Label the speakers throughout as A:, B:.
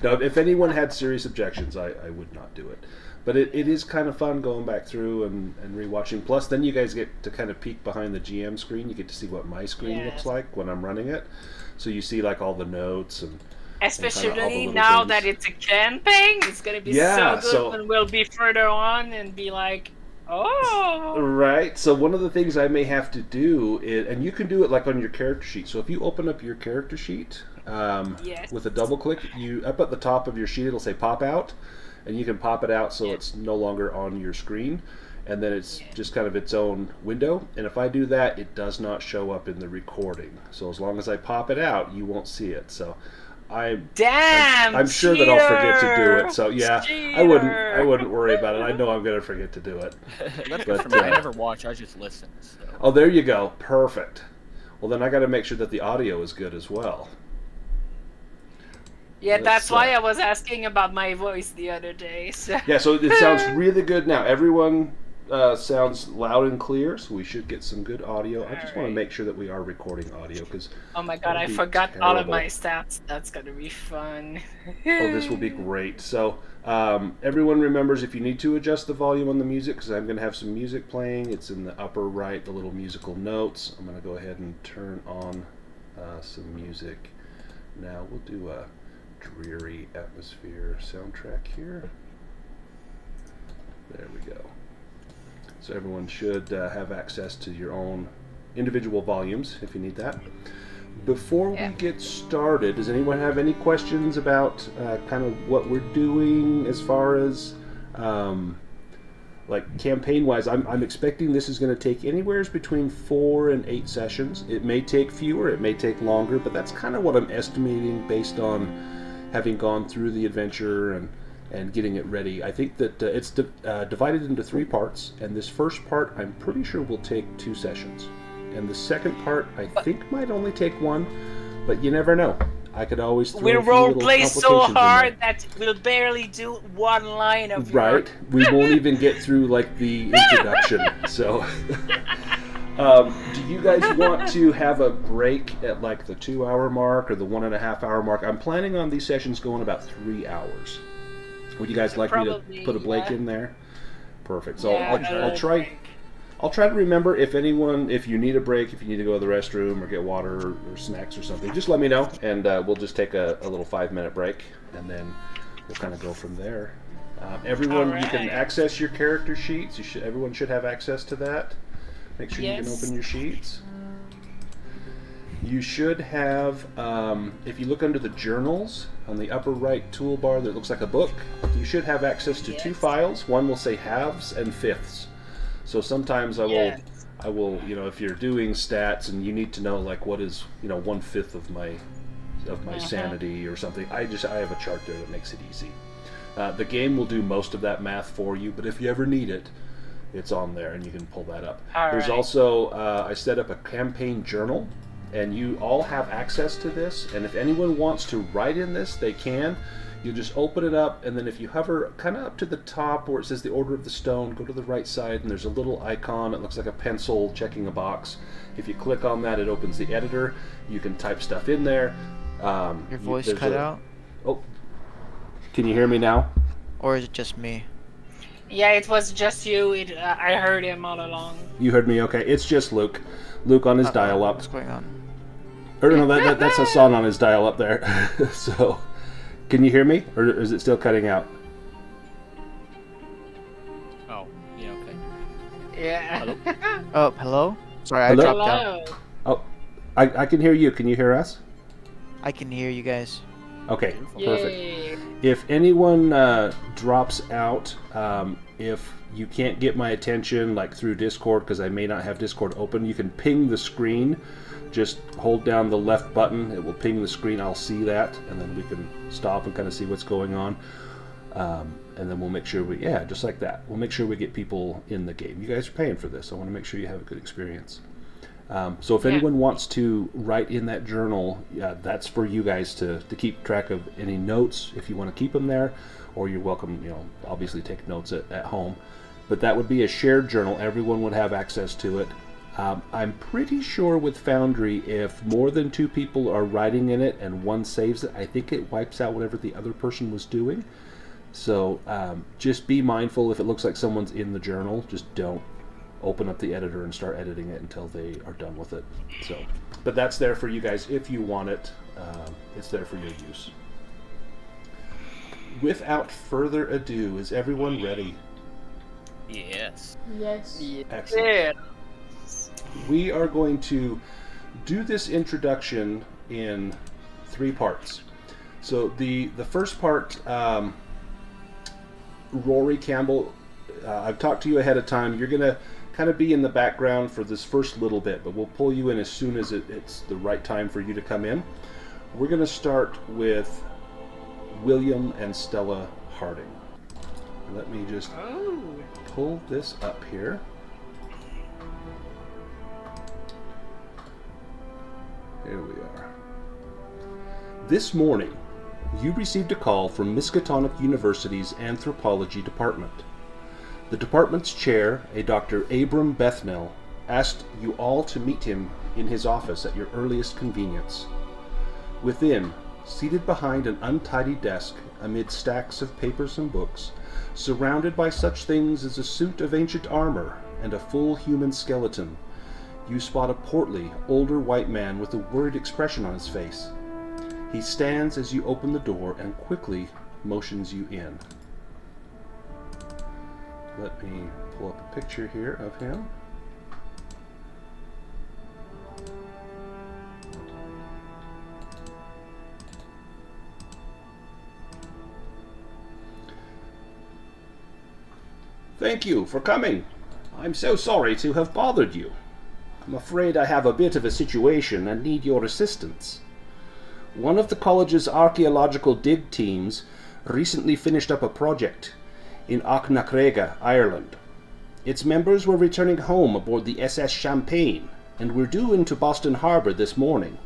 A: No, if anyone had serious objections, I would not do it. But it is kind of fun going back through and rewatching. Plus, then you guys get to kind of peek behind the GM screen. You get to see what my screen looks
B: Yes.
A: like when I'm running it. So you see like all the notes and kind of all the
B: Especially
A: little
B: now
A: things.
B: that it's a campaign, it's gonna be
A: Yeah,
B: so good
A: so
B: when we'll be further on and be like, oh,
A: right. So one of the things I may have to do is, and you can do it like on your character sheet. So if you open up your character sheet
B: yes,
A: with a double click, you up at the top of your sheet it'll say pop out, and you can pop it out so
B: yeah,
A: it's no longer on your screen, and then it's
B: yeah.
A: just kind of its own window. And if I do that, it does not show up in the recording. So as long as I pop it out, you won't see it. So I'm
B: Damn,
A: I'm sure that I'll forget to do it.
B: cheater,
A: So yeah, I
B: cheater.
A: wouldn't worry about it. I know I'm gonna forget to do it.
C: That's good
A: But
C: for me. I never watch. I just listen. So.
A: oh, there you go. Perfect. Well, then I got to make sure that the audio is good as well.
B: Yeah,
A: Let's,
B: that's why I was asking about my voice the other day. So.
A: Yeah, so it sounds really good now. Everyone sounds loud and clear, so we should get some good audio. I just want to make sure that we are recording audio because
B: Oh my god, I forgot all of my stats. That's gonna be fun.
A: oh, this will be great. So everyone remembers if you need to adjust the volume on the music, because I'm going to have some music playing. It's in the upper right, the little musical notes. I'm going to go ahead and turn on some music. Now we'll do a dreary atmosphere soundtrack here. There we go. So everyone should have access to your own individual volumes if you need that. Before we get started, does anyone have any questions about kind of what we're doing as far as like campaign-wise? I'm expecting this is going to take anywhere between 4 and 8 sessions. It may take fewer, it may take longer, but that's kind of what I'm estimating based on having gone through the adventure and getting it ready. I think that it's divided into 3 parts, and this first part I'm pretty sure will take 2 sessions. And the second part I think might only take 1, but you never know. I could always throw
B: We'll
A: a few little
B: roleplay so
A: complications in
B: hard
A: there.
B: that we'll barely do one line of
A: Right, we won't even get through like the introduction. So, do you guys want to have a break at like the 2-hour mark or the 1.5-hour mark? I'm planning on these sessions going about 3 hours. Would you guys like me to put a break in there? Perfect. So I'll try. I'll try to remember if you need a break, if you need to go to the restroom or get water or snacks or something, just let me know, and we'll just take a little 5-minute break, and then we'll kind of go from there. Everyone, you can access your character sheets. Everyone should have access to that. Make sure you can open your sheets. You should have, if you look under the journals on the upper right toolbar that looks like a book, you should have access to 2 files. One will say halves and fifths. So sometimes I will, if you're doing stats and you need to know like what is, 1/5 of my sanity or something, I have a chart there that makes it easy. The game will do most of that math for you, but if you ever need it, it's on there and you can pull that up. There's also, I set up a campaign journal, and you all have access to this, and if anyone wants to write in this, they can. You just open it up, and then if you hover kind of up to the top where it says the Order of the Stone, go to the right side, and there's a little icon. It looks like a pencil checking a box. If you click on that, it opens the editor. You can type stuff in there.
D: Your voice cut out?
A: Oh, can you hear me now?
D: Or is it just me?
B: Yeah, it was just you. I heard him all along.
A: You heard me? Okay. It's just Luke. Luke on his dial-up.
D: What's going on?
A: Or no, that's a song on his dial-up there. So... Can you hear me, or is it still cutting out?
C: Oh, yeah, okay.
B: Yeah.
C: Hello?
D: Oh, hello? Sorry,
A: Hello?
D: I dropped out.
A: Oh, I can hear you. Can you hear us?
D: I can hear you guys.
A: Okay,
B: Yay.
A: perfect. If anyone drops out, if you can't get my attention, like through Discord, because I may not have Discord open, you can ping the screen. Just hold down the left button, it will ping the screen, I'll see that, and then we can stop and kind of see what's going on. And then we'll make sure just like that. We'll make sure we get people in the game. You guys are paying for this, I want to make sure you have a good experience. So if anyone wants to write in that journal, that's for you guys to keep track of any notes, if you want to keep them there, or you're welcome, obviously take notes at home. But that would be a shared journal, everyone would have access to it. I'm pretty sure with Foundry, if more than 2 people are writing in it and one saves it, I think it wipes out whatever the other person was doing. So just be mindful if it looks like someone's in the journal, just don't open up the editor and start editing it until they are done with it. So, but that's there for you guys if you want it. It's there for your use. Without further ado, is everyone ready?
C: Yes.
E: Yes.
A: Excellent.
B: Yeah.
A: We are going to do this introduction in 3 parts. So the first part, Rory Campbell, I've talked to you ahead of time. You're going to kind of be in the background for this first little bit, but we'll pull you in as soon as it's the right time for you to come in. We're going to start with William and Stella Harding. Let me just pull this up here. Here we are. This morning, you received a call from Miskatonic University's Anthropology Department. The department's chair, a Dr. Abram Bethell, asked you all to meet him in his office at your earliest convenience. Within, seated behind an untidy desk amid stacks of papers and books, surrounded by such things as a suit of ancient armor and a full human skeleton, you spot a portly, older white man with a worried expression on his face. He stands as you open the door and quickly motions you in. Let me pull up a picture here of him. Thank you for coming. I'm so sorry to have bothered you. I'm afraid I have a bit of a situation and need your assistance. One of the college's archaeological dig teams recently finished up a project in Auchnacrega, Ireland. Its members were returning home aboard the SS Champagne and were due into Boston Harbor this morning.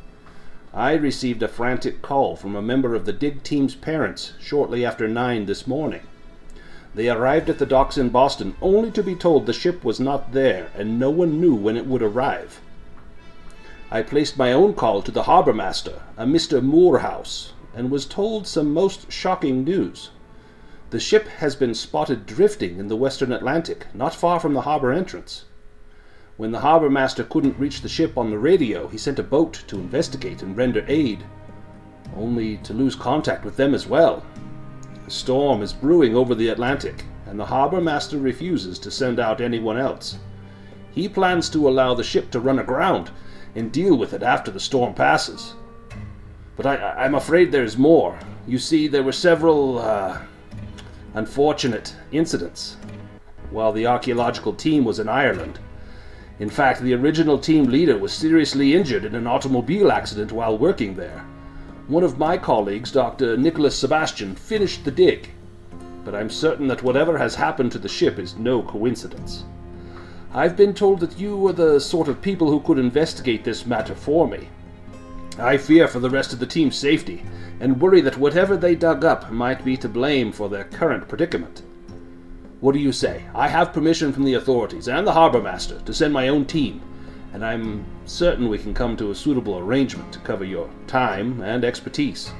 A: I received a frantic call from a member of the dig team's parents shortly after 9 this morning. They arrived at the docks in Boston only to be told the ship was not there and no one knew when it would arrive. I placed my own call to the harbour master, a Mr. Moorhouse, and was told some most shocking news. The ship has been spotted drifting in the western Atlantic, not far from the harbour entrance. When the harbour master couldn't reach the ship on the radio, he sent a boat to investigate and render aid, only to lose contact with them as well. A storm is brewing over the Atlantic, and the harbour master refuses to send out anyone else. He plans to allow the ship to run aground and deal with it after the storm passes. But I'm afraid there's more. You see, there were several unfortunate incidents while the archaeological team was in Ireland. In fact, the original team leader was seriously injured in an automobile accident while working there. One of my colleagues, Dr. Nicholas Sebastian, finished the dig, but I'm certain that whatever has happened to the ship is no coincidence. I've been told that you were the sort of people who could investigate this matter for me. I fear for the rest of the team's safety, and worry that whatever they dug up might be to blame for their current predicament. What do you say? I have permission from the authorities and the harbour master to send my own team, and I'm certain we can come to a suitable arrangement to cover your time and expertise.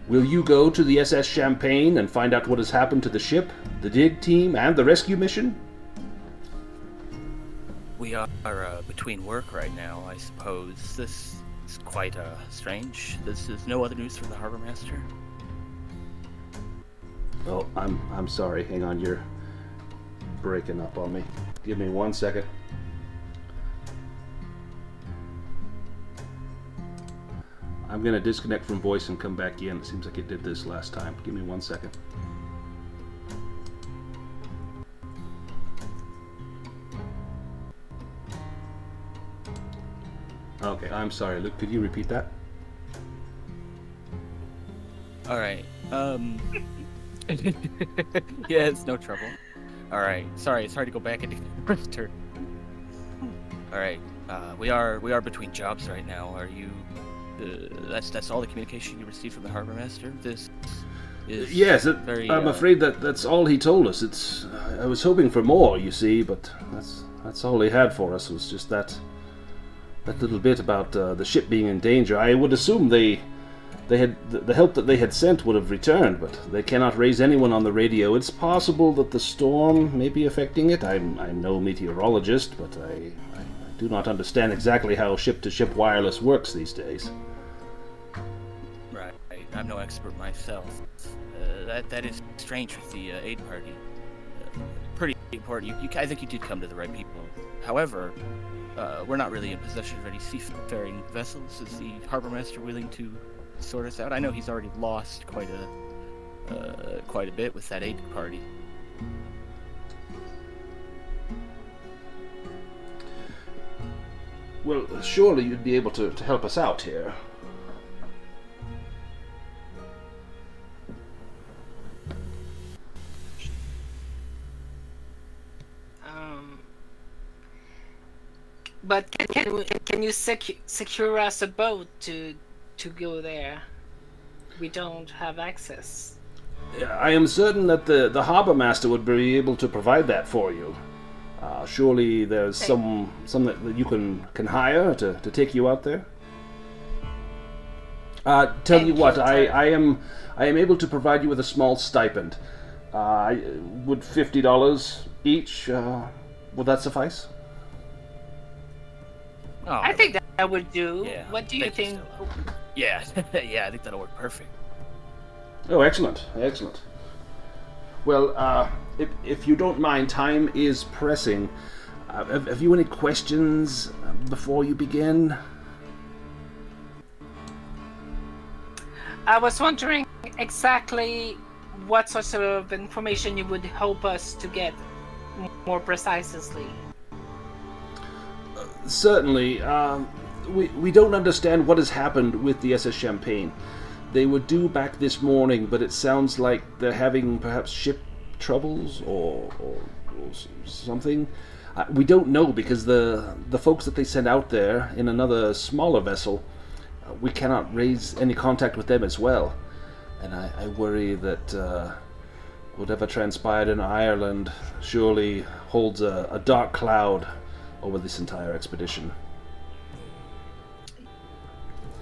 A: Will you go to the SS Champagne and find out what has happened to the ship, the dig team, and the rescue mission?
C: We are between work right now, I suppose. This is quite strange. This is no other news from the harbour master.
A: Oh, I'm sorry. Hang on, you're breaking up on me. Give me 1 second. I'm going to disconnect from voice and come back in. It seems like it did this last time. Give me 1 second. Okay, I'm sorry, Luke. Could you repeat that?
C: Alright, yeah, it's no trouble. Alright, sorry, it's hard to go back into the printer. Alright, we are between jobs right now. Are you... that's all the communication you received from the harbour master? This is
A: I'm afraid that's all he told us. I was hoping for more, you see, but That's all he had for us, was just that little bit about the ship being in danger. I would assume they had the help that they had sent would have returned, but they cannot raise anyone on the radio. It's possible that the storm may be affecting it. I'm no meteorologist, but I do not understand exactly how ship-to-ship wireless works these days.
C: Right. I'm no expert myself. That is strange with the aid party. Pretty important. I think you did come to the right people. However, we're not really in possession of any seafaring vessels. Is the harbor master willing to sort us out? I know he's already lost quite a bit with that aid party.
A: Well, surely you'd be able to help us out here.
B: But can you secure us a boat to go there? We don't have access.
A: I am certain that the harbor master would be able to provide that for you. Surely there's some that you can hire to take you out there. Tell you what, I am able to provide you with a small stipend. Would $50 each? Would that suffice?
C: Oh,
B: I think that would do.
C: Yeah,
B: What do you think?
C: Yeah, yeah, I think that'll work perfect.
A: Oh, excellent. Well, if you don't mind, time is pressing. Have you any questions before you begin?
B: I was wondering exactly what sorts of information you would help us to get more precisely.
A: Certainly. We don't understand what has happened with the SS Champagne. They were due back this morning, but it sounds like they're having perhaps ship troubles or something. We don't know, because the folks that they sent out there in another smaller vessel, we cannot raise any contact with them as well. And I worry that whatever transpired in Ireland surely holds a dark cloud over this entire expedition.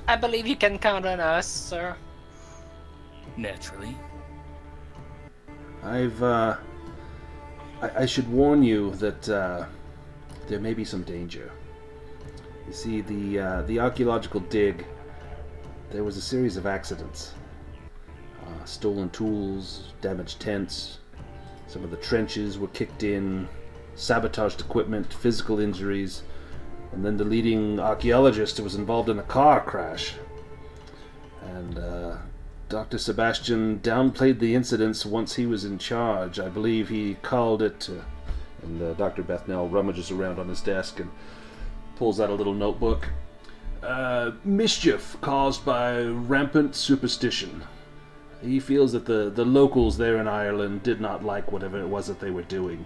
B: I believe you can count on us, sir.
C: Naturally.
A: I should warn you that there may be some danger. You see, the archaeological dig, there was a series of accidents. Stolen tools, damaged tents, some of the trenches were kicked in, sabotaged equipment, physical injuries, and then the leading archaeologist was involved in a car crash. And Dr. Sebastian downplayed the incidents once he was in charge. I believe he called it, and Dr. Bethell rummages around on his desk and pulls out a little notebook. Mischief caused by rampant superstition. He feels that the locals there in Ireland did not like whatever it was that they were doing.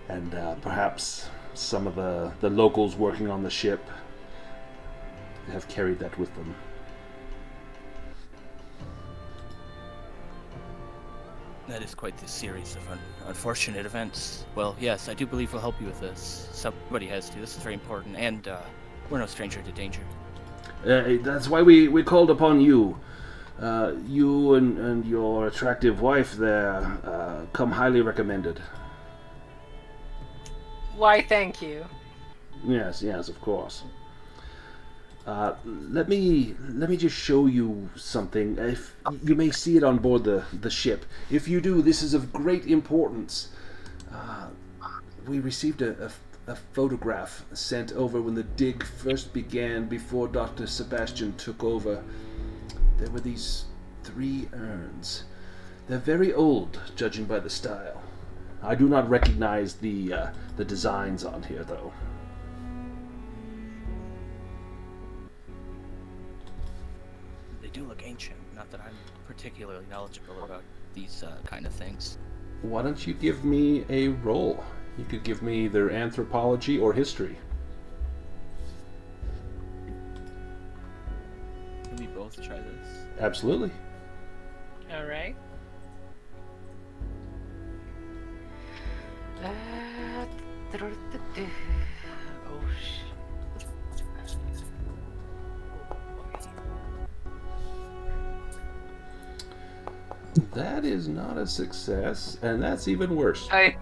A: And perhaps some of the locals working on the ship have carried that with them.
C: That is quite the series of unfortunate events. Well, yes, I do believe we'll help you with this. Somebody has to. This is very important, and we're no stranger to danger.
A: That's why we called upon you. You and your attractive wife there come highly recommended.
B: Why, thank you.
A: Yes, of course. Let me just show you something. If you may see it on board the ship. If you do, this is of great importance. We received a photograph sent over when the dig first began, before Dr. Sebastian took over. There were these 3 urns. They're very old, judging by the style. I do not recognize the designs on here, though.
C: They do look ancient. Not that I'm particularly knowledgeable about these kind of things.
A: Why don't you give me a roll? You could give me either anthropology or history.
C: Can we both try this?
A: Absolutely.
B: All right. Oh,
A: That is not a success, and that's even worse.
B: I...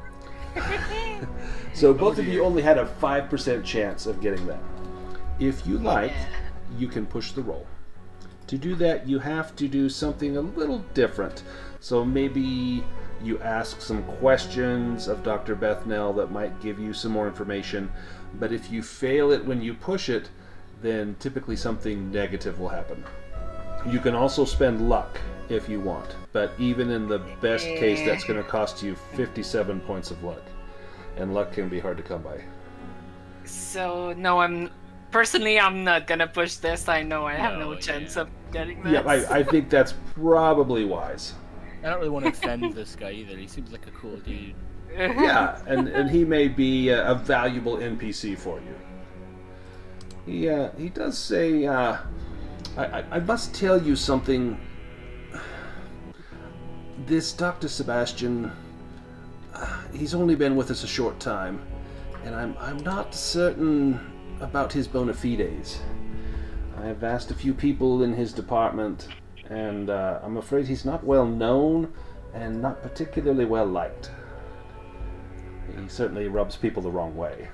A: So both of you only had a 5% chance of getting that. If you like, you can push the roll. To do that, you have to do something a little different. So maybe you ask some questions of Dr. Bethell that might give you some more information. But if you fail it when you push it, then typically something negative will happen. You can also spend luck if you want. But even in the best case, that's going to cost you 57 points of luck. And luck can be hard to come by.
B: So, no, I'm not gonna push this. I know I have no chance of getting this.
A: Yeah, I think that's probably wise.
C: I don't really want to offend this guy either. He seems like a cool dude.
A: Yeah, and he may be a valuable NPC for you. He does say, I must tell you something. This Dr. Sebastian, he's only been with us a short time, and I'm not certain about his bona fides. I have asked a few people in his department, and I'm afraid he's not well known and not particularly well liked. He certainly rubs people the wrong way.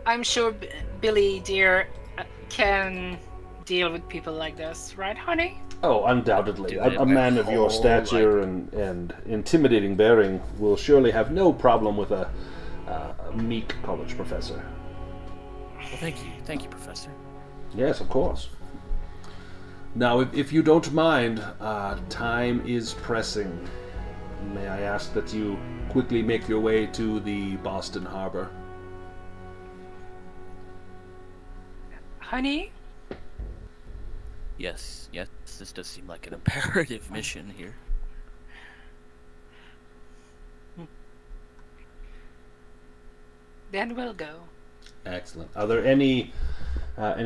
B: I'm sure Billy, dear, can deal with people like this, right, honey?
A: Oh, undoubtedly.
C: Do it
A: A man
C: my
A: of your
C: whole
A: stature and intimidating bearing will surely have no problem with a meek college professor.
C: Well, thank you, Professor.
A: Yes, of course. Now, if you don't mind, time is pressing. May I ask that you quickly make your way to the Boston Harbor?
B: Honey?
C: Yes, this does seem like an imperative mission here.
B: Then we'll go.
A: Excellent. Are there any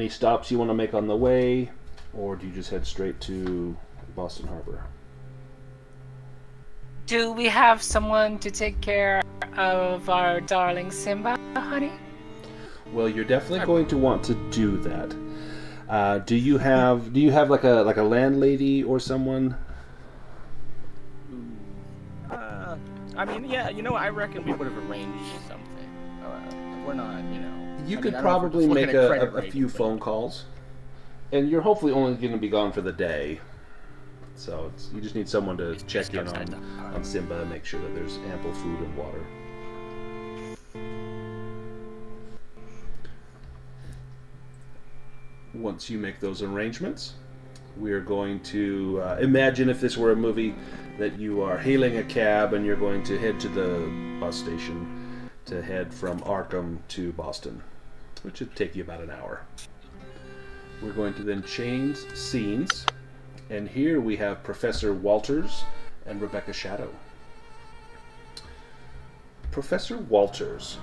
A: stops you want to make on the way, or do you just head straight to Boston Harbor?
B: Do we have someone to take care of our darling Simba, honey?
A: Well, you're definitely going to want to do that. Do you have like a landlady or someone?
C: I mean, yeah, I reckon we would have arranged something. We're not,
A: You
C: I
A: could
C: mean, I don't know if we're
A: probably
C: just
A: make
C: looking at credit
A: a
C: rating,
A: few
C: but-
A: phone calls, and you're hopefully only going to be gone for the day. So you just need someone to check in on Simba and make sure that there's ample food and water. Once you make those arrangements, we're going to imagine if this were a movie that you are hailing a cab and you're going to head to the bus station to head from Arkham to Boston, which would take you about an hour. We're going to then change scenes, and here we have Professor Walters and Rebecca Shadow. Professor Walters,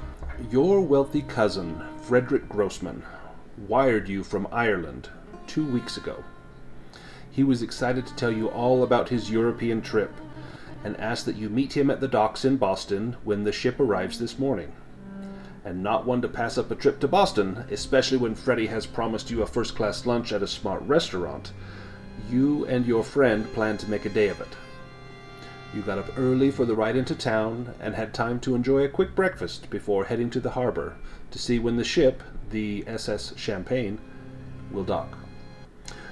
A: your wealthy cousin, Frederick Grossman, wired you from Ireland 2 weeks ago. He was excited to tell you all about his European trip and asked that you meet him at the docks in Boston when the ship arrives this morning. And not one to pass up a trip to Boston, especially when Freddie has promised you a first-class lunch at a smart restaurant. You and your friend plan to make a day of it. You got up early for the ride into town and had time to enjoy a quick breakfast before heading to the harbor to see when the ship, the SS Champagne, will dock.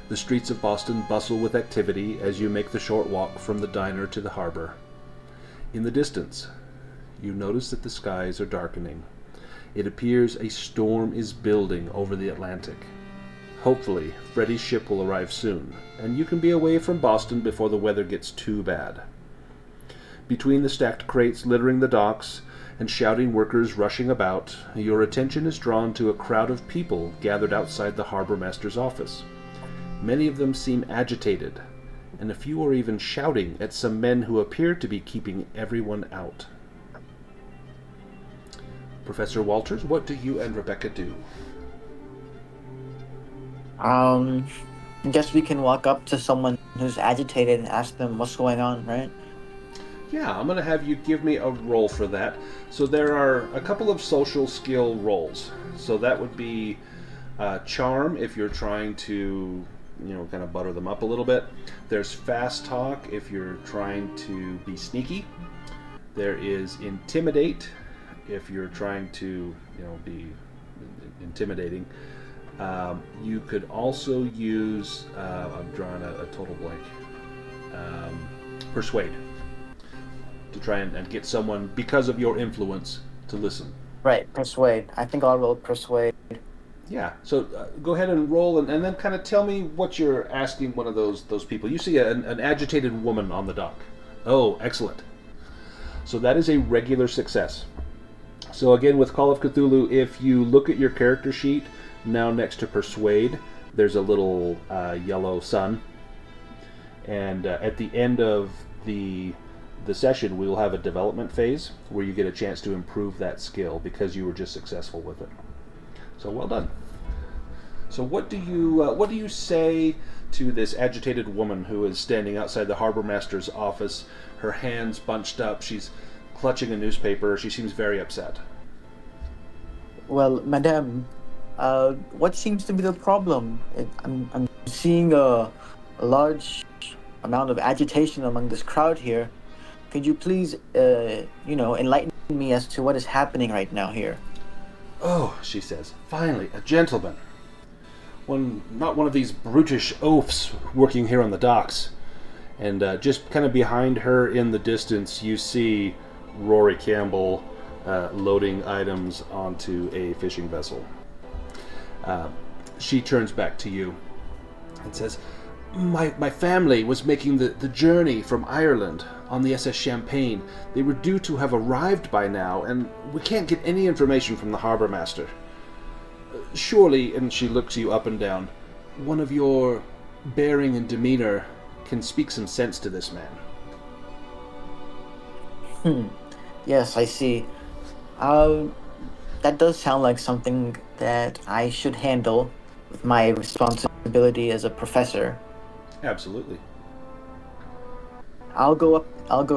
A: The streets of Boston bustle with activity as you make the short walk from the diner to the harbor. In the distance, you notice that the skies are darkening. It appears a storm is building over the Atlantic. Hopefully, Freddie's ship will arrive soon, and you can be away from Boston before the weather gets too bad. Between the stacked crates littering the docks and shouting workers rushing about, your attention is drawn to a crowd of people gathered outside the harbor master's office. Many of them seem agitated, and a few are even shouting at some men who appear to be keeping everyone out. Professor Walters, what do you and Rebecca do?
E: I guess we can walk up to someone who's agitated and ask them what's going on, right?
A: Yeah, I'm going to have you give me a roll for that. So there are a couple of social skill rolls. So that would be charm if you're trying to, kind of butter them up a little bit. There's fast talk if you're trying to be sneaky. There is intimidate if you're trying to, be intimidating. You could also use, I'm drawing a total blank, persuade, to try and get someone, because of your influence, to listen.
E: Right, persuade. I think I'll roll persuade.
A: Yeah, so go ahead and roll, and then kind of tell me what you're asking one of those people. You see an agitated woman on the dock. Oh, excellent. So that is a regular success. So again, with Call of Cthulhu, if you look at your character sheet, now next to persuade, there's a little yellow sun. And at the end of the session, we will have a development phase where you get a chance to improve that skill because you were just successful with it. So well done. So what do you say to this agitated woman who is standing outside the harbor master's office, her hands bunched up, she's clutching a newspaper, she seems very upset?
E: Well, madame, what seems to be the problem? I'm seeing a large amount of agitation among this crowd here. Could you please, enlighten me as to what is happening right now here?
A: Oh, she says, finally, a gentleman. Not one of these brutish oafs working here on the docks. And just kind of behind her in the distance, you see Rory Campbell loading items onto a fishing vessel. She turns back to you and says, My family was making the journey from Ireland on the SS Champagne. They were due to have arrived by now, and we can't get any information from the harbor master. Surely, and she looks you up and down, one of your bearing and demeanor can speak some sense to this man.
E: Yes, I see. That does sound like something that I should handle with my responsibility as a professor.
A: Absolutely.
E: I'll go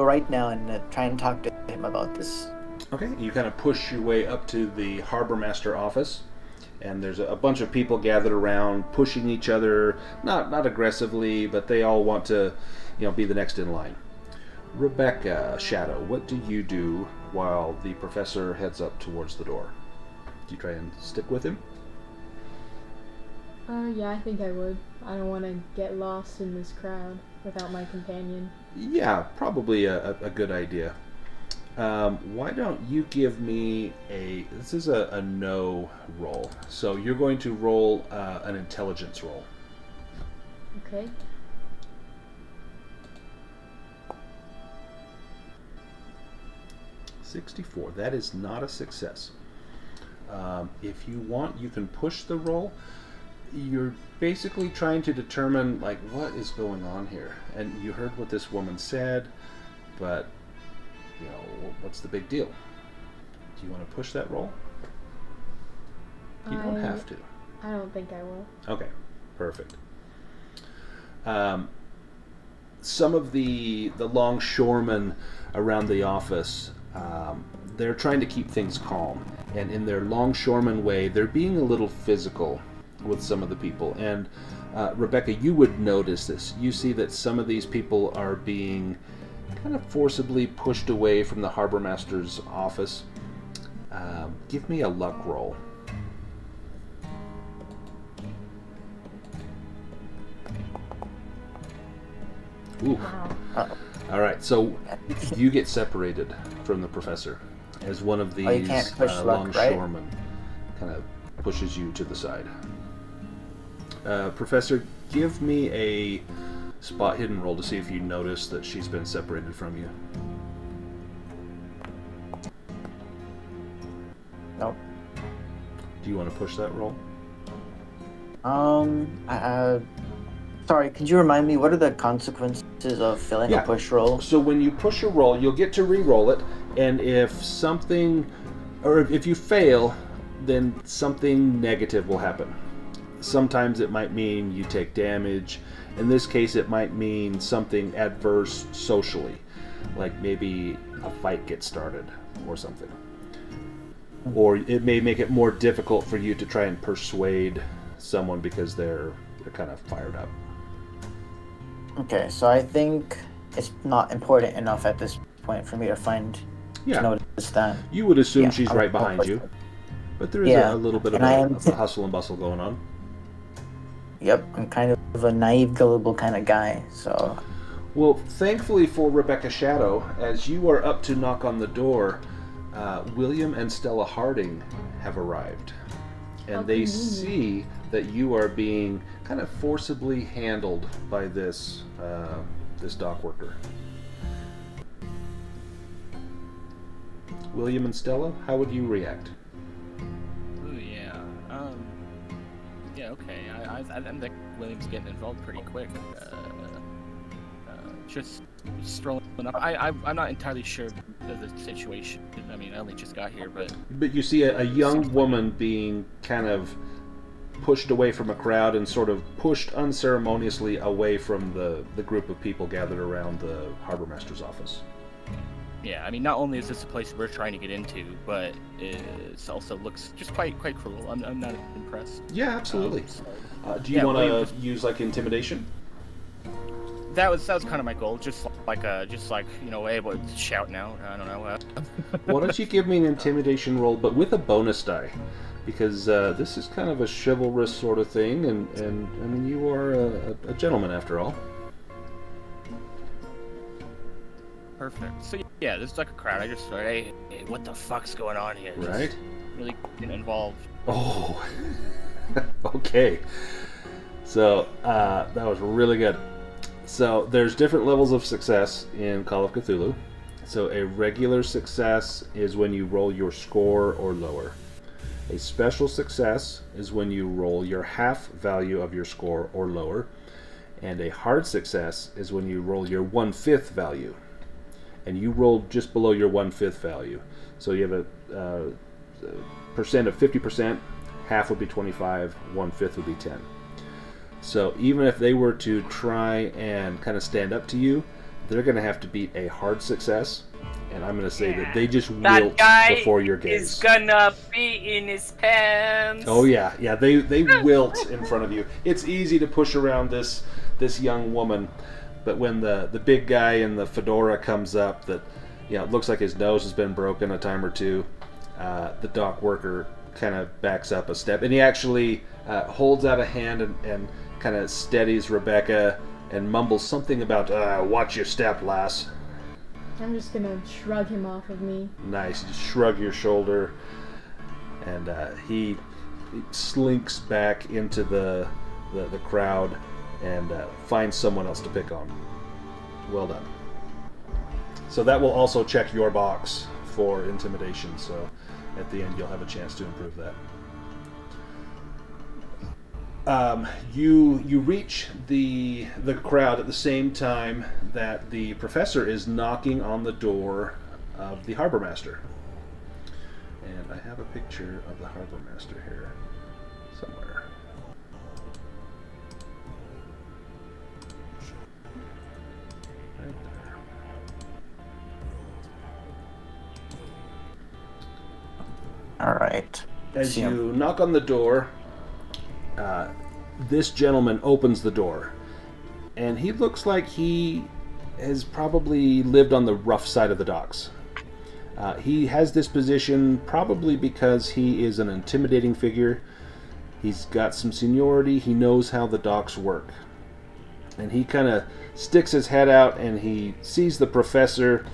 E: right now and try and talk to him about this.
A: Okay, you kind of push your way up to the harbor master office, and there's a bunch of people gathered around, pushing each other, not aggressively, but they all want to, be the next in line. Rebecca, Shadow, what do you do while the professor heads up towards the door? Do you try and stick with him?
F: Yeah, I think I would. I don't want to get lost in this crowd without my companion.
A: Yeah, probably a good idea. Why don't you give me this is a no roll. So you're going to roll an intelligence roll.
F: Okay.
A: $64. That is not a success. If you want, you can push the roll. You're basically trying to determine, what is going on here. And you heard what this woman said, but, what's the big deal? Do you want to push that roll? You don't have to.
F: I don't think I will.
A: Okay, perfect. Some of the longshoremen around the office, they're trying to keep things calm. And in their longshoreman way, they're being a little physical with some of the people. And Rebecca, you would notice this. You see that some of these people are being kind of forcibly pushed away from the harbor master's office. Give me a luck roll. Ooh.
F: Wow.
A: All right, so you get separated from the professor as one of these
E: you can't push luck, right?
A: longshoremen kind of pushes you to the side. Professor, give me a spot hidden roll to see if you notice that she's been separated from you.
E: Nope.
A: Do you want to push that roll?
E: Sorry, could you remind me, what are the consequences of failing a push roll?
A: So when you push a roll, you'll get to re-roll it, and if something, or if you fail, then something negative will happen. sometimes it might mean you take damage. In this case, it might mean something adverse socially, like maybe a fight gets started or something. Or it may make it more difficult for you to try and persuade someone because they're kind of fired up.
E: Okay, so I think it's not important enough at this point for me to notice that.
A: You would assume
E: Yeah,
A: she's
E: I'm
A: right behind you, but there is
E: Yeah,
A: a little bit of a hustle and bustle going on.
E: Yep, I'm kind of a naive, gullible kind of guy, so...
A: Well, thankfully for Rebecca Shadow, as you are up to knock on the door, William and Stella Harding have arrived. And they see that you are being kind of forcibly handled by this dock worker. William and Stella, how would you react?
C: Ooh, yeah. Yeah, okay. I think William's getting involved pretty quick. Just strolling up. I'm not entirely sure of the situation. I mean, I only just got here, but...
A: But you see a young woman being kind of pushed away from a crowd and sort of pushed unceremoniously away from the group of people gathered around the harbor master's office.
C: Yeah, I mean, not only is this a place we're trying to get into, but it also looks just quite cruel. I'm not impressed.
A: Yeah, absolutely. Do you want to use like intimidation?
C: That was kind of my goal. Just like hey, shout now. I don't know.
A: Why don't you give me an intimidation roll, but with a bonus die, because this is kind of a chivalrous sort of thing, and I mean you are a gentleman after all.
C: Perfect. So yeah, this is like a crowd. I just thought, hey, what the fuck's going on here?
A: Right.
C: Just really getting involved.
A: Oh. Okay. So that was really good. So there's different levels of success in Call of Cthulhu. So a regular success is when you roll your score or lower. A special success is when you roll your half value of your score or lower. And a hard success is when you roll your 1/5 value. And you rolled just below your 1/5 value. So you have a percent of 50%, half would be 25, 1/5 would be 10. So even if they were to try and kind of stand up to you, they're going to have to beat a hard success. And I'm going to say that they just wilt before your gaze.
B: Is gonna be in his pants.
A: Oh yeah, they wilt in front of you. It's easy to push around this young woman, but when the big guy in the fedora comes up, that it looks like his nose has been broken a time or two, the dock worker kind of backs up a step, and he actually holds out a hand and kind of steadies Rebecca and mumbles something about watch your step, lass.
F: I'm just gonna shrug him off of me.
A: Nice. You just shrug your shoulder, and he slinks back into the crowd and finds someone else to pick on. Well done. So that will also check your box for intimidation, so at the end you'll have a chance to improve that. You reach the crowd at the same time that the professor is knocking on the door of the harbor master. And I have a picture of the harbor master here somewhere. Right there.
E: All right.
A: As you knock on the door, this gentleman opens the door, and he looks like he has probably lived on the rough side of the docks. He has this position probably because he is an intimidating figure. He's got some seniority. He knows how the docks work. And he kind of sticks his head out, and he sees the professor,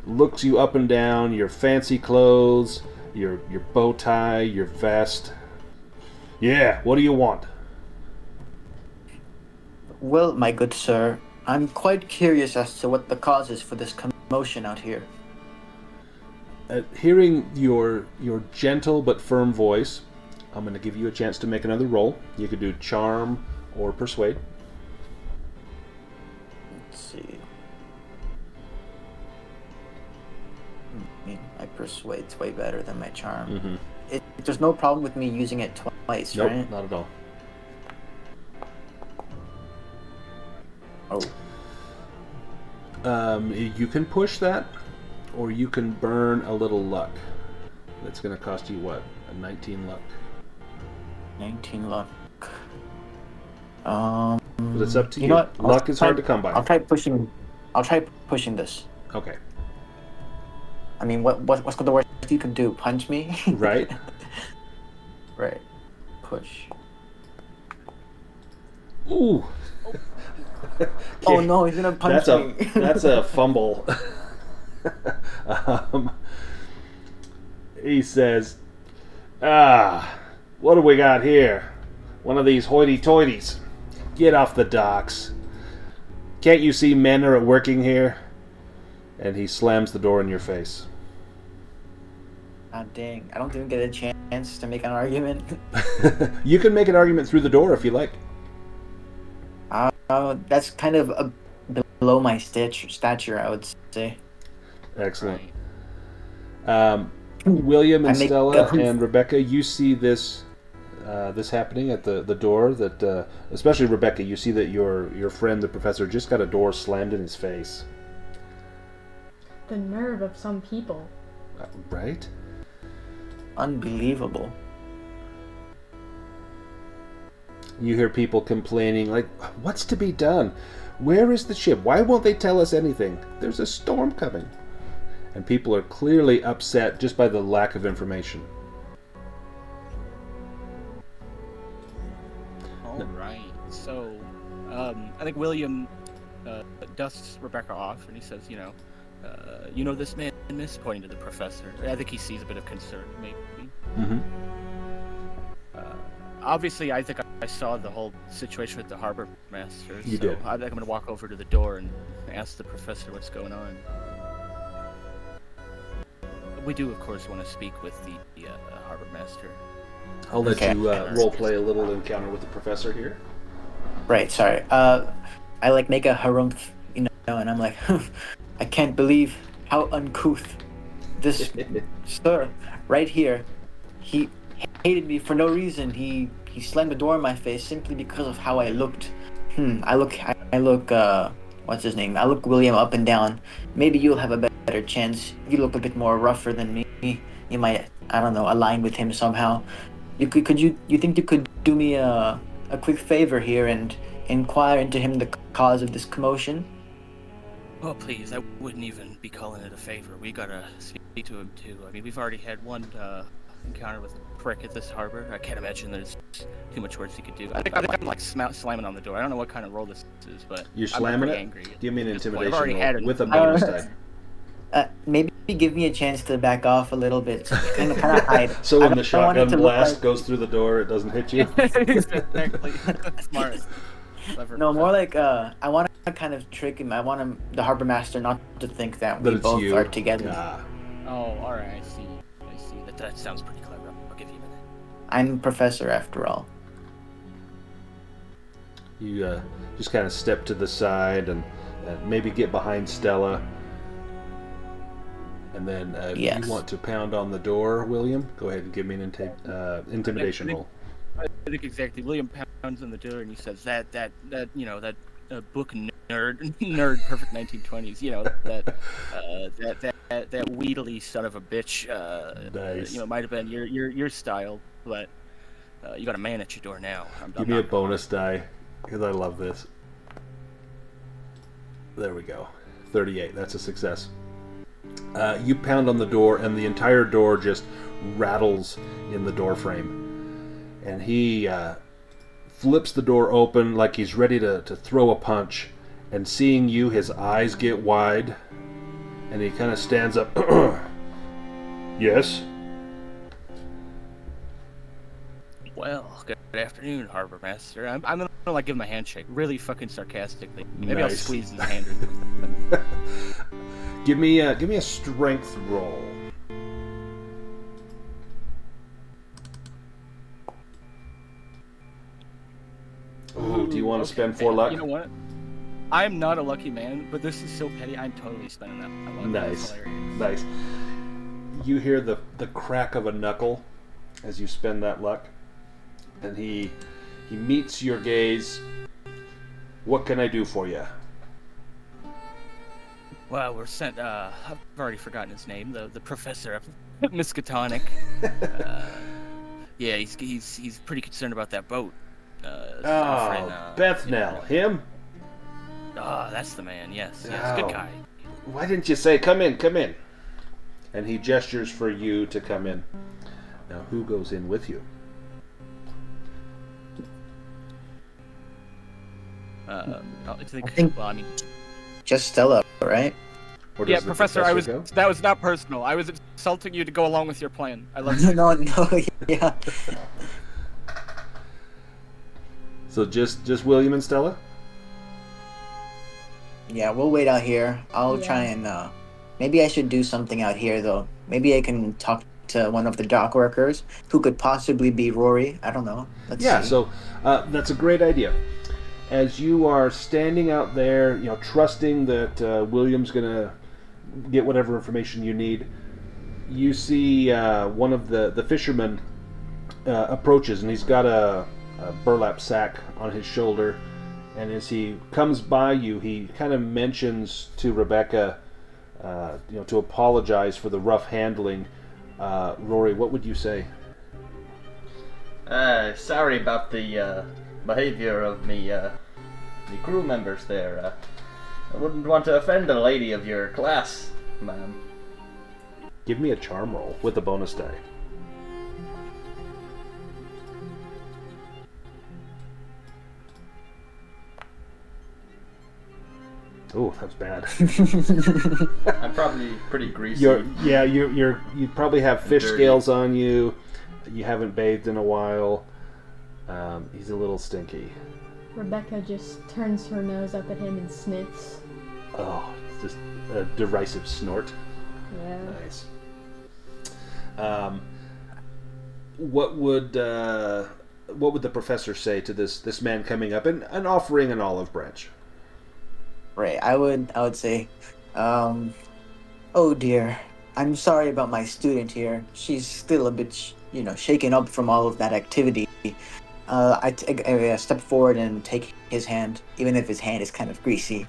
A: looks you up and down, your fancy clothes, your bow tie, your vest. Yeah, what do you want?
E: Well, my good sir, I'm quite curious as to what the cause is for this commotion out here.
A: Hearing your gentle but firm voice, I'm going to give you a chance to make another roll. You could do charm or persuade.
E: Let's see. My persuade's way better than my charm.
A: Mm-hmm.
E: There's no problem with me using it twice,
A: Nope,
E: right?
A: not at all.
E: Oh.
A: You can push that, or you can burn a little luck. That's going to cost you what? A 19 luck.
E: 19 luck.
A: But it's up to you.
E: You know what?
A: Luck is hard to come by.
E: I'll try pushing this.
A: Okay.
E: I mean, what's the worst you can do? Punch me?
A: Right.
E: Right. Push.
A: Ooh.
E: Oh no, he's gonna punch me.
A: That's a fumble. He says, what do we got here? One of these hoity-toities. Get off the docks. Can't you see men are working here? And he slams the door in your face.
E: Ah, dang. I don't even get a chance to make an argument.
A: You can make an argument through the door if you like.
E: That's kind of below my stature, I would say.
A: Excellent. William and Stella
E: a-
A: and Rebecca, you see this happening at the door. That especially Rebecca, you see that your friend, the professor, just got a door slammed in his face.
F: The nerve of some people.
A: Right?
E: Unbelievable.
A: You hear people complaining, like, what's to be done? Where is the ship? Why won't they tell us anything? There's a storm coming. And people are clearly upset just by the lack of information.
C: All right. So, I think William dusts Rebecca off, and he says, you know this man, Miss, pointing to the professor. I think he sees a bit of concern, maybe.
A: Mm-hmm.
C: Obviously, I think I saw the whole situation with the harbor master.
A: You did.
C: I think I'm going to walk over to the door and ask the professor what's going on. We do, of course, want to speak with the harbor master.
A: I'll let
E: Okay.
A: you role play a little encounter with the professor here.
E: Right, sorry. I make a harumph, and I'm like, I can't believe how uncouth this sir right here. He hated me for no reason. He slammed the door in my face simply because of how I looked. I look what's his name? I look William up and down. Maybe you'll have a better chance. You look a bit more rougher than me. You might, I don't know, align with him somehow. You think you could do me a quick favor here and inquire into him the cause of this commotion?
C: Oh, please, I wouldn't even be calling it a favor. We gotta speak to him, too. I mean, we've already had one encounter with a prick at this harbor. I can't imagine there's too much worse he could do. I think I'm like slamming on the door. I don't know what kind of roll this is, but
A: You're
C: I'm
A: slamming
C: pretty
A: it?
C: angry.
A: Give me an
C: I've
A: intimidation
C: already
A: roll
C: had it.
A: with a bonus die.
E: Maybe give me a chance to back off a little bit, kind of hide.
A: So when the
E: I want it
A: shotgun
E: to look
A: blast
E: like-
A: goes through the door, it doesn't hit you?
C: Exactly. Smart. Clever.
E: No, more like I want to kind of trick him. I want the harbor master not to think that
A: That
E: we
A: it's
E: both
A: you.
E: are together.
A: Ah.
C: Oh, alright, I see. That sounds pretty clever. I'll give you a minute.
E: I'm a professor after all.
A: You just kind of step to the side and maybe get behind Stella. And then if
E: Yes.
A: you want to pound on the door, William, go ahead and give me an intimidation roll.
C: I think exactly. William pounds on the door and he says that book nerd perfect 1920s. That wheedly son of a bitch.
A: Nice.
C: Might have been your style, but you got a man at your door now.
A: Give me a bonus die, because I love this. There we go. 38. That's a success. You pound on the door, and the entire door just rattles in the door frame. And he flips the door open like he's ready to throw a punch. And seeing you, his eyes get wide. And he kind of stands up. Yes?
C: Well, good afternoon, Harbor Master. I'm gonna give him a handshake, really fucking sarcastically. Maybe I'll
A: Nice.
C: squeeze his hand or something.
A: Give me a strength roll. Ooh, do you want to spend 4 luck?
C: You know what? I'm not a lucky man, but this is so petty. I'm totally spending that luck.
A: Nice.
C: That's hilarious.
A: Nice. You hear the crack of a knuckle as you spend that luck, and he meets your gaze. What can I do for you?
C: Well, we're sent. I've already forgotten his name. The professor of Miskatonic. Yeah, he's pretty concerned about that boat. Offering,
A: Bethell, him?
C: That's the man. Yes, good
A: Oh.
C: guy.
A: Why didn't you say, come in, come in? And he gestures for you to come in. Now, who goes in with you?
C: I think.
E: I think-
C: Well, I mean,
E: Just Stella, right?
A: Or
C: yeah,
A: does the
C: Professor.
A: go?
C: That was not personal. I was insulting you to go along with your plan. I love you.
E: No, yeah.
A: So just William and Stella?
E: Yeah, we'll wait out here. I'll
F: Yeah.
E: try and, maybe I should do something out here, though. Maybe I can talk to one of the dock workers, who could possibly be Rory. I don't know. Let's see.
A: So that's a great idea. As you are standing out there, trusting that William's going to get whatever information you need, you see one of the fishermen approaches, and he's got a burlap sack on his shoulder. And as he comes by you, he kind of mentions to Rebecca, to apologize for the rough handling. Rory, what would you say?
G: Sorry about the behavior of the crew members there. I wouldn't want to offend a lady of your class, ma'am.
A: Give me a charm roll with a bonus die. Oh, that's bad.
G: I'm probably pretty greasy.
A: You probably have fish
G: Dirty.
A: scales on you. You haven't bathed in a while. He's a little stinky.
F: Rebecca just turns her nose up at him and sniffs.
A: Oh, it's just a derisive snort.
F: Yeah.
A: Nice. What would the professor say to this man coming up and offering an olive branch?
E: Right, I would say, oh dear, I'm sorry about my student here. She's still a bit, shaken up from all of that activity. I step forward and take his hand, even if his hand is kind of greasy.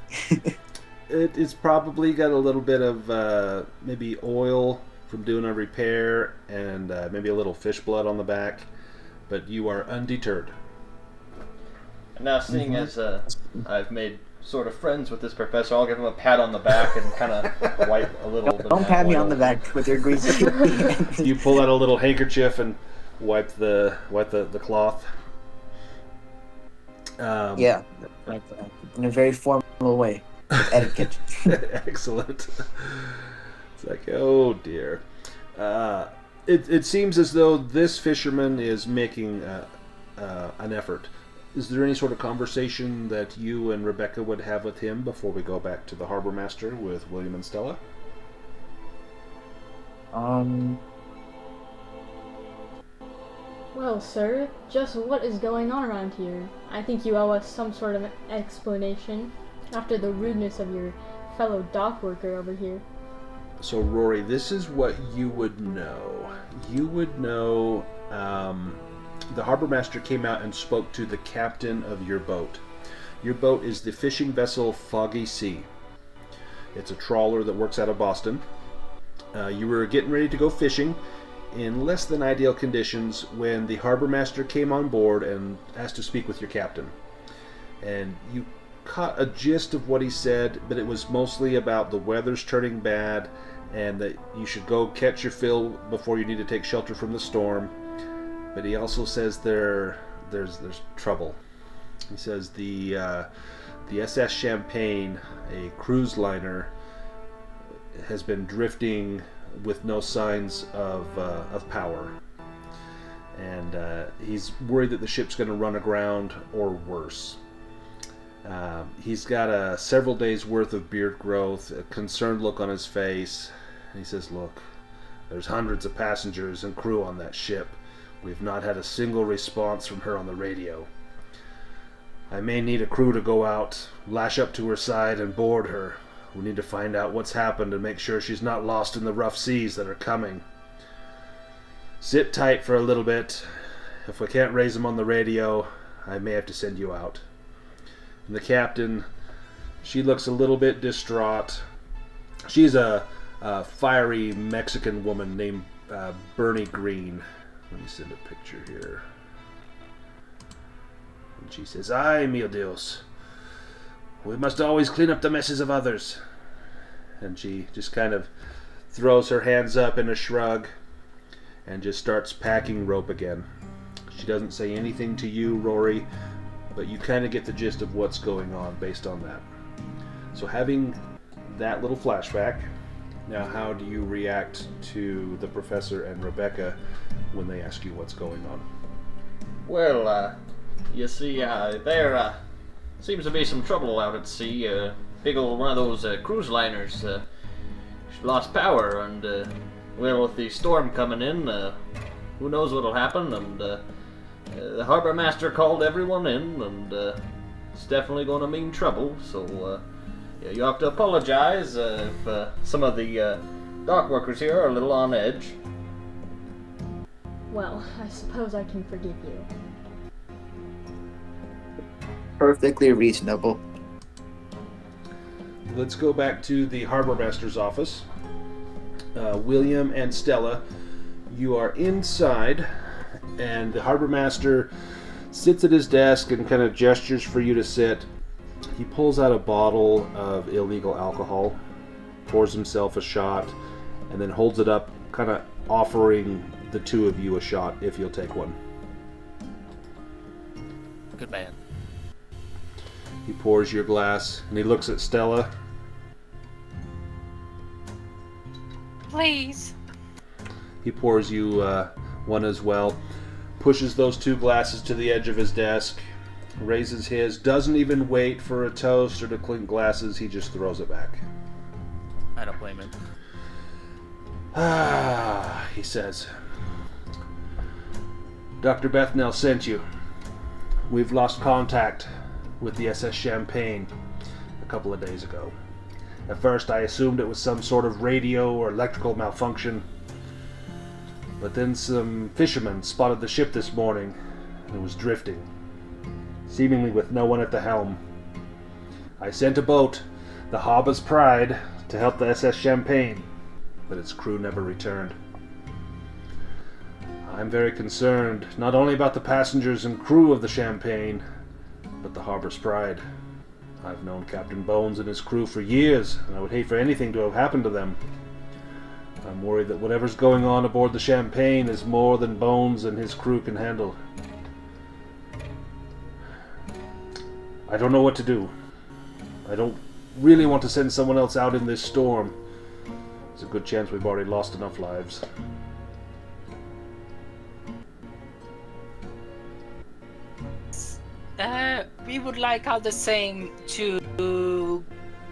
A: It's probably got a little bit of maybe oil from doing a repair and maybe a little fish blood on the back, but you are undeterred.
G: And now, seeing as I've made sort of friends with this professor, I'll give him a pat on the back and kind of wipe a little bit of
E: Don't
G: that
E: pat me
G: oil.
E: on the back with your greasy hand.
A: You pull out a little handkerchief and wipe the cloth.
E: Yeah, in a very formal way, with etiquette.
A: Excellent. It's like, oh dear. It seems as though this fisherman is making an effort. Is there any sort of conversation that you and Rebecca would have with him before we go back to the harbor master with William and Stella?
F: Well, sir, just what is going on around here? I think you owe us some sort of explanation after the rudeness of your fellow dock worker over here.
A: So, Rory, this is what you would know. You would know the harbor master came out and spoke to the captain of your boat. Your boat is the fishing vessel Foggy Sea. It's a trawler that works out of Boston. You were getting ready to go fishing in less than ideal conditions when the harbor master came on board and asked to speak with your captain. And you caught a gist of what he said, but it was mostly about the weather's turning bad and that you should go catch your fill before you need to take shelter from the storm. But he also says there's trouble. He says the SS Champagne, a cruise liner, has been drifting with no signs of power, and he's worried that the ship's going to run aground or worse. He's got several days worth of beard growth, a concerned look on his face. And he says, "Look, there's hundreds of passengers and crew on that ship. We've not had a single response from her on the radio. I may need a crew to go out, lash up to her side, and board her. We need to find out what's happened and make sure she's not lost in the rough seas that are coming. Sit tight for a little bit. If we can't raise them on the radio, I may have to send you out." And the captain, she looks a little bit distraught, She's a fiery Mexican woman named Bernie Green. Let me send a picture here. And she says, "Ay, mio Dios. We must always clean up the messes of others." And she just kind of throws her hands up in a shrug and just starts packing rope again. She doesn't say anything to you, Rory, but you kind of get the gist of what's going on based on that. So having that little flashback, now how do you react to the professor and Rebecca when they ask you what's going on?
G: Well, you see, there seems to be some trouble out at sea. Big old one of those cruise liners lost power, and well, with the storm coming in, who knows what'll happen? And the harbor master called everyone in, and it's definitely going to mean trouble. So yeah, you have to apologize if some of the dock workers here are a little on edge.
F: Well, I suppose I can forgive you.
D: Perfectly reasonable.
A: Let's go back to the harbor master's office. William and Stella, you are inside, and the harbor master sits at his desk and kind of gestures for you to sit. He pulls out a bottle of illegal alcohol, pours himself a shot, and then holds it up, kind of offering the two of you a shot if you'll take one.
C: Good man.
A: He pours your glass, and he looks at Stella.
B: Please.
A: He pours you one as well, pushes those two glasses to the edge of his desk, raises his, doesn't even wait for a toast or to clink glasses, he just throws it back.
C: I don't blame him.
A: Ah, he says. Dr. Bethell sent you. We've lost contact with the SS Champagne a couple of days ago. At first I assumed it was some sort of radio or electrical malfunction, but then some fishermen spotted the ship this morning and it was drifting, seemingly with no one at the helm. I sent a boat, the Harbor's Pride, to help the SS Champagne, but its crew never returned. I'm very concerned, not only about the passengers and crew of the Champagne, but the Harbor's Pride. I've known Captain Bones and his crew for years, and I would hate for anything to have happened to them. I'm worried that whatever's going on aboard the Champagne is more than Bones and his crew can handle. I don't know what to do. I don't really want to send someone else out in this storm. There's a good chance we've already lost enough lives.
B: We would like all the same to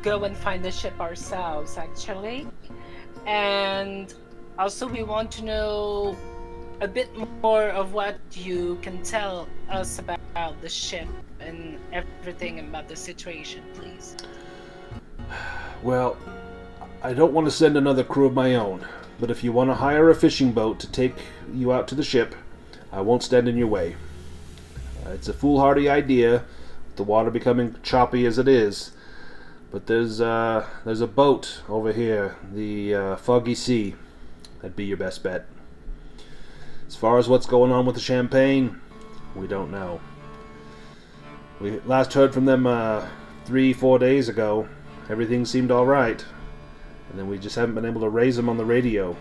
B: go and find the ship ourselves, actually. And also we want to know a bit more of what you can tell us about the ship and everything about the situation, please.
A: Well, I don't want to send another crew of my own, but if you want to hire a fishing boat to take you out to the ship, I won't stand in your way. It's a foolhardy idea, with the water becoming choppy as it is, but there's a boat over here, the Foggy Sea. That'd be your best bet. As far as what's going on with the Champagne, we don't know. We last heard from them 3-4 days ago. Everything seemed alright, and then we just haven't been able to raise them on the radio.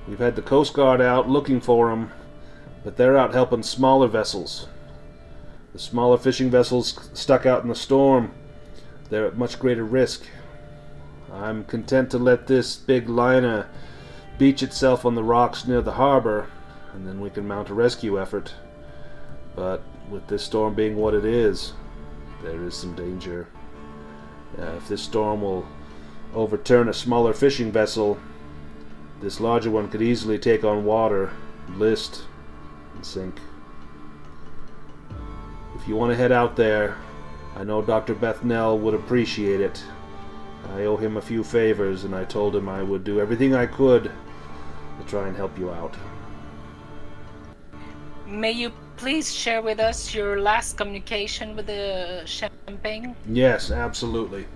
A: We've had the Coast Guard out looking for them, but they're out helping smaller vessels. The smaller fishing vessels stuck out in the storm, they're at much greater risk. I'm content to let this big liner beach itself on the rocks near the harbor, and then we can mount a rescue effort. But with this storm being what it is, there is some danger. If this storm will overturn a smaller fishing vessel, this larger one could easily take on water, list, and sink. If you want to head out there, I know Dr. Bethell would appreciate it. I owe him a few favors, and I told him I would do everything I could to try and help you out.
B: May you please share with us your last communication with the Champagne?
A: Yes, absolutely.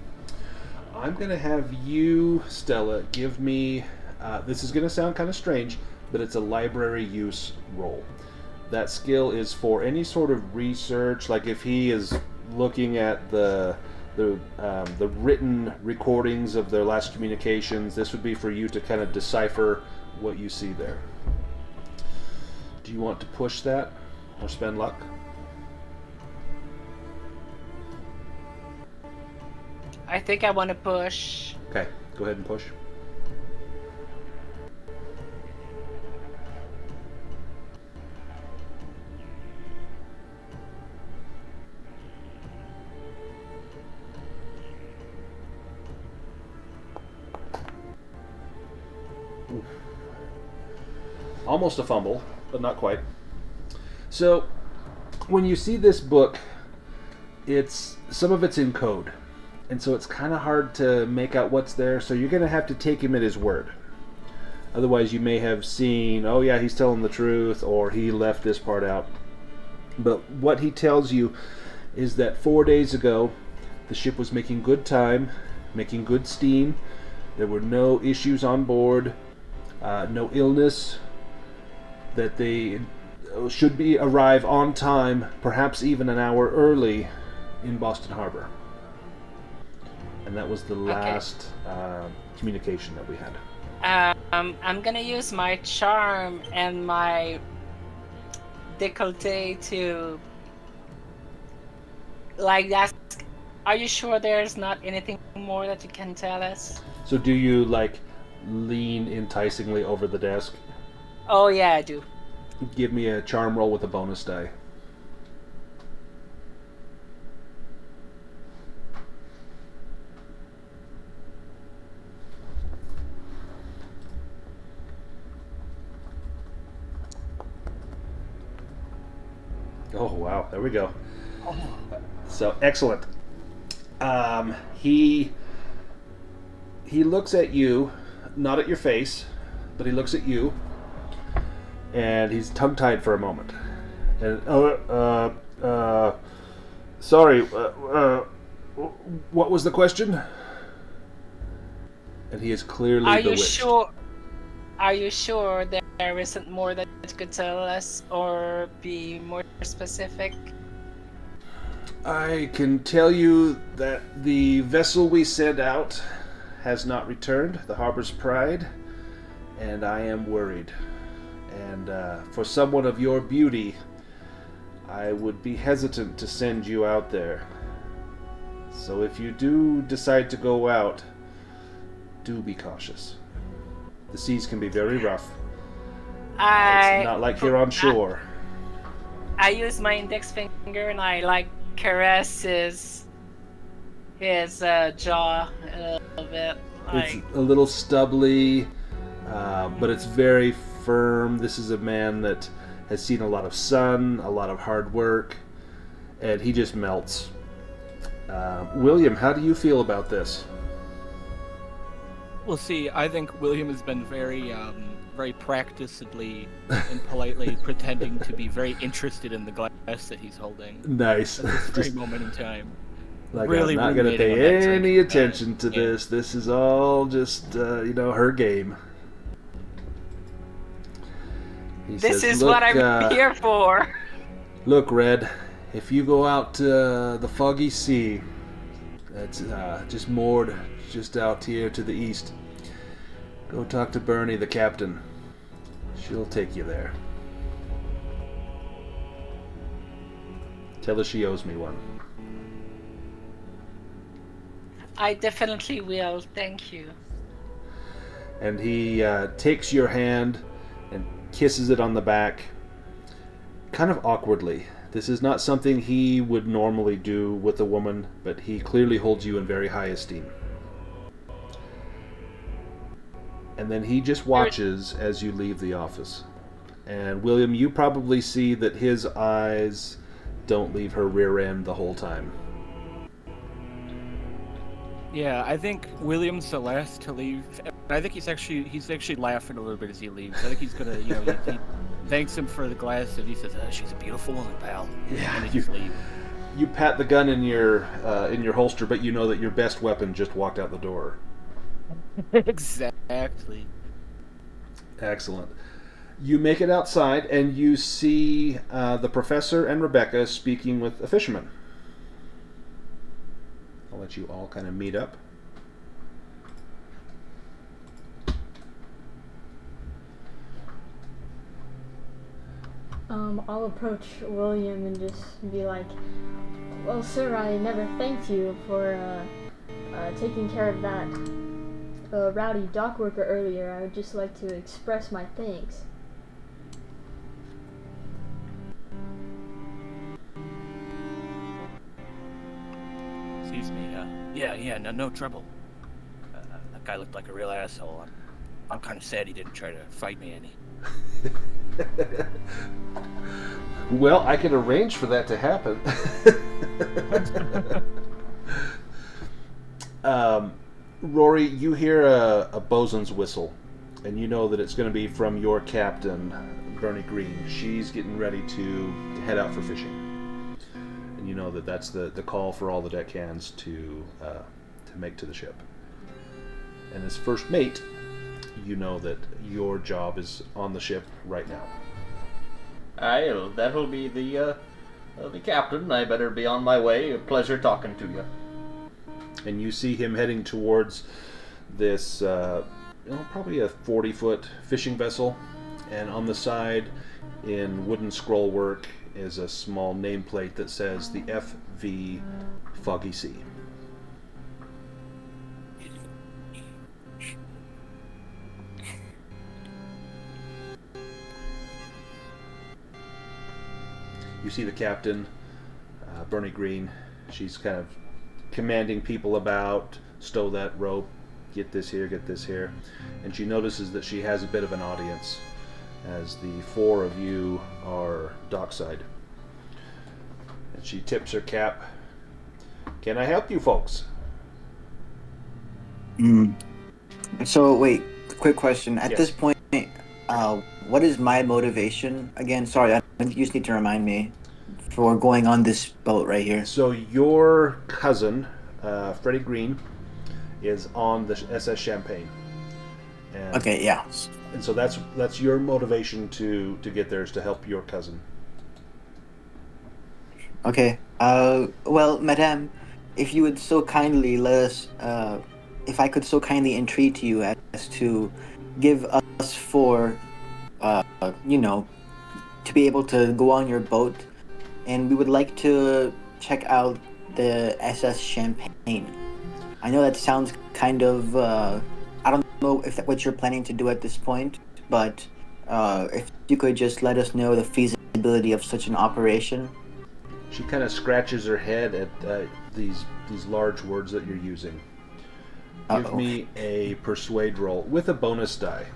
A: I'm going to have you, Stella, give me... this is going to sound kind of strange, but it's a library use roll. That skill is for any sort of research, like if he is looking at the written recordings of their last communications, this would be for you to kind of decipher what you see there. Do you want to push that or spend luck?
B: I think I want to push.
A: Okay, go ahead and push. Oof. Almost a fumble, but not quite. So, when you see this book, some of it's in code. And so it's kind of hard to make out what's there, so you're going to have to take him at his word. Otherwise, you may have seen, oh yeah, he's telling the truth, or he left this part out. But what he tells you is that 4 days ago, the ship was making good time, making good steam. There were no issues on board, no illness, that they should arrive on time, perhaps even an hour early, in Boston Harbor. And that was the last communication that we had.
B: I'm gonna use my charm and my décolleté to ask, are you sure there's not anything more that you can tell us?
A: So do you lean enticingly over the desk?
B: Oh yeah, I do.
A: Give me a charm roll with a bonus die. Oh wow, there we go. So excellent. He looks at you, not at your face, but he looks at you, and he's tongue-tied for a moment. And sorry, what was the question? And he is clearly bewitched.
B: Are you sure that there isn't more that you could tell us, or be more specific?
A: I can tell you that the vessel we sent out has not returned, the Harbor's Pride, and I am worried. And for someone of your beauty, I would be hesitant to send you out there. So if you do decide to go out, do be cautious. The seas can be very rough. It's not like here on shore.
B: I use my index finger and I caress his jaw a little bit.
A: It's a little stubbly, but it's very firm. This is a man that has seen a lot of sun, a lot of hard work, and he just melts. William, how do you feel about this?
C: Well, see, I think William has been very practicedly and politely pretending to be very interested in the glass that he's holding.
A: Nice.
C: At this very moment in time.
A: I'm not going to pay any attention to this. This is all just, her game.
B: This is what I'm here for.
A: Look, Red, if you go out to the foggy sea, that's just moored just out here to the east, go talk to Bernie, the captain. She'll take you there. Tell her she owes me one.
B: I definitely will, thank you.
A: And he takes your hand and kisses it on the back, kind of awkwardly. This is not something he would normally do with a woman, but he clearly holds you in very high esteem. And then he just watches as you leave the office. And William, you probably see that his eyes don't leave her rear end the whole time.
C: Yeah, I think William's the last to leave. I think he's actually laughing a little bit as he leaves. I think he's gonna, he thanks him for the glass, and he says, "She's a beautiful woman, pal."
A: Yeah,
C: and they just leave.
A: You pat the gun in your holster, but you know that your best weapon just walked out the door.
C: Exactly.
A: Excellent. You make it outside, and you see the professor and Rebecca speaking with a fisherman. I'll let you all kind of meet up.
F: I'll approach William and just be like, well, sir, I never thanked you for taking care of that rowdy dock worker earlier. I would just like to express my thanks.
C: Excuse me. Yeah, no trouble. That guy looked like a real asshole. I'm kind of sad he didn't try to fight me any.
A: Well, I can arrange for that to happen. Rory, you hear a bosun's whistle, and you know that it's going to be from your captain, Bernie Green. She's getting ready to head out for fishing. And you know that that's the call for all the deckhands to make to the ship. And as first mate, you know that your job is on the ship right now.
G: Aye, that'll be the captain. I better be on my way. A pleasure talking to you.
A: And you see him heading towards this, probably a 40-foot fishing vessel. And on the side, in wooden scroll work, is a small nameplate that says the FV Foggy Sea. You see the captain, Bernie Green. She's kind of commanding people about, stow that rope, get this here. And she notices that she has a bit of an audience as the four of you are dockside. And she tips her cap. Can I help you folks?
E: So, wait, quick question. At
A: Yes.
E: this point, what is my motivation again? Sorry, you just need to remind me for going on this boat right here.
A: So your cousin, Freddie Green, is on the SS Champagne. And,
E: Okay, yeah.
A: And so that's your motivation to get there, is to help your cousin.
E: Okay. Well, madame, if you would so kindly let us, if I could so kindly entreat you as to give us four, to be able to go on your boat, and we would like to check out the SS Champagne. I know that sounds kind of, I don't know if that's what you're planning to do at this point, but if you could just let us know the feasibility of such an operation.
A: She kind of scratches her head at these large words that you're using. Give me a persuade roll with a bonus die.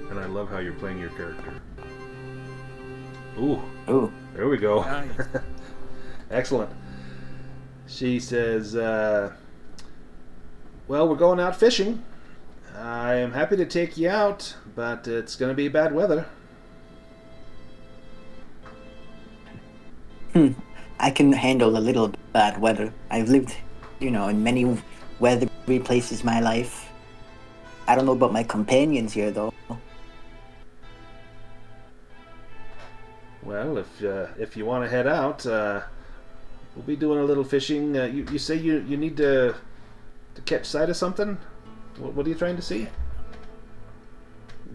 A: And I love how you're playing your character. Ooh, there we go.
C: Nice.
A: Excellent. She says, well, we're going out fishing. I am happy to take you out, but it's going to be bad weather.
E: I can handle a little bad weather. I've lived, in many weathery places in my life. I don't know about my companions here, though.
A: Well, if you want to head out, we'll be doing a little fishing. You say you need to catch sight of something? What are you trying to see?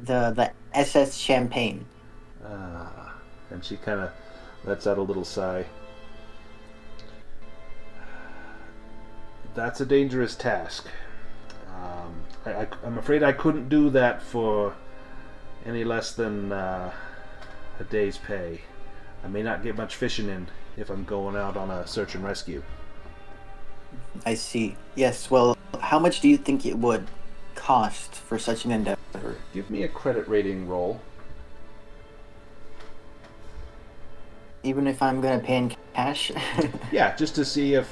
E: The SS Champagne.
A: And she kind of lets out a little sigh. That's a dangerous task. I'm afraid I couldn't do that for any less than a day's pay. I may not get much fishing in if I'm going out on a search and rescue.
E: I see. Yes, well, how much do you think it would cost for such an endeavor?
A: Give me a credit rating roll.
E: Even if I'm gonna pay in cash?
A: Yeah, just to see if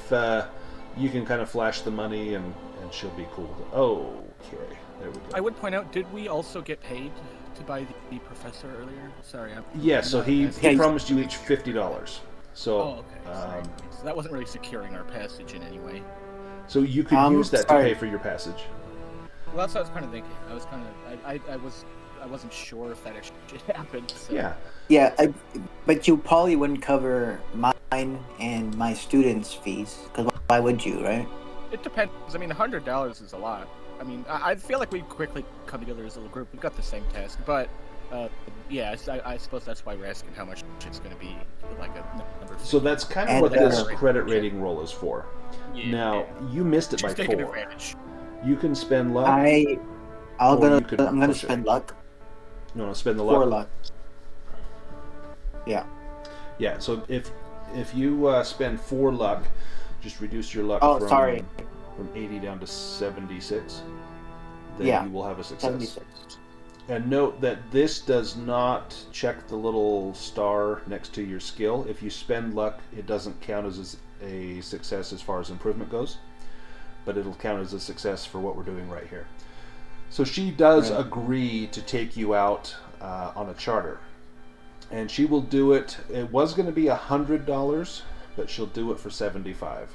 A: you can kind of flash the money and she'll be cool. Okay, there we go.
C: I would point out, did we also get paid to buy the professor earlier? Sorry.
A: Yeah, so he promised you each $50. So,
C: Oh, okay. Sorry. So that wasn't really securing our passage in any way.
A: So you could use that to pay for your passage.
C: Well, that's what I was kind of thinking. I was kind of, I wasn't sure if that actually happened. So.
A: Yeah.
E: Yeah, but you probably wouldn't cover mine and my students' fees, because why would you, right?
C: It depends. I mean, $100 is a lot. I mean, I feel like we quickly come together as a little group. We've got the same task, but yeah, I suppose that's why we're asking how much it's going to be, like a number.
A: So that's kind of what this credit rating roll is for.
C: Yeah.
A: Now, you missed it by 4.
C: Advantage.
A: You can spend luck.
E: I'm gonna spend luck.
A: You want to spend the luck?
E: 4 luck. Yeah.
A: Yeah. So if you spend 4 luck, just reduce your luck from 80 down to 76. Then you will have a success.
E: 76.
A: And note that this does not check the little star next to your skill. If you spend luck, it doesn't count as a success as far as improvement goes, but it'll count as a success for what we're doing right here. So she does agree to take you out on a charter, and she will do it. It was going to be $100, but she'll do it for $75.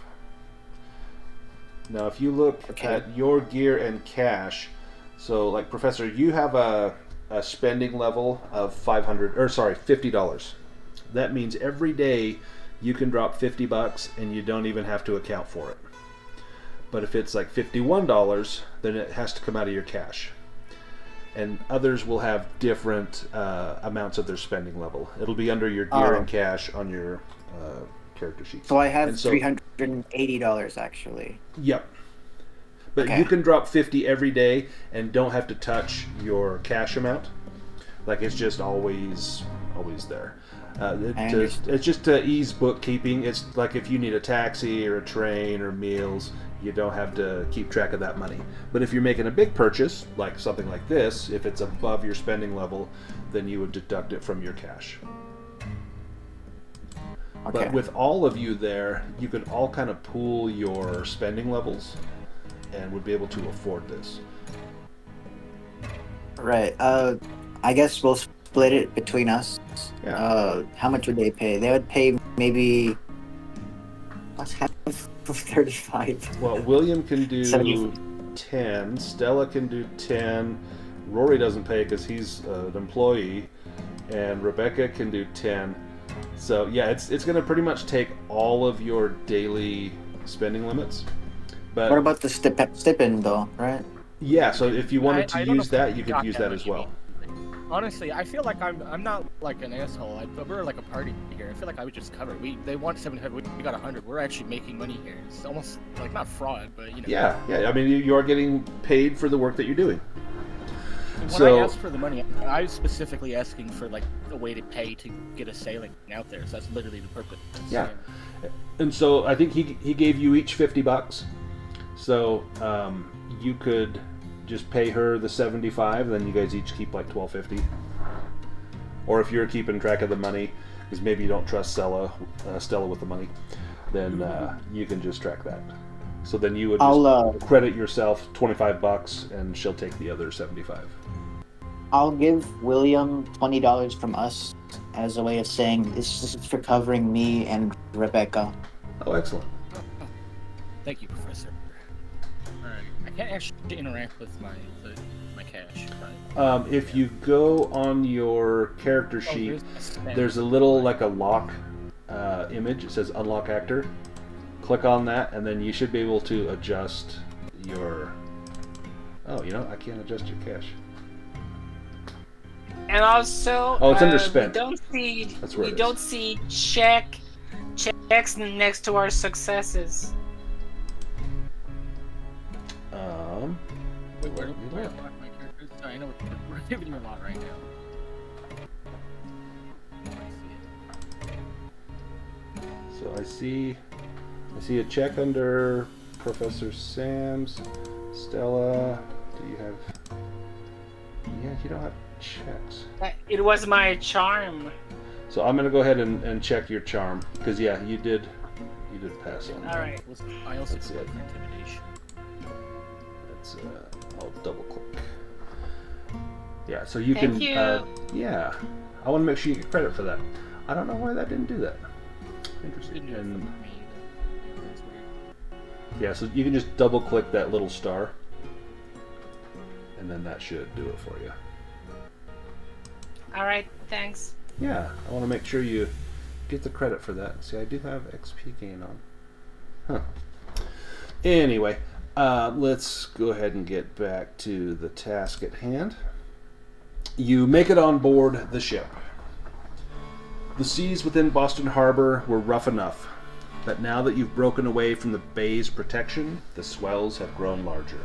A: Now, if you look at your gear and cash, so like Professor, you have a spending level of $50. That means every day you can drop $50 and you don't even have to account for it. But if it's like $51, then it has to come out of your cash. And others will have different amounts of their spending level. It'll be under your gear and cash on your character sheet.
E: So I have $380 actually.
A: Yep. But you can drop 50 every day and don't have to touch your cash amount. Like, it's just always there. It's just to ease bookkeeping. It's like if you need a taxi or a train or meals, you don't have to keep track of that money. But if you're making a big purchase, like something like this, if it's above your spending level, then you would deduct it from your cash. Okay. But with all of you there, you can all kind of pool your spending levels and would be able to afford this.
E: Right. I guess we'll split it between us.
A: Yeah.
E: How much would they pay? They would pay maybe... What's half of 35?
A: Well, William can do
E: 70.
A: 10. Stella can do 10. Rory doesn't pay because he's an employee. And Rebecca can do 10. So, yeah, it's going to pretty much take all of your daily spending limits. But
E: what about the stipend, though, right?
A: Yeah, so if you wanted to use that, you could use that as well.
C: Honestly, I feel like I'm not like an asshole. We're like a party here. I feel like I would just cover it. They want 75, we got 100. We're actually making money here. It's almost like not fraud, but you know.
A: Yeah. I mean, you are getting paid for the work that you're doing.
C: When I asked for the money, I was specifically asking for like a way to pay to get a sailing out there. So that's literally the purpose.
A: Yeah. And so I think he gave you each $50. So you could just pay her the 75, then you guys each keep like $12.50. Or if you're keeping track of the money, because maybe you don't trust Stella with the money, then you can just track that. So then you would just credit yourself $25, and she'll take the other 75.
E: I'll give William $20 from us as a way of saying this is for covering me and Rebecca.
A: Oh, excellent.
C: Thank you, Professor. Alright, I can't actually interact with my cash. But,
A: if you go on your character sheet, there's a little like a lock image. It says unlock actor. Click on that, and then you should be able to adjust your... Oh, you know, I can't adjust your cash.
B: And also,
A: it's under spent.
B: We don't see checks next to our successes.
C: Wait, where are my characters? Sorry, I know we're giving you a lot right now.
A: So I see a check under Professor Sam's. Stella, do you have... Yeah, you don't have checks.
B: It was my charm.
A: So I'm gonna go ahead and check your charm, because yeah, you did pass on.
B: All right.
C: I also did for intimidation.
A: That's I'll double click. Yeah, so you
B: Thank
A: can.
B: you.
A: Yeah, I want to make sure you get credit for that. I don't know why that didn't do that. Interesting.
C: Didn't do it for
A: And
C: me. Yeah, that's weird.
A: yeah, so you can just double click that little star, and then that should do it for you.
B: All right, thanks.
A: Yeah, I want to make sure you get the credit for that. See, I do have XP gain on. Huh. Anyway, let's go ahead and get back to the task at hand. You make it on board the ship. The seas within Boston Harbor were rough enough, but now that you've broken away from the bay's protection, the swells have grown larger.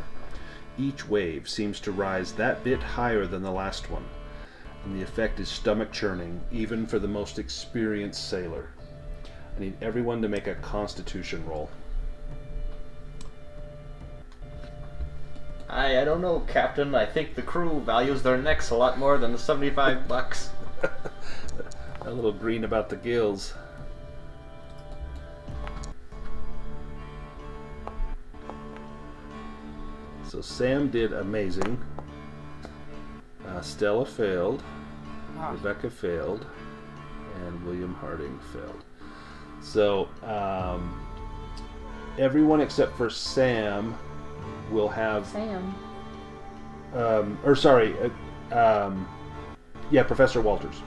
A: Each wave seems to rise that bit higher than the last one, and the effect is stomach-churning, even for the most experienced sailor. I need everyone to make a Constitution roll.
G: I don't know, Captain. I think the crew values their necks a lot more than the $75.
A: A little green about the gills. So Sam did amazing. Stella failed. Rebecca failed. And William Harding failed. So everyone except for Sam will have...
F: Sam.
A: Professor Walters.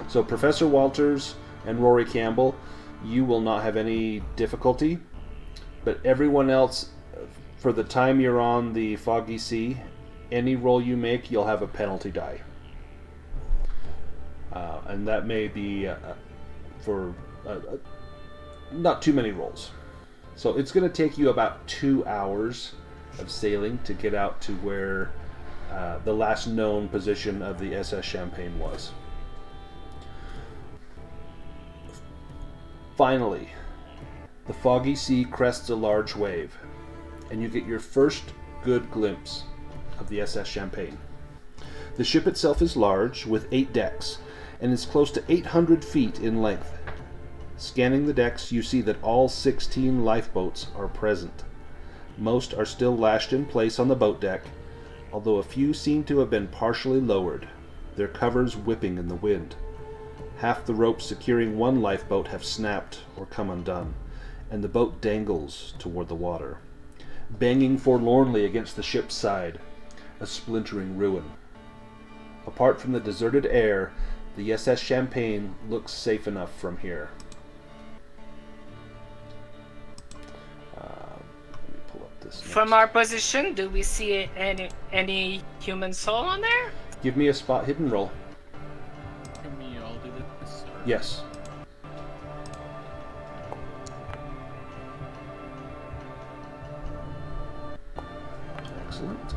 A: So Professor Walters and Rory Campbell, you will not have any difficulty, but everyone else, for the time you're on the Foggy Sea, any roll you make, you'll have a penalty die. And that may be for not too many rolls. So it's going to take you about 2 hours of sailing to get out to where the last known position of the SS Champagne was. Finally, the Foggy Sea crests a large wave, and you get your first good glimpse of the SS Champagne. The ship itself is large, with 8 decks, and is close to 800 feet in length. Scanning the decks, you see that all 16 lifeboats are present. Most are still lashed in place on the boat deck, although a few seem to have been partially lowered, their covers whipping in the wind. Half the ropes securing one lifeboat have snapped or come undone, and the boat dangles toward the water, banging forlornly against the ship's side, a splintering ruin. Apart from the deserted air, the SS Champagne looks safe enough from here. Let me pull up this
B: From
A: next.
B: our position, do we see any human soul on there?
A: Give me a spot hidden roll.
C: Can we all do this? Or...
A: Yes. Excellent.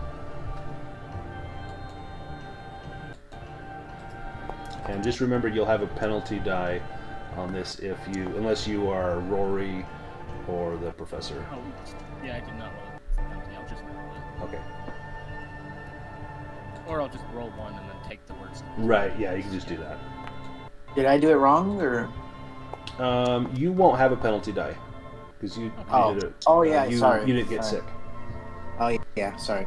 A: And just remember, you'll have a penalty die on this unless you are Rory or the professor.
C: Oh, yeah, I did not roll it. I'll just roll it.
A: Okay.
C: Or I'll just roll one and then take the worst.
A: Right. Yeah, you can just do that.
E: Did I do it wrong or?
A: You won't have a penalty die because you
E: Oh.
A: did it.
E: Oh, yeah,
A: you,
E: sorry.
A: You didn't get
E: Sorry.
A: sick.
E: Oh yeah, sorry.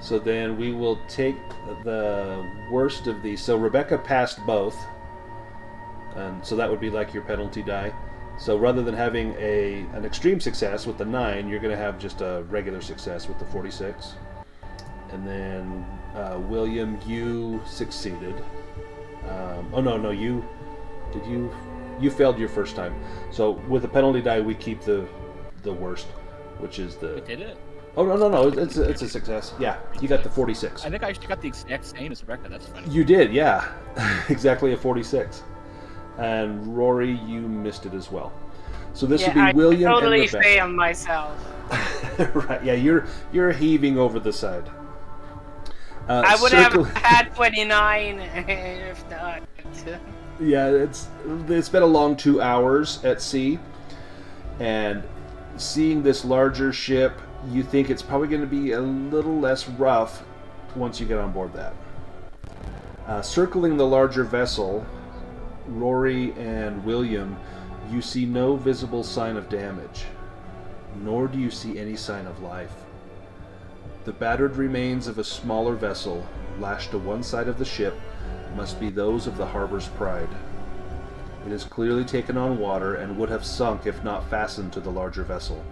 A: So then we will take the worst of these. So Rebecca passed both, and so that would be like your penalty die. So rather than having an extreme success with the 9, you're going to have just a regular success with the 46. And then William, you succeeded. You failed your first time. So with the penalty die, we keep the worst, which is the.
C: We did it?
A: Oh no! It's a success. Yeah, you got the 46.
C: I think I actually got the exact same as Rebecca. That's funny.
A: You did, yeah, exactly a 46. And Rory, you missed it as well. So this would be William
B: I totally
A: and Rebecca.
B: failed myself.
A: Right? Yeah, you're heaving over the side.
B: I would have had 29 if not.
A: Yeah, it's been a long 2 hours at sea, and seeing this larger ship, you think it's probably going to be a little less rough once you get on board that. Circling the larger vessel, Rory and William, you see no visible sign of damage, nor do you see any sign of life. The battered remains of a smaller vessel, lashed to one side of the ship, must be those of the harbor's pride. It is clearly taken on water and would have sunk if not fastened to the larger vessel.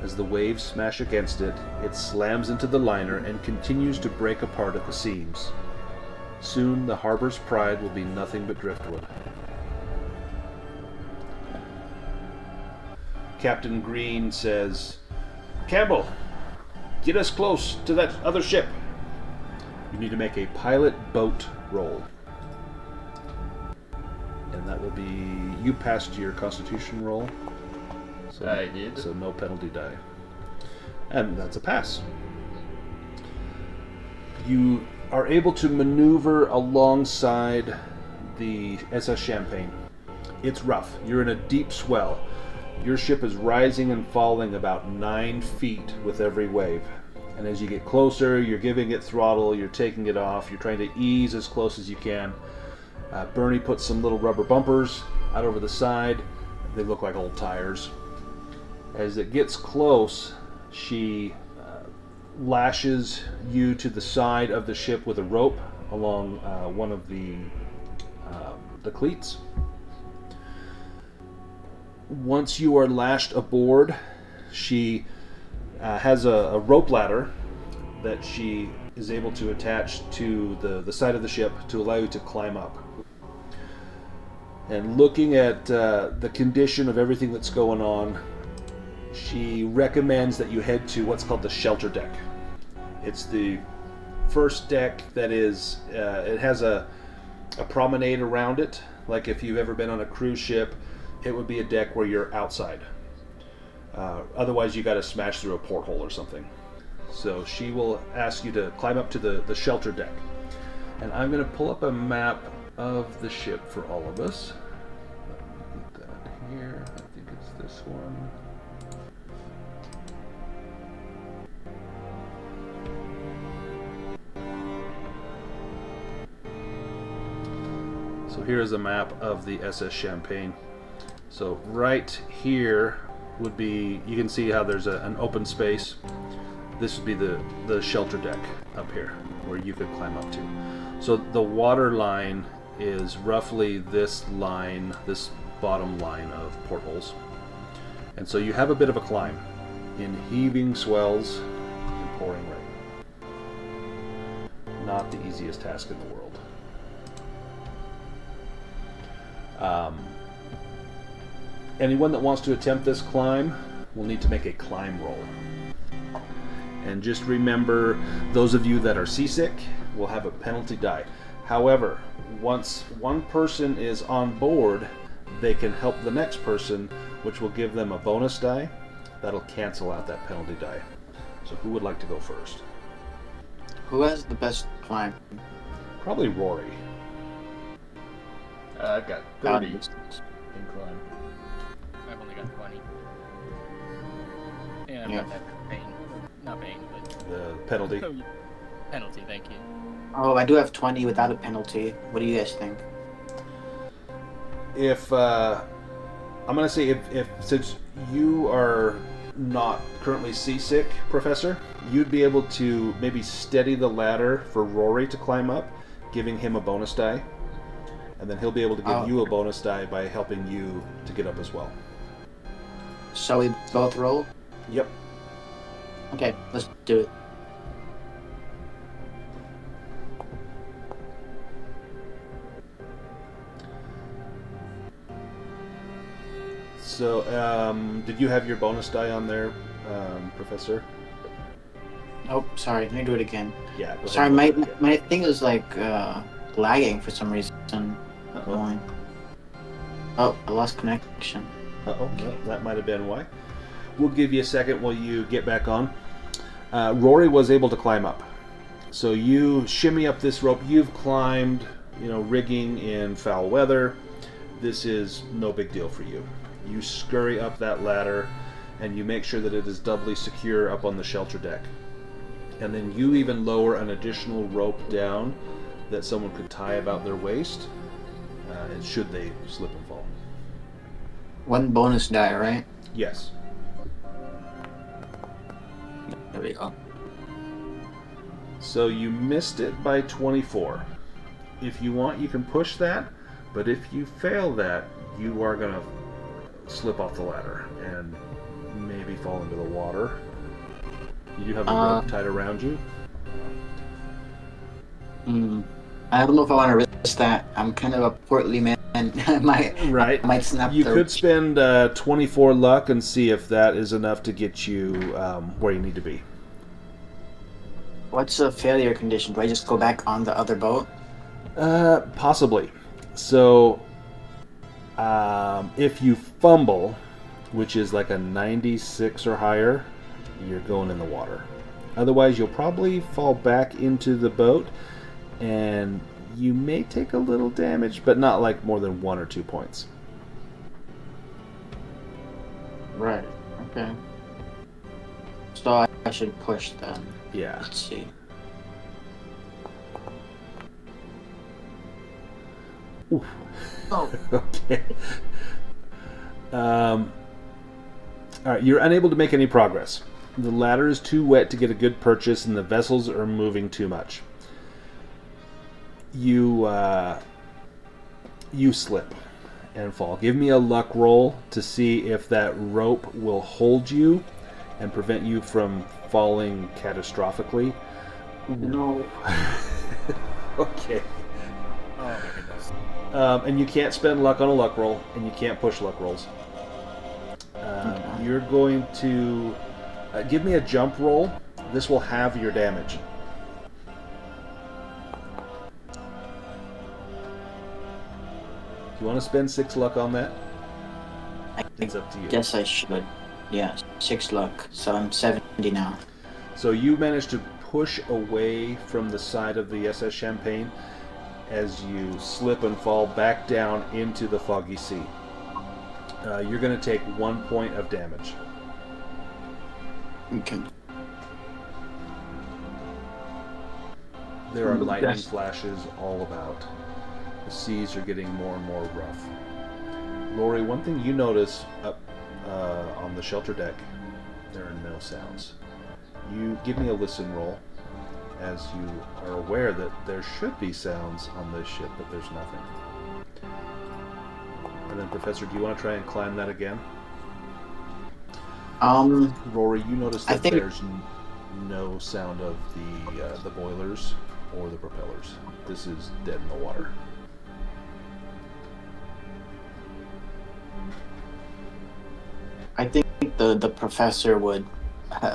A: As the waves smash against it, it slams into the liner and continues to break apart at the seams. Soon the harbor's pride will be nothing but driftwood. Captain Green says, "Campbell, get us close to that other ship." You need to make a pilot boat roll. And that will be, you passed your constitution roll. So,
G: I did.
A: So no penalty die. And that's a pass. You are able to maneuver alongside the SS Champagne. It's rough. You're in a deep swell. Your ship is rising and falling about 9 feet with every wave. And as you get closer, you're giving it throttle, you're taking it off, you're trying to ease as close as you can. Bernie puts some little rubber bumpers out over the side. They look like old tires. As it gets close, she lashes you to the side of the ship with a rope along one of the cleats. Once you are lashed aboard, she has a rope ladder that she is able to attach to the side of the ship to allow you to climb up. And looking at the condition of everything that's going on, she recommends that you head to what's called the shelter deck. It's the first deck that is, it has a promenade around it. Like if you've ever been on a cruise ship, it would be a deck where you're outside. Otherwise you got to smash through a porthole or something. So she will ask you to climb up to the shelter deck. And I'm going to pull up a map of the ship for all of us. Let me get that here. I think it's this one. So here's a map of the SS Champagne. So right here would be, you can see how there's an open space. This would be the shelter deck up here where you could climb up to. So the water line is roughly this line, this bottom line of portholes. And so you have a bit of a climb in heaving swells and pouring rain. Not the easiest task in the world. Anyone that wants to attempt this climb will need to make a climb roll. And just remember, those of you that are seasick will have a penalty die. However, once one person is on board, they can help the next person, which will give them a bonus die. That'll cancel out that penalty die. So who would like to go first?
D: Who has the best climb?
A: Probably Rory.
G: I've got 30 in climb.
C: I've only got 20. And I've got that pain. Not pain, but
A: The penalty.
C: penalty, thank you.
D: Oh, I do have 20 without a penalty. What do you guys think?
A: If I'm gonna say if since you are not currently seasick, Professor, you'd be able to maybe steady the ladder for Rory to climb up, giving him a bonus die, and then he'll be able to give you a bonus die by helping you to get up as well.
D: So we both roll?
A: Yep.
D: Okay, let's do it.
A: So, did you have your bonus die on there, Professor?
D: Oh, sorry. Let me do it again.
A: Yeah. go ahead
D: Sorry,
A: and do it again.
D: my thing is like lagging for some reason.
A: Uh-oh.
D: Oh, I lost connection.
A: Uh-oh, well, that might have been why. We'll give you a second while you get back on. Rory was able to climb up. So you shimmy up this rope. You've climbed, rigging in foul weather. This is no big deal for you. You scurry up that ladder and you make sure that it is doubly secure up on the shelter deck. And then you even lower an additional rope down that someone could tie about their waist, should they slip and fall.
D: One bonus die, right?
A: Yes.
D: There we go.
A: So you missed it by 24. If you want, you can push that, but if you fail that, you are going to slip off the ladder and maybe fall into the water. You do have a rope tied around you.
D: I don't know if I want to risk that. I'm kind of a portly man. I might snap
A: You
D: the
A: could spend 24 luck and see if that is enough to get you where you need to be.
D: What's a failure condition? Do I just go back on the other boat?
A: Possibly. So, if you fumble, which is like a 96 or higher, you're going in the water. Otherwise, you'll probably fall back into the boat, and you may take a little damage, but not like more than 1 or 2 points.
D: Right. Okay. So I should push then.
A: Yeah.
D: Let's see.
A: Oof.
D: Oh.
A: Okay. All right, you're unable to make any progress. The ladder is too wet to get a good purchase, and the vessels are moving too much. You slip and fall. Give me a luck roll to see if that rope will hold you and prevent you from falling catastrophically.
D: No.
A: Okay.
C: Oh my goodness.
A: And you can't spend luck on a luck roll, and you can't push luck rolls. You're going to give me a jump roll. This will halve your damage. Do you want to spend 6 luck on that? It's up to you.
D: Guess I should. Yeah, 6 luck. So I'm 70 now.
A: So you managed to push away from the side of the SS Champagne as you slip and fall back down into the foggy sea. You're going to take 1 point of damage.
D: Okay.
A: There are lightning flashes all about. The seas are getting more and more rough. Rory, one thing you notice up on the shelter deck, there are no sounds. You give me a listen roll, as you are aware that there should be sounds on this ship, but there's nothing. And then, Professor, do you want to try and climb that again? Rory, you notice that there's no sound of the boilers or the propellers. This is dead in the water.
D: I think the professor would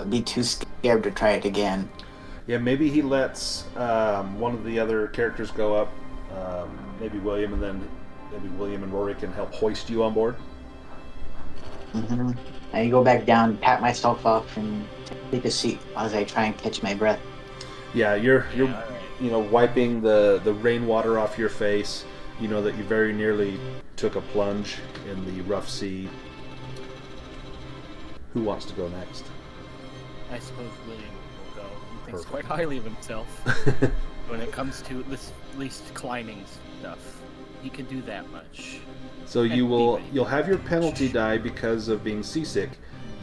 D: be too scared to try it again.
A: Yeah, maybe he lets one of the other characters go up, maybe William, and then maybe William and Rory can help hoist you on board.
D: Mm-hmm. I go back down, pat myself off, and take a seat as I try and catch my breath.
A: Yeah, you're wiping the rainwater off your face. You know that you very nearly took a plunge in the rough sea. Who wants to go next?
C: I suppose William will go. He thinks quite highly of himself when it comes to at least climbing stuff. He can do that much.
A: So you'll have your penalty die because of being seasick,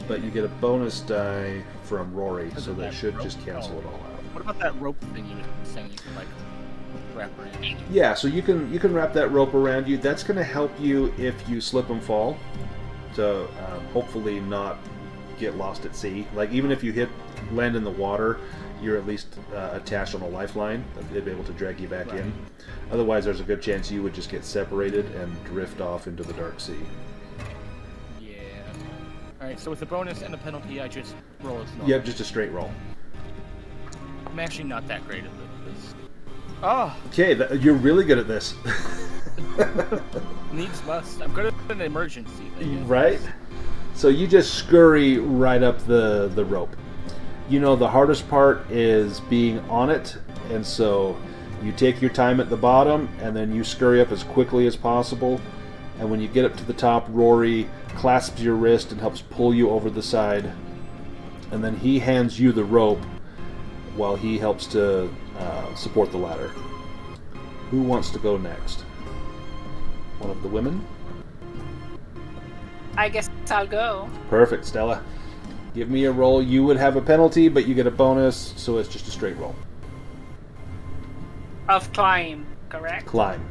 A: but you get a bonus die from Rory, so that should just cancel it all out.
C: What about that rope thing you were saying you can like wrap around?
A: Yeah, so you can wrap that rope around you. That's going to help you if you slip and fall, to hopefully not get lost at sea. Like even if you land in the water, you're at least attached on a lifeline. They'd be able to drag you back in. Otherwise, there's a good chance you would just get separated and drift off into the dark sea.
C: Yeah. Alright, so with the bonus and the penalty, I just roll as normal.
A: Yep, just a straight roll.
C: I'm actually not that great at this. Oh!
A: Okay, you're really good at this.
C: Needs must. I'm good at an emergency thing.
A: Right? So you just scurry right up the rope. You know the hardest part is being on it, and so you take your time at the bottom, and then you scurry up as quickly as possible. And when you get up to the top, Rory clasps your wrist and helps pull you over the side. And then he hands you the rope while he helps to support the ladder. Who wants to go next? One of the women?
B: I guess I'll go.
A: Perfect, Stella. Give me a roll. You would have a penalty, but you get a bonus, so it's just a straight roll.
B: of climb, correct?
A: Climb.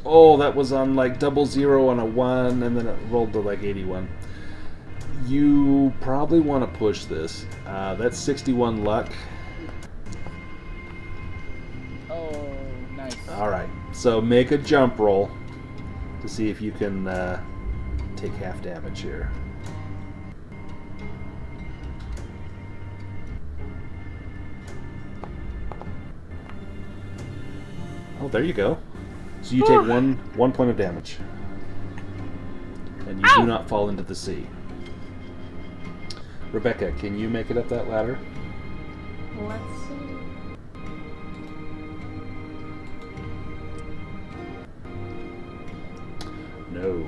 A: Oh, that was on like 00 on a 1, and then it rolled to like 81. You probably want to push this. That's 61 luck.
C: Oh, nice.
A: Alright, so make a jump roll to see if you can take half damage here. Oh, there you go. So you take one point of damage. And you do not fall into the sea. Rebecca, can you make it up that ladder?
F: Let's see.
A: No.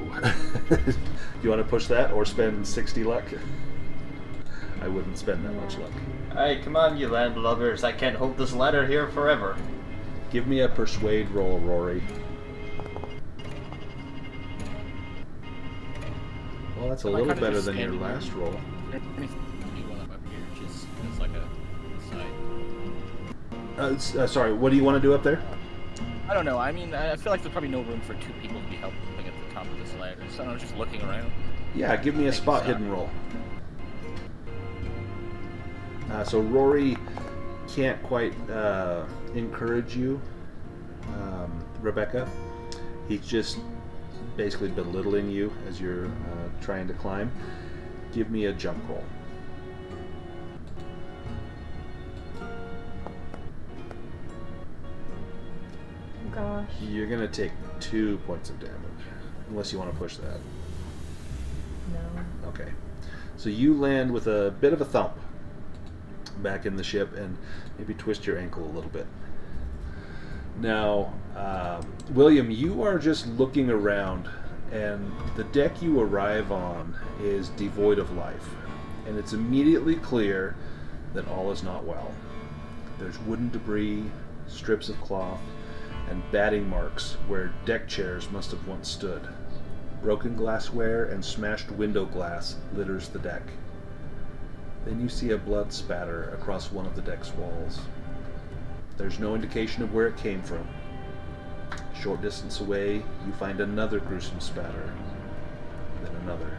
A: You want to push that or spend 60 luck? I wouldn't spend that much luck.
G: Hey, come on, you landlubbers. I can't hold this ladder here forever.
A: Give me a persuade roll, Rory. Well, that's a little better than your last roll. Sorry, what do you want to do up there?
C: I don't know. I mean, I feel like there's probably no room for two people to be helping at the top of this ladder. So I'm just looking around.
A: Yeah, give me a spot hidden roll. So Rory can't quite encourage you, Rebecca. He's just basically belittling you as you're trying to climb. Give me a jump roll.
F: Gosh.
A: You're going to take 2 points of damage, unless you want to push that.
F: No.
A: Okay. So you land with a bit of a thump back in the ship and maybe twist your ankle a little bit. Now, William, you are just looking around, and the deck you arrive on is devoid of life, and it's immediately clear that all is not well. There's wooden debris, strips of cloth, and batting marks where deck chairs must have once stood. Broken glassware and smashed window glass litters the deck. Then you see a blood spatter across one of the deck's walls. There's no indication of where it came from. A short distance away, you find another gruesome spatter, then another.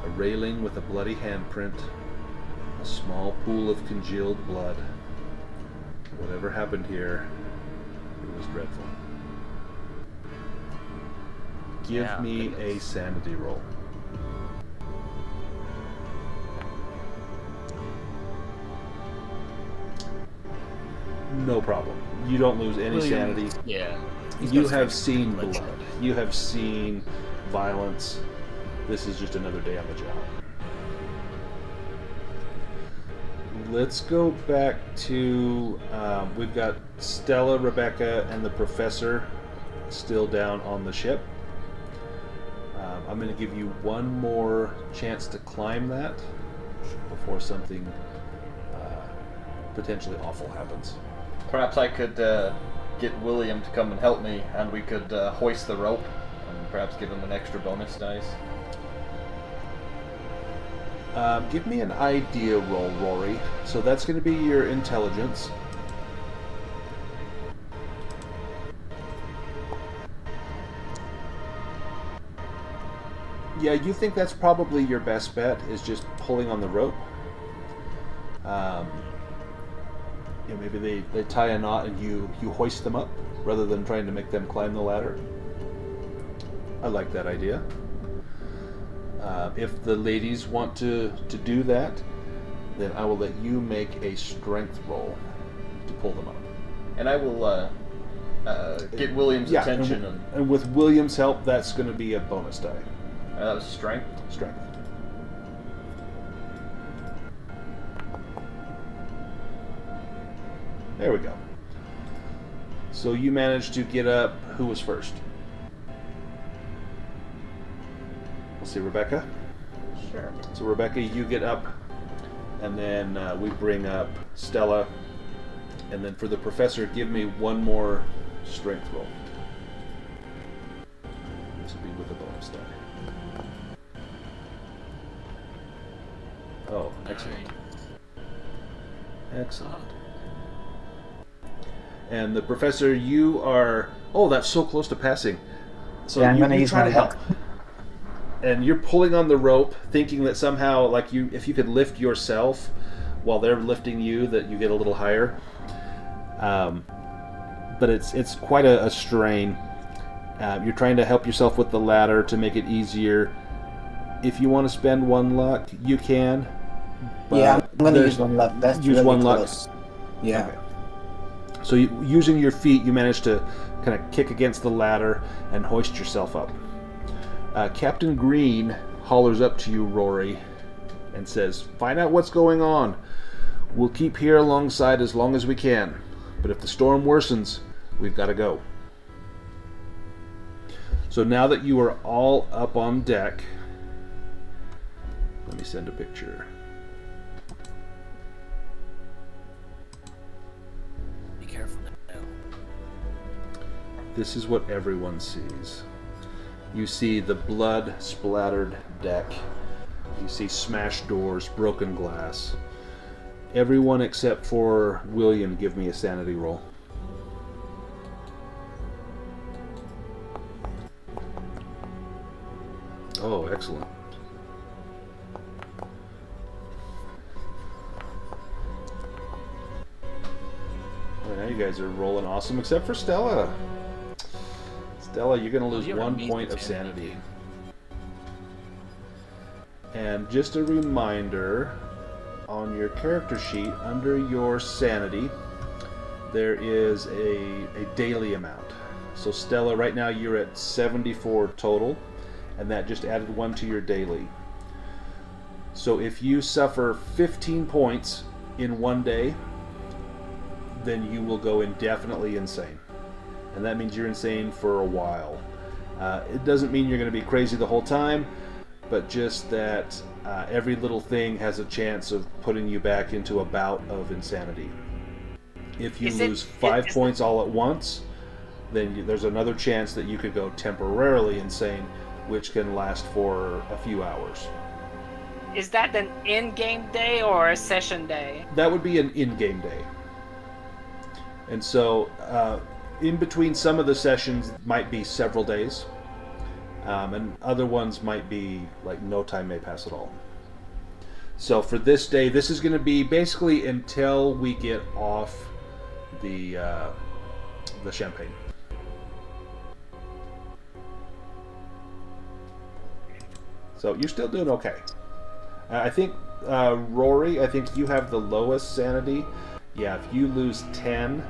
A: A railing with a bloody handprint, a small pool of congealed blood. Whatever happened here, it was dreadful. Give me a sanity roll. No problem. You don't lose any sanity.
C: Yeah.
A: You have seen blood. You have seen violence. This is just another day on the job. Let's go back to, we've got Stella, Rebecca, and the professor still down on the ship. I'm going to give you one more chance to climb that before something potentially awful happens.
G: Perhaps I could get William to come and help me, and we could hoist the rope, and perhaps give him an extra bonus dice.
A: Give me an idea roll, Rory. So that's going to be your intelligence. Yeah, you think that's probably your best bet, is just pulling on the rope. Maybe they tie a knot and you hoist them up, rather than trying to make them climb the ladder. I like that idea. If the ladies want to do that, then I will let you make a strength roll to pull them up.
G: And I will get William's attention.
A: And with William's help, that's going to be a bonus die.
G: That was strength?
A: Strength. There we go. So you managed to get up. Who was first? We'll see, Rebecca.
F: Sure.
A: So Rebecca, you get up, and then we bring up Stella, and then for the professor, give me one more strength roll. This will be with a bonus die. Oh, excellent. Excellent. And the professor, you are... Oh, that's so close to passing. So
D: yeah, I'm
A: you,
D: gonna
A: you
D: use
A: try
D: my
A: to help.
D: luck.
A: And you're pulling on the rope, thinking that somehow, like if you could lift yourself while they're lifting you, that you get a little higher. But it's quite a strain. You're trying to help yourself with the ladder to make it easier. If you want to spend one luck, you can. But
D: Yeah, I'm gonna use one luck. That's
A: use
D: really
A: one luck.
D: close. Yeah.
A: Okay. So using your feet, you manage to kind of kick against the ladder and hoist yourself up. Captain Green hollers up to you, Rory, and says, "Find out what's going on. We'll keep here alongside as long as we can. But if the storm worsens, we've got to go." So now that you are all up on deck, let me send a picture.
C: Be careful now.
A: This is what everyone sees. You see the blood-splattered deck. You see smashed doors, broken glass. Everyone except for William, give me a sanity roll. Oh, excellent. Well, now you guys are rolling awesome, except for Stella. Stella, you're going to lose
C: You're
A: 1
C: amazing
A: point of
C: sanity.
A: sanity. And just a reminder, on your character sheet, under your sanity, there is a daily amount. So Stella, right now you're at 74 total, and that just added 1 to your daily. So if you suffer 15 points in one day, then you will go indefinitely insane. And that means you're insane for a while. It doesn't mean you're going to be crazy the whole time, but just that every little thing has a chance of putting you back into a bout of insanity. If you lose 5 points all at once, then there's another chance that you could go temporarily insane, which can last for a few hours.
B: Is that an in-game day or a session day?
A: That would be an in-game day. And so, in between some of the sessions might be several days, and other ones might be like no time may pass at all. So for this day, this is going to be basically until we get off the champagne. So you're still doing okay. I think, Rory, I think you have the lowest sanity. Yeah, if you lose 10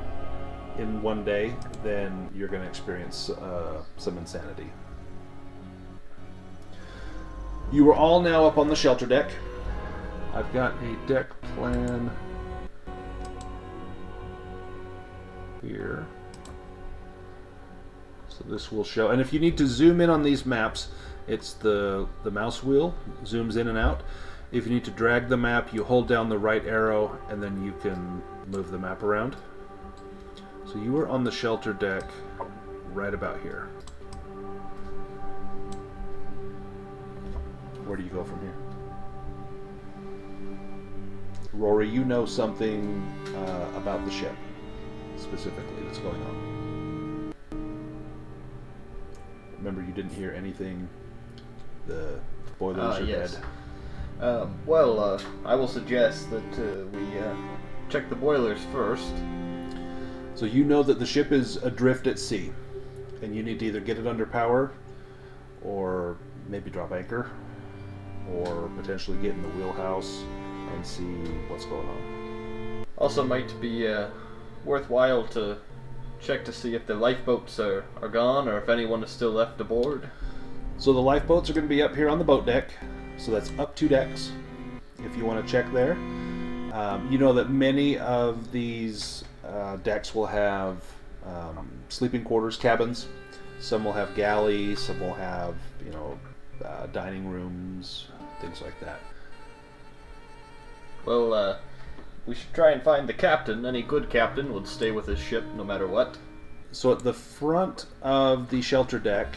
A: in one day, then you're going to experience some insanity. You are all now up on the shelter deck. I've got a deck plan here. So this will show, and if you need to zoom in on these maps, it's the mouse wheel zooms in and out. If you need to drag the map, you hold down the right arrow and then you can move the map around. So you are on the shelter deck right about here. Where do you go from here? Rory, you know something about the ship specifically that's going on. Remember, you didn't hear anything. The boilers are
G: yes.
A: dead.
G: Well, I will suggest that we check the boilers first.
A: So you know that the ship is adrift at sea, and you need to either get it under power, or maybe drop anchor, or potentially get in the wheelhouse and see what's going on.
G: Also might be worthwhile to check to see if the lifeboats are gone, or if anyone is still left aboard.
A: So the lifeboats are going to be up here on the boat deck, so that's up 2 decks, if you want to check there. You know that many of these decks will have sleeping quarters, cabins. Some will have galleys, some will have, dining rooms, things like that.
G: Well, we should try and find the captain. Any good captain would stay with his ship no matter what.
A: So at the front of the shelter deck,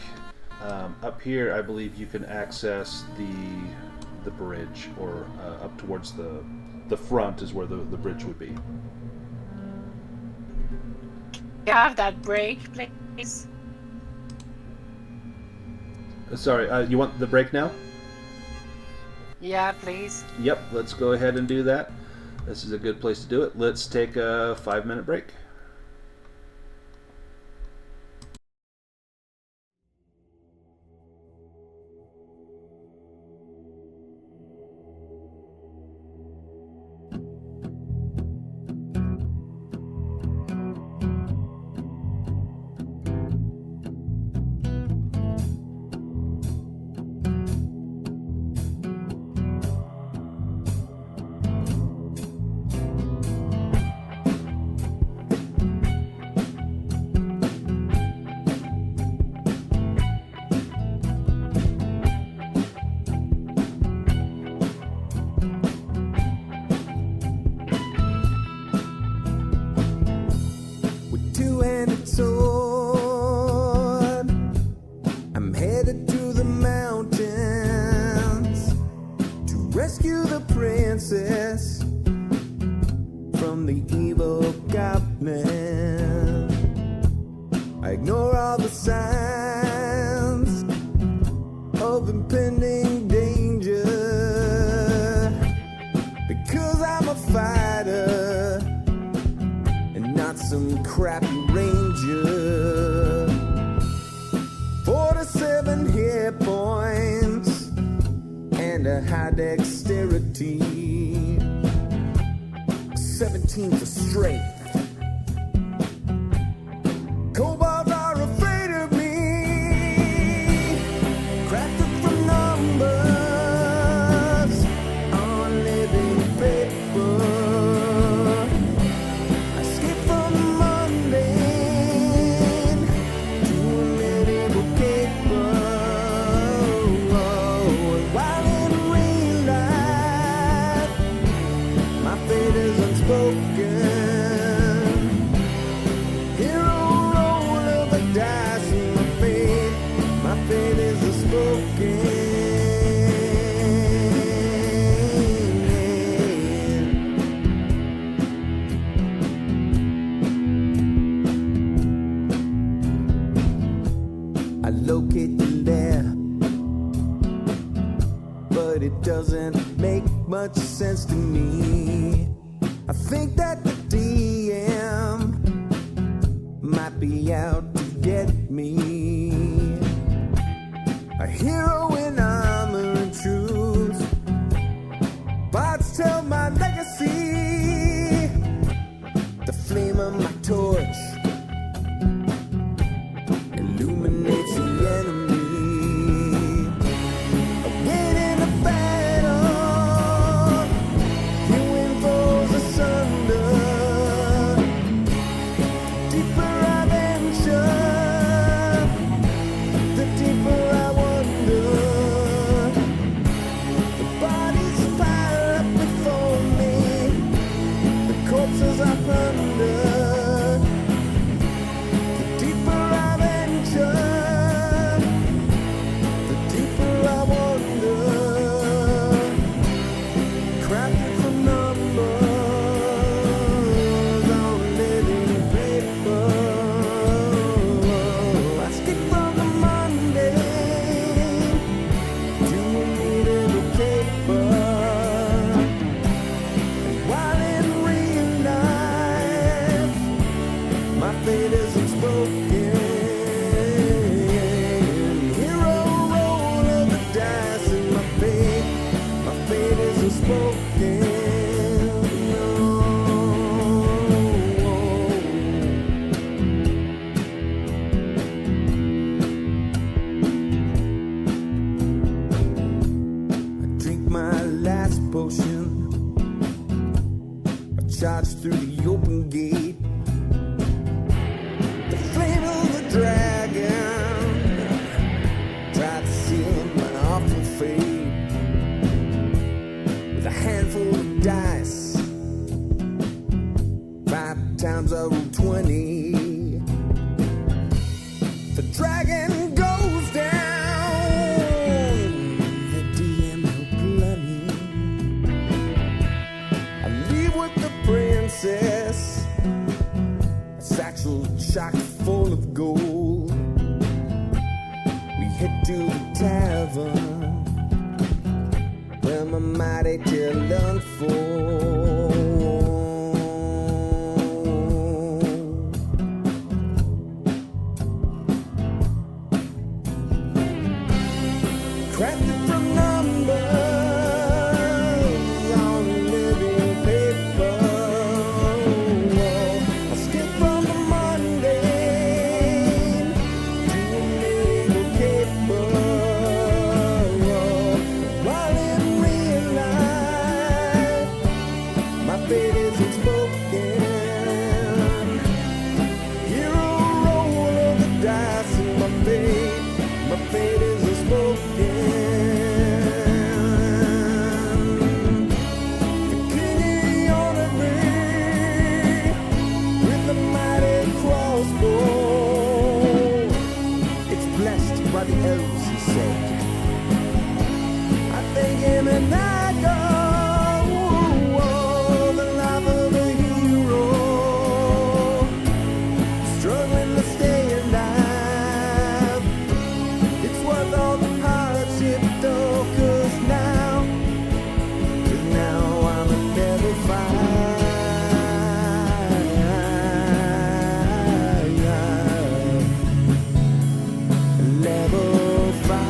A: up here, I believe you can access the the bridge, or up towards the front is where the bridge would be.
B: You have that break, please?
A: Sorry, you want the break now?
B: Yeah, please.
A: Yep, let's go ahead and do that. This is a good place to do it. Let's take a 5-minute break.
H: Dragon goes down. The DM will blood princess, a satchel chock full of gold. We head to the tavern where my mighty tale unfolds. Crafted from numbers on living paper. I skip from the mundane to a naval caper. While in real life, my fate is unspoken. Hero roll of the dice and my fate is unspoken. The king honored me with a mighty crossbow. It's blessed by the elves, he said. I thank him and I go. The life of a hero, struggling to stay alive. It's worth all the hardship though, 'cause now I'm a level 5. Level 5.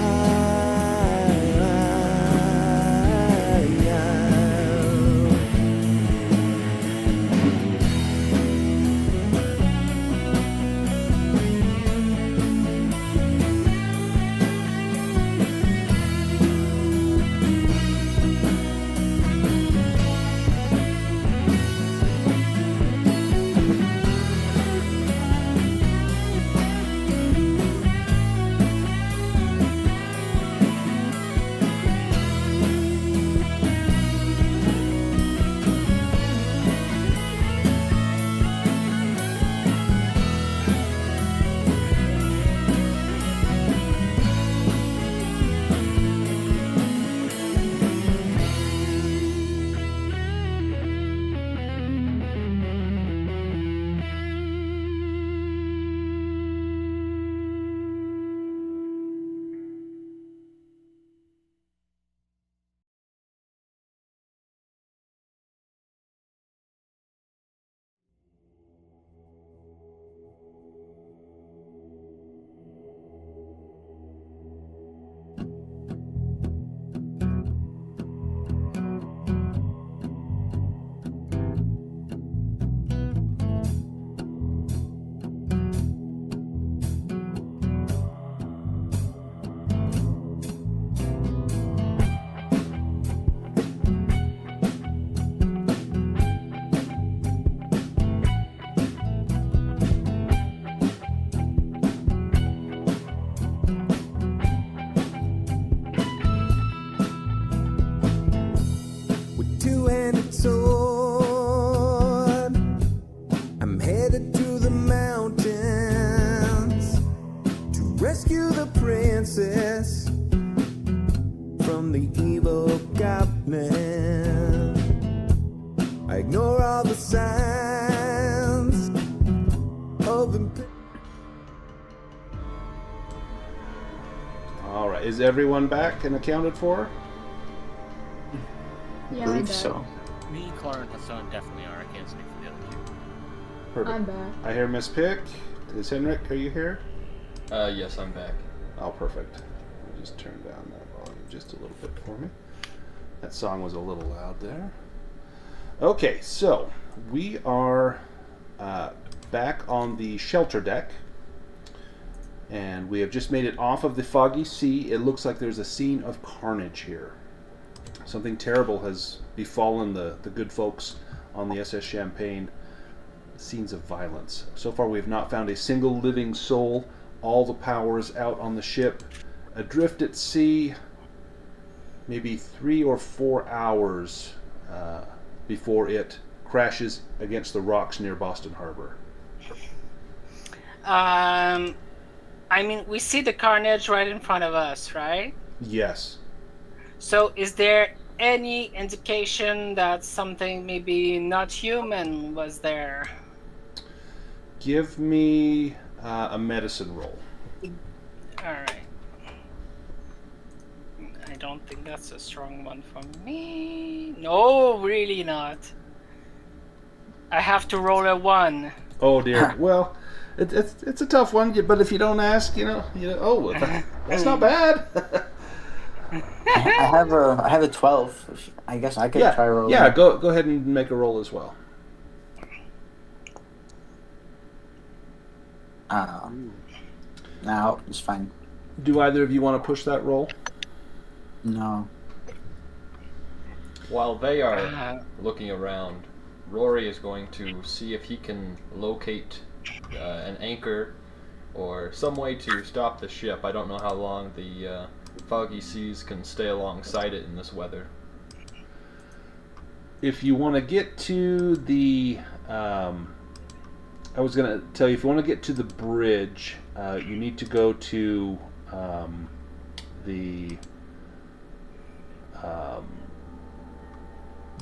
H: With two-handed sword, I'm headed to the mountains to rescue the princess from the evil goblin. I ignore all the signs of
A: All right, is everyone back and accounted for?
F: Yeah,
D: I
F: I'm
D: believe
F: back.
D: so.
C: Me, Clara, and Hassan definitely are. I can't speak for the other two.
A: Perfect.
F: I'm back.
A: I hear Miss Pick. Is Henrik, are you here?
G: Yes, I'm back.
A: Oh, perfect. Let me just turn down that volume just a little bit for me. That song was a little loud there. Okay, so we are back on the shelter deck, and we have just made it off of the foggy sea. It looks like there's a scene of carnage here. Something terrible has befallen the good folks on the SS Champagne. Scenes of violence. So far we have not found a single living soul. All the power is out on the ship. Adrift at sea, maybe 3 or 4 hours before it crashes against the rocks near Boston Harbor.
B: I mean, we see the carnage right in front of us, right?
A: Yes.
B: So is there any indication that something maybe not human was there?
A: Give me a medicine roll.
B: Alright. I don't think that's a strong one for me. No, really not. I have to roll a 1.
A: Oh dear. Well, it's a tough one, but if you don't ask, that's not bad.
E: I have a 12. I guess I could try rolling.
A: Yeah, go ahead and make a roll as well.
E: No, it's fine.
A: Do either of you want to push that roll?
E: No.
G: While they are looking around, Rory is going to see if he can locate an anchor or some way to stop the ship. I don't know how long the foggy seas can stay alongside it in this weather.
A: If you want to get to the... I was going to tell you, if you want to get to the bridge, you need to go to the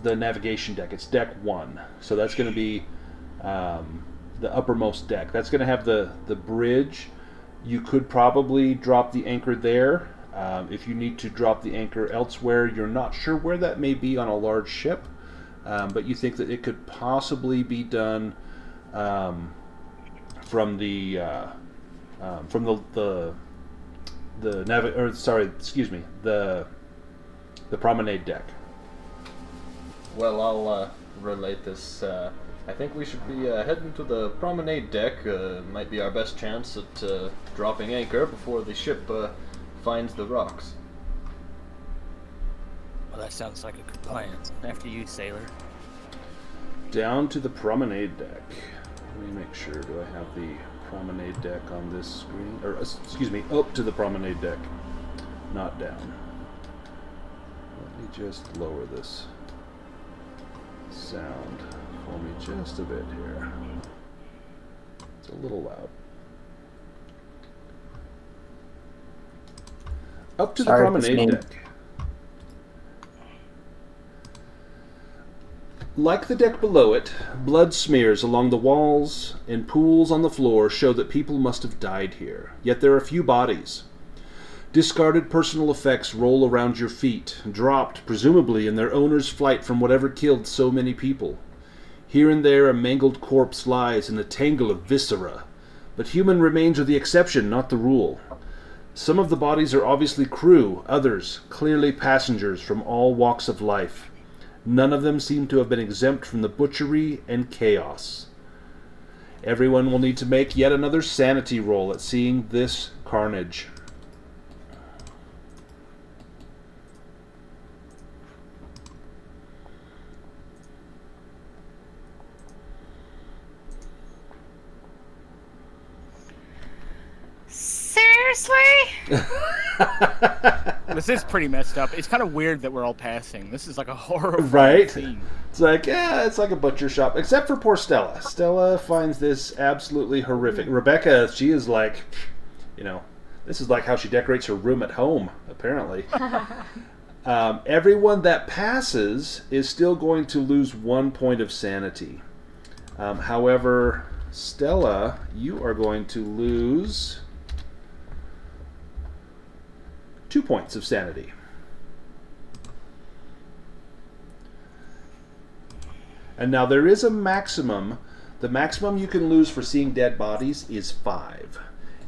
A: navigation deck. It's deck 1. So that's going to be the uppermost deck. That's going to have the bridge. You could probably drop the anchor there. If you need to drop the anchor elsewhere, you're not sure where that may be on a large ship, but you think that it could possibly be done from the promenade deck.
G: Well, I'll relate this. I think we should be heading to the promenade deck. Might be our best chance at dropping anchor before the ship finds the rocks.
C: Well, that sounds like a good plan. After you, sailor.
A: Down to the promenade deck. Let me make sure. Do I have the promenade deck on this screen? Or, excuse me, up to the promenade deck, not down. Let me just lower this sound for me just a bit here. It's a little loud. Up to the promenade deck. Like the deck below it, blood smears along the walls and pools on the floor show that people must have died here, yet there are few bodies. Discarded personal effects roll around your feet, dropped, presumably, in their owner's flight from whatever killed so many people. Here and there a mangled corpse lies in a tangle of viscera, but human remains are the exception, not the rule. Some of the bodies are obviously crew, others clearly passengers from all walks of life. None of them seem to have been exempt from the butchery and chaos. Everyone will need to make yet another sanity roll at seeing this carnage.
B: Seriously?
C: This is pretty messed up. It's kind of weird that we're all passing. This is like a horrifying
A: Right?
C: scene.
A: It's like, it's like a butcher shop. Except for poor Stella. Stella finds this absolutely horrific. Rebecca, she is like, this is like how she decorates her room at home, apparently. Everyone that passes is still going to lose 1 point of sanity. However, Stella, you are going to lose 2 points of sanity. And now there is a maximum. The maximum you can lose for seeing dead bodies is 5.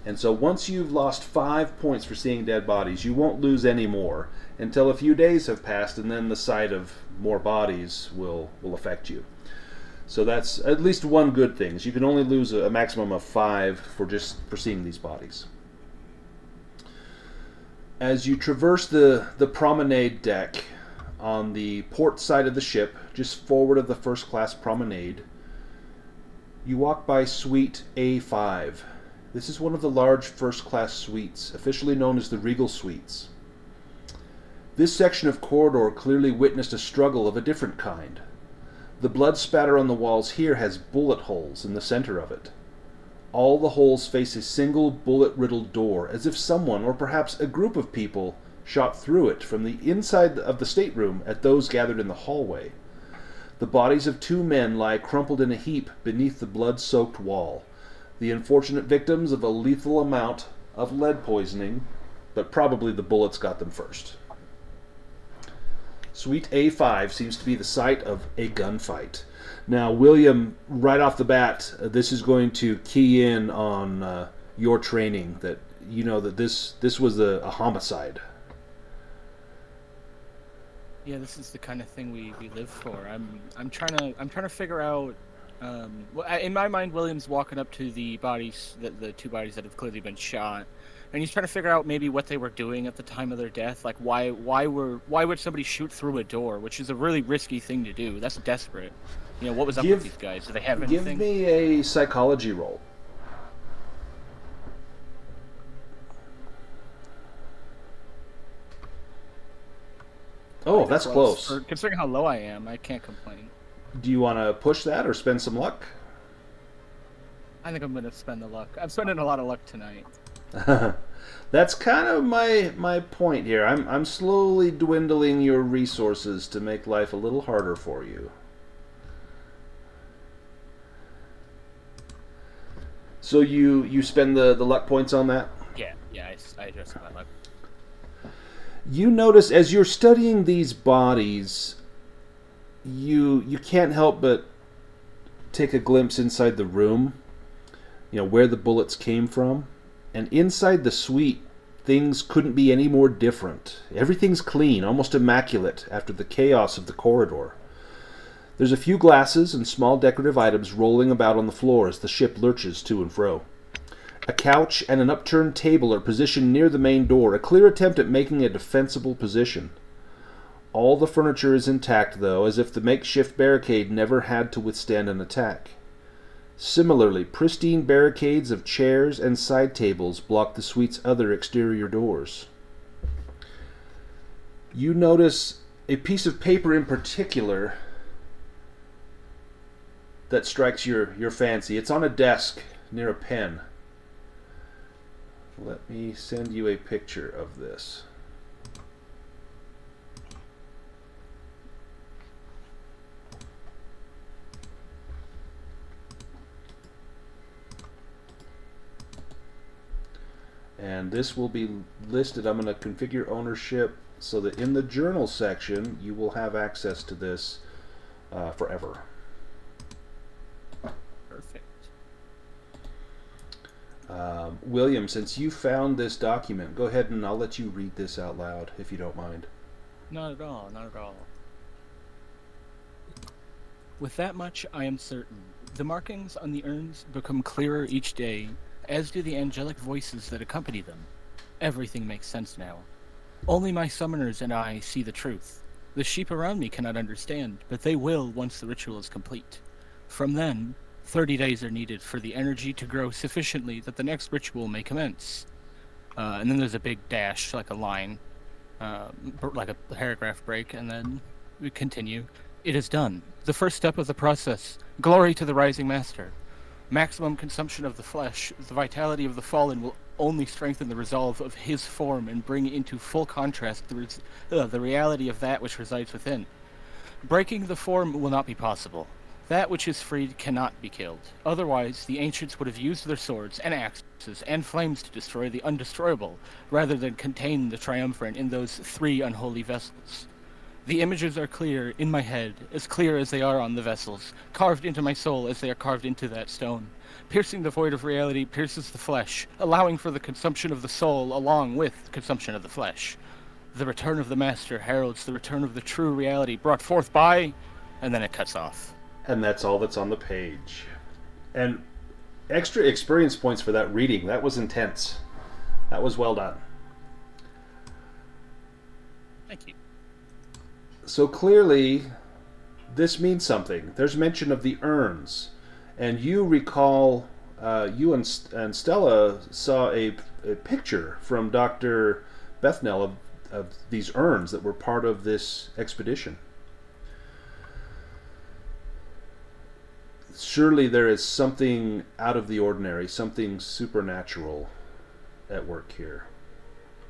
A: And so once you've lost 5 points for seeing dead bodies, you won't lose any more until a few days have passed, and then the sight of more bodies will affect you. So that's at least one good thing. Is you can only lose a maximum of 5 for seeing these bodies. As you traverse the promenade deck on the port side of the ship, just forward of the first class promenade, you walk by suite A5. This is one of the large first class suites, officially known as the Regal Suites. This section of corridor clearly witnessed a struggle of a different kind. The blood spatter on the walls here has bullet holes in the center of it. All the holes face a single bullet-riddled door, as if someone, or perhaps a group of people, shot through it from the inside of the stateroom at those gathered in the hallway. The bodies of 2 men lie crumpled in a heap beneath the blood-soaked wall, the unfortunate victims of a lethal amount of lead poisoning, but probably the bullets got them first. Suite A5 seems to be the site of a gunfight. Now, William, right off the bat, this is going to key in on your training, that you know that this was a homicide.
C: Yeah, this is the kind of thing we live for. I'm trying to figure out. In my mind, William's walking up to the bodies, the 2 bodies that have clearly been shot, and he's trying to figure out maybe what they were doing at the time of their death. Like why would somebody shoot through a door, which is a really risky thing to do. That's desperate. You know, what was up with these guys? Do they have anything?
A: Give me a psychology roll. Oh, that's close.
C: Considering how low I am, I can't complain.
A: Do you want to push that or spend some luck?
C: I think I'm going to spend the luck. I'm spending a lot of luck tonight.
A: That's kind of my point here. I'm slowly dwindling your resources to make life a little harder for you. So you spend the luck points on that?
C: Yeah, I adjust my luck.
A: You notice as you're studying these bodies, you can't help but take a glimpse inside the room, you know, where the bullets came from. And inside the suite, things couldn't be any more different. Everything's clean, almost immaculate after the chaos of the corridor. There's a few glasses and small decorative items rolling about on the floor as the ship lurches to and fro. A couch and an upturned table are positioned near the main door, a clear attempt at making a defensible position. All the furniture is intact, though, as if the makeshift barricade never had to withstand an attack. Similarly, pristine barricades of chairs and side tables block the suite's other exterior doors. You notice a piece of paper in particular that strikes your fancy. It's on a desk near a pen. Let me send you a picture of this. And this will be listed. I'm going to configure ownership so that in the journal section you will have access to this forever.
C: Perfect.
A: William, since you found this document, go ahead and I'll let you read this out loud if you don't mind.
C: Not at all, not at all. With that much I am certain. The markings on the urns become clearer each day, as do the angelic voices that accompany them. Everything makes sense now. Only my summoners and I see the truth. The sheep around me cannot understand, but they will once the ritual is complete. From then, 30 days are needed for the energy to grow sufficiently that the next ritual may commence. And then there's a big dash, like a line, like a paragraph break, and then we continue. It is done. The first step of the process. Glory to the Rising Master. Maximum consumption of the flesh, the vitality of the fallen will only strengthen the resolve of his form and bring into full contrast the reality of that which resides within. Breaking the form will not be possible. That which is freed cannot be killed. Otherwise, the ancients would have used their swords and axes and flames to destroy the undestroyable, rather than contain the triumvirate in those 3 unholy vessels. The images are clear in my head, as clear as they are on the vessels, carved into my soul as they are carved into that stone. Piercing the void of reality pierces the flesh, allowing for the consumption of the soul along with consumption of the flesh. The return of the Master heralds the return of the true reality brought forth by... and then it cuts off.
A: And that's all that's on the page. And extra experience points for that reading. That was intense. That was well done.
C: Thank you.
A: So clearly, this means something. There's mention of the urns. And you recall, you and Stella saw a picture from Dr. Bethell of these urns that were part of this expedition. Surely there is something out of the ordinary, something supernatural at work here.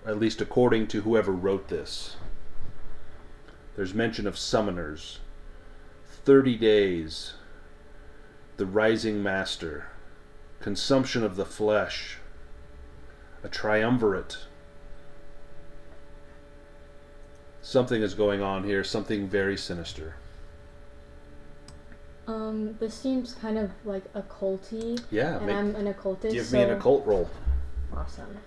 A: at least according to whoever wrote this. There's mention of summoners, 30 days, the rising master, consumption of the flesh, a triumvirate. Something is going on here, something very sinister.
F: This seems kind of like occulty.
A: Yeah,
F: and I'm an occultist.
A: Give me an occult roll.
F: Awesome.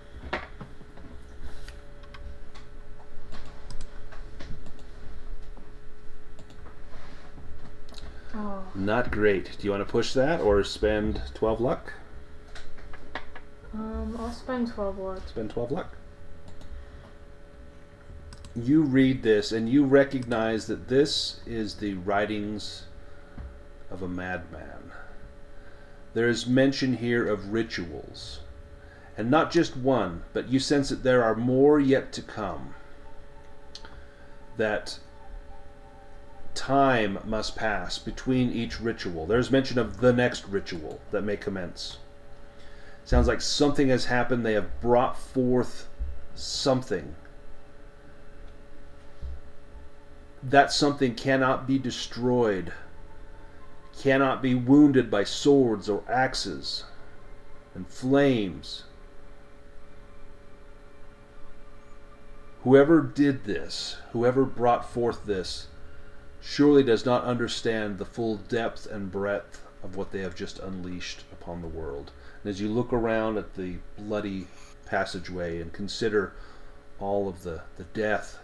F: Oh.
A: Not great. Do you want to push that or spend 12 luck?
F: I'll spend 12 luck.
A: Spend 12 luck. You read this and you recognize that this is the writings of a madman. There is mention here of rituals. And not just one, but you sense that there are more yet to come. That time must pass between each ritual. There's mention of the next ritual that may commence. Sounds like something has happened. They have brought forth something. That something cannot be destroyed, cannot be wounded by swords or axes and flames. Whoever did this, whoever brought forth this, surely does not understand the full depth and breadth of what they have just unleashed upon the world. And as you look around at the bloody passageway and consider all of the death,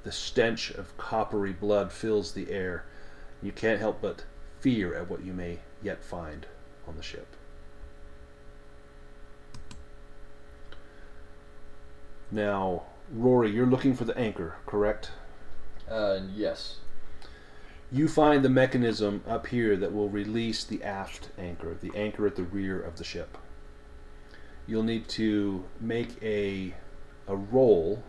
A: the stench of coppery blood fills the air. You can't help but fear at what you may yet find on the ship. Now, Rory, you're looking for the anchor, correct?
G: Yes.
A: You find the mechanism up here that will release the aft anchor, the anchor at the rear of the ship. You'll need to make a roll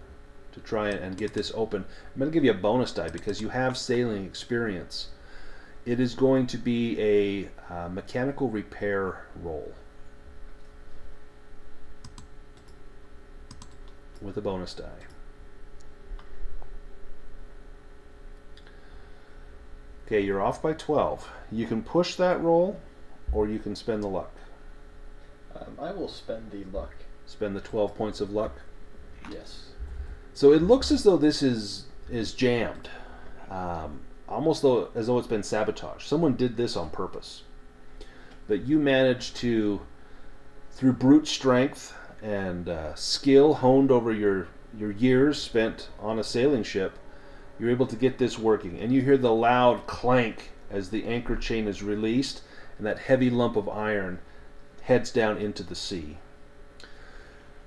A: to try and get this open. I'm going to give you a bonus die because you have sailing experience. It is going to be a mechanical repair roll with a bonus die. Okay, you're off by 12. You can push that roll or you can spend the luck.
G: I will spend the luck.
A: Spend the 12 points of luck?
G: Yes.
A: So it looks as though this is jammed, almost as though it's been sabotaged. Someone did this on purpose. But you managed to, through brute strength and skill honed over your years spent on a sailing ship, you're able to get this working. And you hear the loud clank as the anchor chain is released, and that heavy lump of iron heads down into the sea.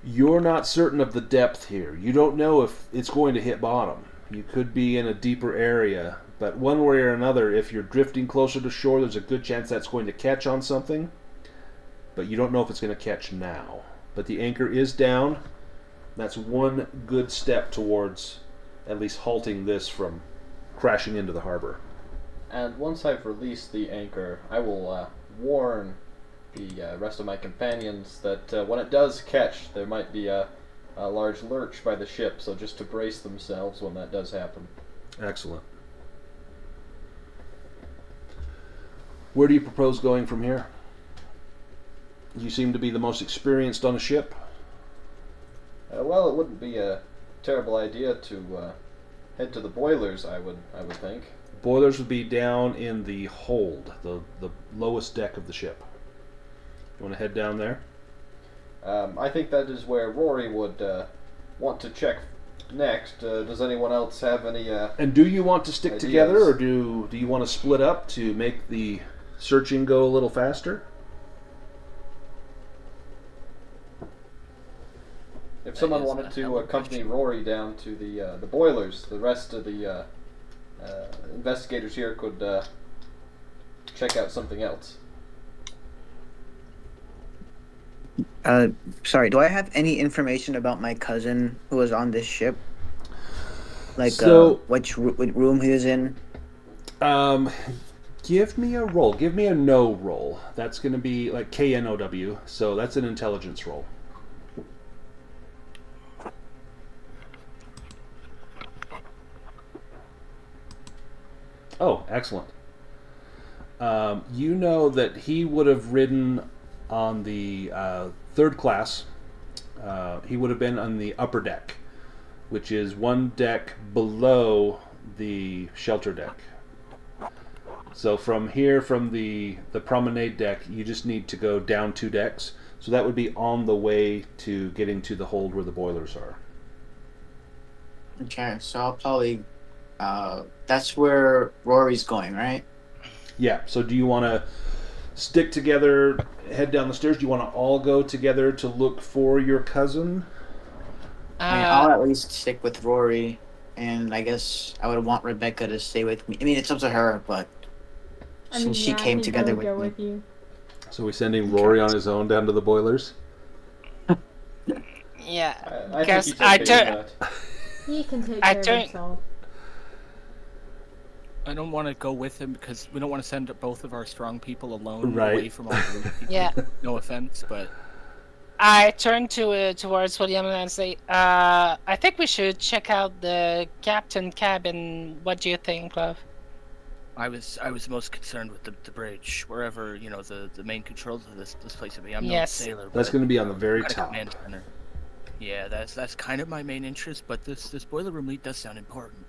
A: You're not certain of the depth here. You don't know if it's going to hit bottom. You could be in a deeper area, but one way or another, if you're drifting closer to shore, there's a good chance that's going to catch on something, but you don't know if it's going to catch now. But the anchor is down. That's one good step towards at least halting this from crashing into the harbor.
G: And once I've released the anchor, I will warn the rest of my companions that when it does catch, there might be a large lurch by the ship, so just to brace themselves when that does happen.
A: Excellent. Where do you propose going from here? You seem to be the most experienced on a ship.
G: Well, it wouldn't be a terrible idea to head to the boilers, I would think.
A: Boilers would be down in the hold, the lowest deck of the ship. You want to head down there?
G: I think that is where Rory would want to check next. Does anyone else have any
A: and do you want to stick
G: ideas?
A: together, or do you want to split up to make the searching go a little faster?
G: If someone wanted to accompany Rory down to the boilers, the rest of the investigators here could check out something else.
D: Sorry, do I have any information about my cousin who was on this ship? Like,
A: So-
D: which room he was in?
A: Give me a roll. Give me a no roll. That's going to be like KNOW, so that's an intelligence roll. Excellent. You know that he would have ridden on the third class. He would have been on the upper deck, which is one deck below the shelter deck. So from here, from the promenade deck, you just need to go down 2 decks. So that would be on the way to getting to the hold where the boilers are.
D: Okay, so I'll probably. That's where Rory's going, right?
A: Yeah, so do you want to stick together, head down the stairs? Do you want to all go together to look for your cousin?
D: I mean, I'll at least stick with Rory, and I guess I would want Rebecca to stay with me. I mean, it's up to her, but since she
F: I
D: came
F: think
D: together
F: I would go
D: with me.
F: with you.
A: So we're sending Rory on his own down to the boilers?
B: Yeah.
G: I think
B: Guess
G: he's
B: I
G: okay with
B: turn.
G: that.
F: He can take
B: I
F: care
B: turn-
F: of himself.
C: I don't want to go with him because we don't want to send both of our strong people alone
A: Right.
C: away from all the weak people.
B: Yeah.
C: No offense, but
B: I turn towards William and say, I think we should check out the captain cabin. What do you think, love?
C: I was most concerned with the bridge, wherever the main controls of this place would be. I'm
B: Yes.
C: no sailor.
A: That's
C: but
A: going to be on the very
C: kind of
A: top.
C: command center. Yeah, that's kind of my main interest, but this boiler room lead does sound important.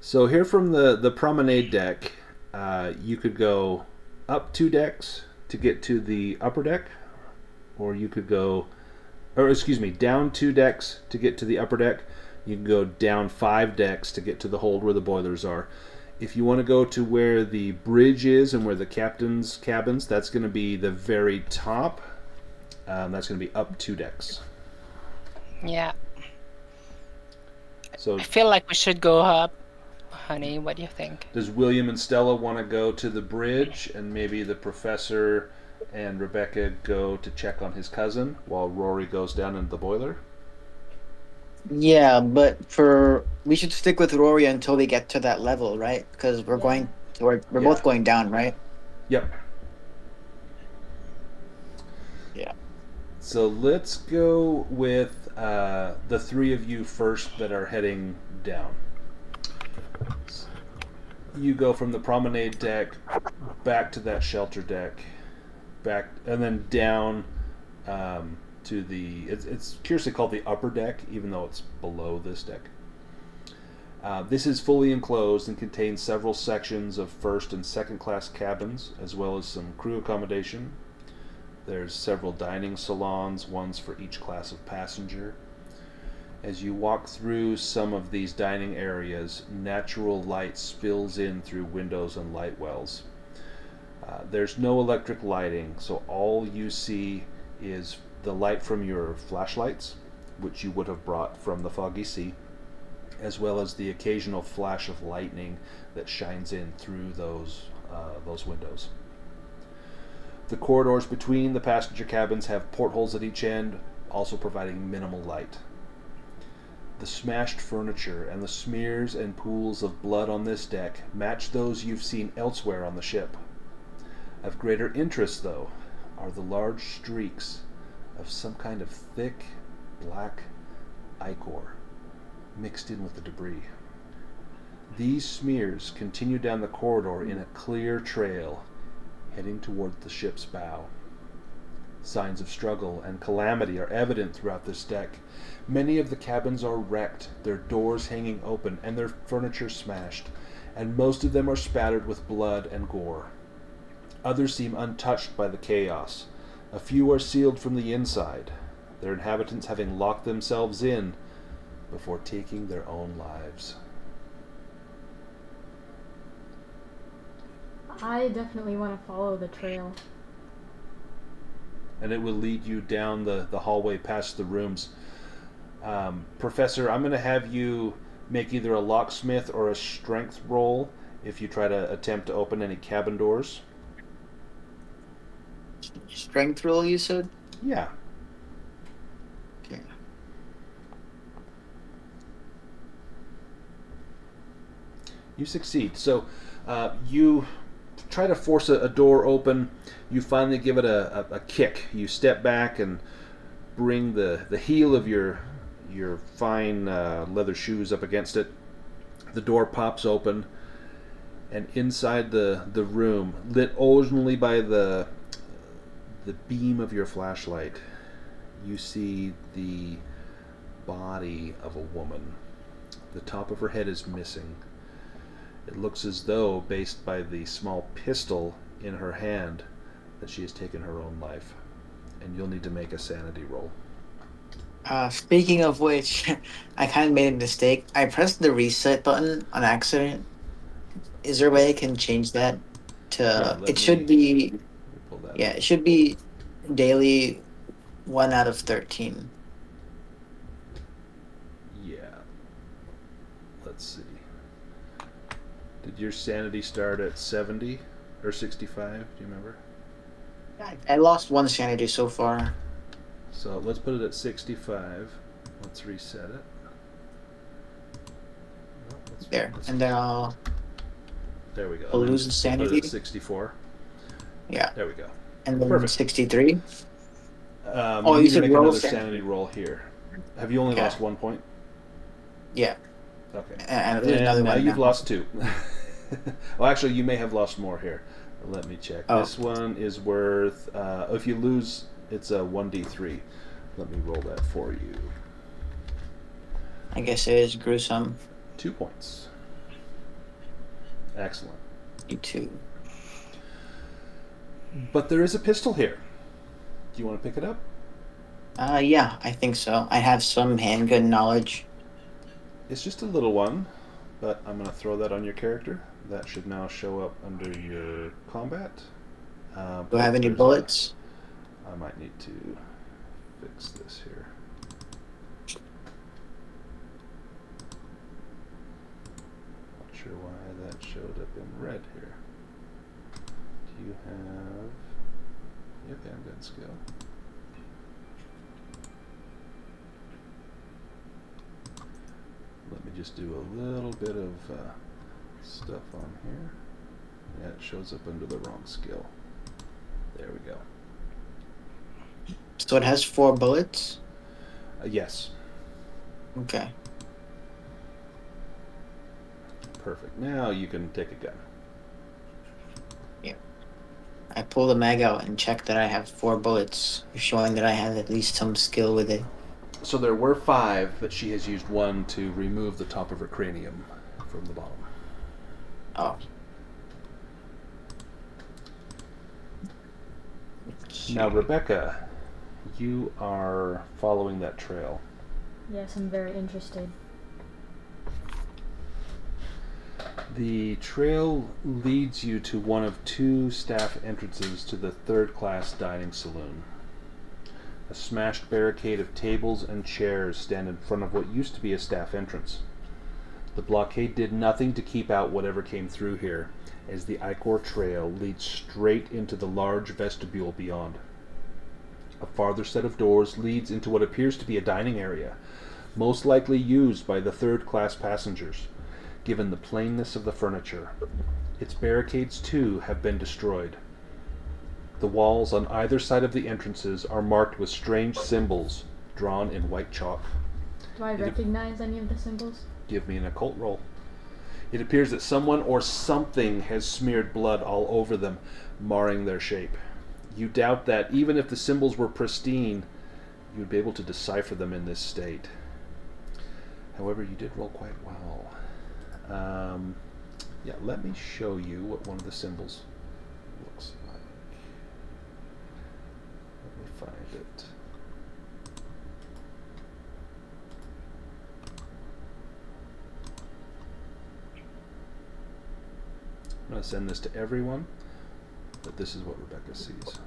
A: So here from the promenade deck, you could go up 2 decks to get to the upper deck, or you could go, down 2 decks to get to the upper deck. You can go down 5 decks to get to the hold where the boilers are. If you want to go to where the bridge is and where the captain's cabins, that's going to be the very top. That's going to be up 2 decks.
B: Yeah.
A: So
B: I feel like we should go up. Honey, what do you think?
A: does William and Stella want to go to the bridge, and maybe the professor and Rebecca go to check on his cousin while Rory goes down into the boiler?
D: Yeah, but we should stick with Rory until we get to that level, right? Because we're
F: Yeah.
D: both going down, right?
A: Yep.
D: Yeah.
A: So let's go with the 3 of you first that are heading down. You go from the promenade deck back to that shelter deck, back and then down to the. It's curiously called the upper deck, even though it's below this deck. This is fully enclosed and contains several sections of first and second class cabins, as well as some crew accommodation. There's several dining salons, ones for each class of passenger. As you walk through some of these dining areas, natural light spills in through windows and light wells. There's no electric lighting, so all you see is the light from your flashlights, which you would have brought from the foggy sea, as well as the occasional flash of lightning that shines in through those windows. The corridors between the passenger cabins have portholes at each end, also providing minimal light. The smashed furniture and the smears and pools of blood on this deck match those you've seen elsewhere on the ship. Of greater interest, though, are the large streaks of some kind of thick, black ichor mixed in with the debris. These smears continue down the corridor in a clear trail, heading toward the ship's bow. Signs of struggle and calamity are evident throughout this deck. Many of the cabins are wrecked, their doors hanging open, and their furniture smashed, and most of them are spattered with blood and gore. Others seem untouched by the chaos. A few are sealed from the inside, their inhabitants having locked themselves in before taking their own lives.
F: I definitely want to follow the trail.
A: And it will lead you down the hallway past the rooms. Professor, I'm going to have you make either a locksmith or a strength roll if you try to attempt to open any cabin doors.
D: Strength roll, you said?
A: Yeah.
D: Okay.
A: You succeed. So you try to force a door open. You finally give it a kick. You step back and bring the heel of your fine leather shoes up against it. The door pops open, And inside the room, lit only by the beam of your flashlight, you see the body of a woman. The top of her head is missing. It looks as though, based by the small pistol in her hand, that she has taken her own life. And you'll need to make a sanity roll.
D: Speaking of which, I kind of made a mistake. I pressed the reset button on accident. Is there a way I can change that to?
A: Let
D: It should
A: me
D: be.
A: pull that
D: Yeah,
A: up.
D: it should be daily 1 out of 13.
A: Yeah. Let's see. Did your sanity start at 70 or 65? Do you remember?
D: I lost 1 sanity so far.
A: So let's put it at 65. Let's reset it. No,
D: There, and then
A: there we go.
D: I'll
A: And then
D: lose the
A: put it
D: sanity.
A: at 64.
D: Yeah,
A: There we go.
D: and then
A: Perfect.
D: 63.
A: You
D: you
A: need to
D: said
A: make
D: roll
A: another
D: sanity.
A: sanity roll here. Have you only
D: Yeah.
A: lost 1 point?
D: Yeah,
A: Okay.
D: and there's
A: And
D: another
A: now
D: one
A: you've
D: now.
A: lost 2. Well, actually, you may have lost more here. Let me check.
D: Oh.
A: This one is worth, if you lose, it's a 1d3. Let me roll that for you.
D: I guess it is gruesome.
A: 2 points. Excellent.
D: You too.
A: But there is a pistol here. Do you want to pick it up?
D: Yeah, I think so. I have some handgun knowledge.
A: It's just a little one, but I'm going to throw that on your character. That should now show up under your combat.
D: Do I have any
A: there's
D: bullets?
A: I might need to fix this here. Not sure why that showed up in red here. Do you have handgun skill? Let me just do a little bit of stuff on here. Yeah, it shows up under the wrong skill. There we go.
D: So it has 4 bullets?
A: Yes.
D: Okay.
A: Perfect. Now you can take a gun.
D: I pull the mag out and check that I have 4 bullets, showing that I have at least some skill with it.
A: So there were 5, but she has used 1 to remove the top of her cranium from the bottom.
D: Oh.
A: Now, Rebecca, you are following that trail.
F: Yes, I'm very interested.
A: The trail leads you to one of 2 staff entrances to the third-class dining saloon. A smashed barricade of tables and chairs stand in front of what used to be a staff entrance. The blockade did nothing to keep out whatever came through here, as the Ichor Trail leads straight into the large vestibule beyond. A farther set of doors leads into what appears to be a dining area, most likely used by the third-class passengers, given the plainness of the furniture. Its barricades, too, have been destroyed. The walls on either side of the entrances are marked with strange symbols drawn in white chalk.
F: Do I recognize any of the symbols?
A: Give me an occult roll. It appears that someone or something has smeared blood all over them, marring their shape. You doubt that, even if the symbols were pristine, you would be able to decipher them in this state. However, you did roll quite well. Yeah, let me show you what one of the symbols looks like. Let me find it. I'm going to send this to everyone, but this is what Rebecca sees.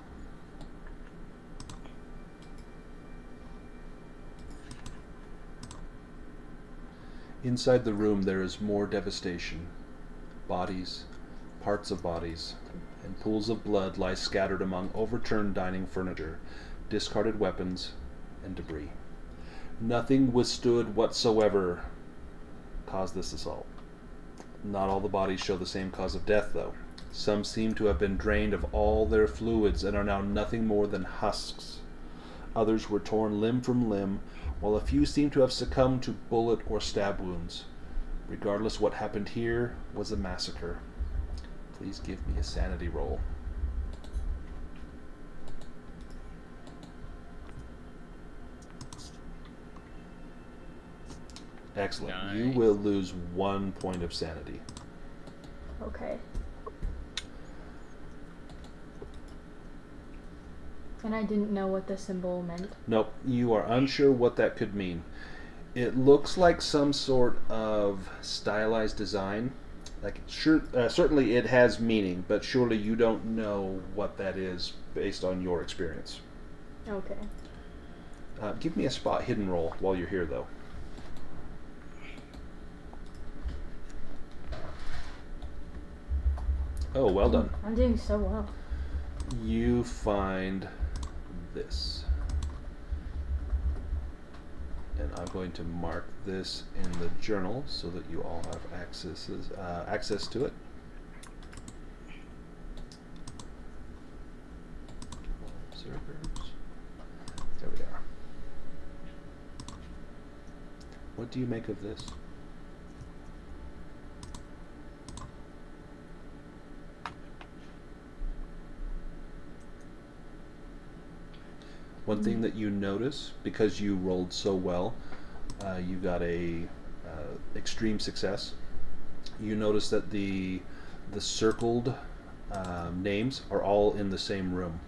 A: Inside the room there is more devastation. Bodies, parts of bodies, and pools of blood lie scattered among overturned dining furniture, discarded weapons, and debris. Nothing withstood whatsoever caused this assault. Not all the bodies show the same cause of death, though. Some seem to have been drained of all their fluids and are now nothing more than husks. Others were torn limb from limb, while a few seem to have succumbed to bullet or stab wounds. Regardless, what happened here was a massacre. Please give me a sanity roll. Excellent.
C: Nice.
A: You will lose 1 point of sanity.
F: Okay. And I didn't know what the symbol meant.
A: Nope, you are unsure what that could mean. It looks like some sort of stylized design. Like certainly it has meaning, but surely you don't know what that is based on your experience.
F: Okay.
A: Give me a spot hidden roll while you're here, though. Oh, well done.
F: I'm doing so well.
A: You find this. And I'm going to mark this in the journal so that you all have access to it. Observers. There we are. What do you make of this? One thing that you notice, because you rolled so well, you got a extreme success. You notice that the circled names are all in the same room,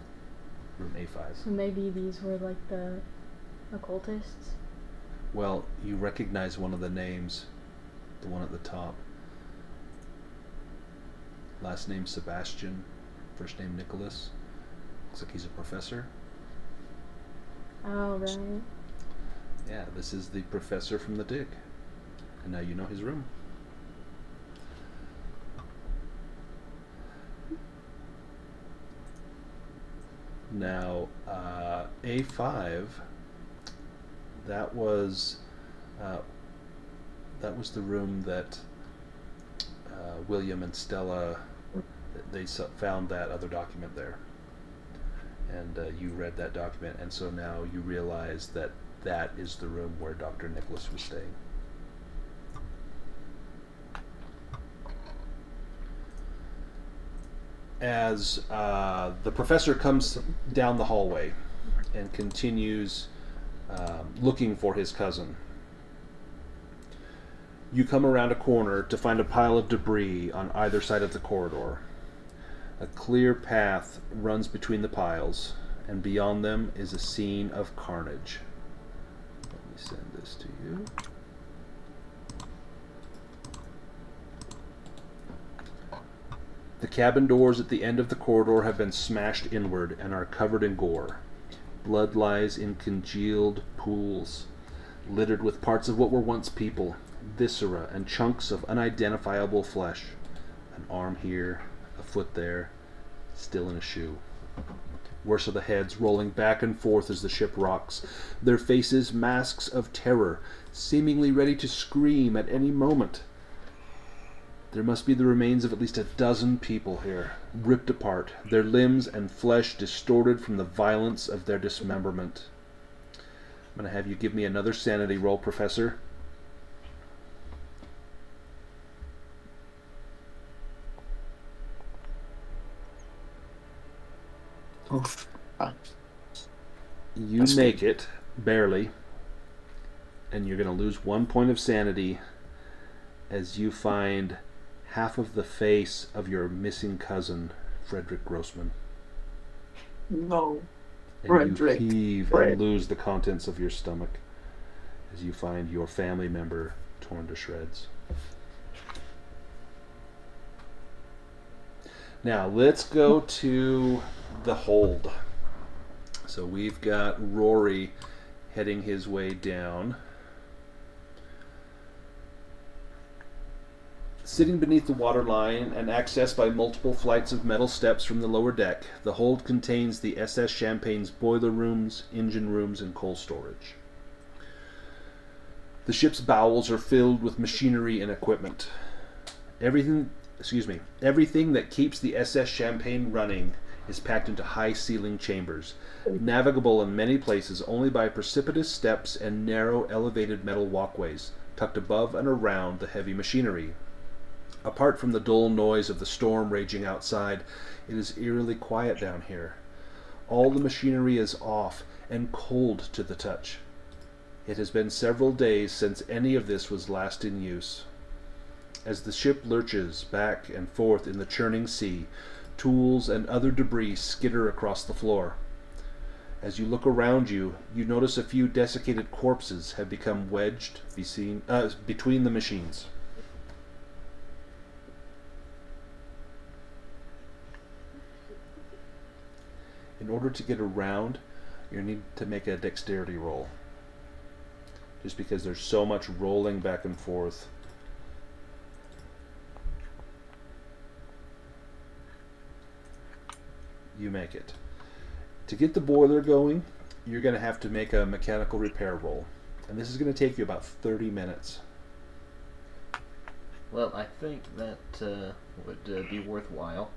A: room A5.
F: So maybe these were like the occultists?
A: Well, you recognize one of the names, the one at the top. Last name Sebastian, first name Nicholas. Looks like he's a professor.
F: Oh, right.
A: Yeah, this is the professor from the dig. And now you know his room. Now, A5, that was the room that William and Stella, they found that other document there. And you read that document, and so now you realize that that is the room where Dr. Nicholas was staying. As the professor comes down the hallway and continues looking for his cousin, you come around a corner to find a pile of debris on either side of the corridor. A clear path runs between the piles, and beyond them is a scene of carnage. Let me send this to you. The cabin doors at the end of the corridor have been smashed inward and are covered in gore. Blood lies in congealed pools, littered with parts of what were once people, viscera and chunks of unidentifiable flesh. An arm here, a foot there, still in a shoe. Worse are the heads rolling back and forth as the ship rocks, their faces masks of terror, seemingly ready to scream at any moment. There must be the remains of at least a dozen people here, ripped apart, their limbs and flesh distorted from the violence of their dismemberment. I'm going to have you give me another sanity roll, Professor.
D: Oof.
A: You make it, barely, and you're going to lose 1 point of sanity as you find half of the face of your missing cousin, Frederick Grossman.
D: No.
A: And
D: Frederick.
A: you heave and lose the contents of your stomach as you find your family member torn to shreds. Now, let's go to the hold. So we've got Rory heading his way down. Sitting beneath the waterline and accessed by multiple flights of metal steps from the lower deck, the hold contains the SS Champagne's boiler rooms, engine rooms, and coal storage. The ship's bowels are filled with machinery and equipment. Everything that keeps the SS Champagne running is packed into high-ceiling chambers, navigable in many places only by precipitous steps and narrow, elevated metal walkways, tucked above and around the heavy machinery. Apart from the dull noise of the storm raging outside, it is eerily quiet down here. All the machinery is off and cold to the touch. It has been several days since any of this was last in use. As the ship lurches back and forth in the churning sea, tools and other debris skitter across the floor. As you look around you, you notice a few desiccated corpses have become wedged between the machines. In order to get around, you need to make a dexterity roll. Just because there's so much rolling back and forth. You make it. To get the boiler going, you're going to have to make a mechanical repair roll. And this is going to take you about 30 minutes.
G: Well, I think that would be worthwhile.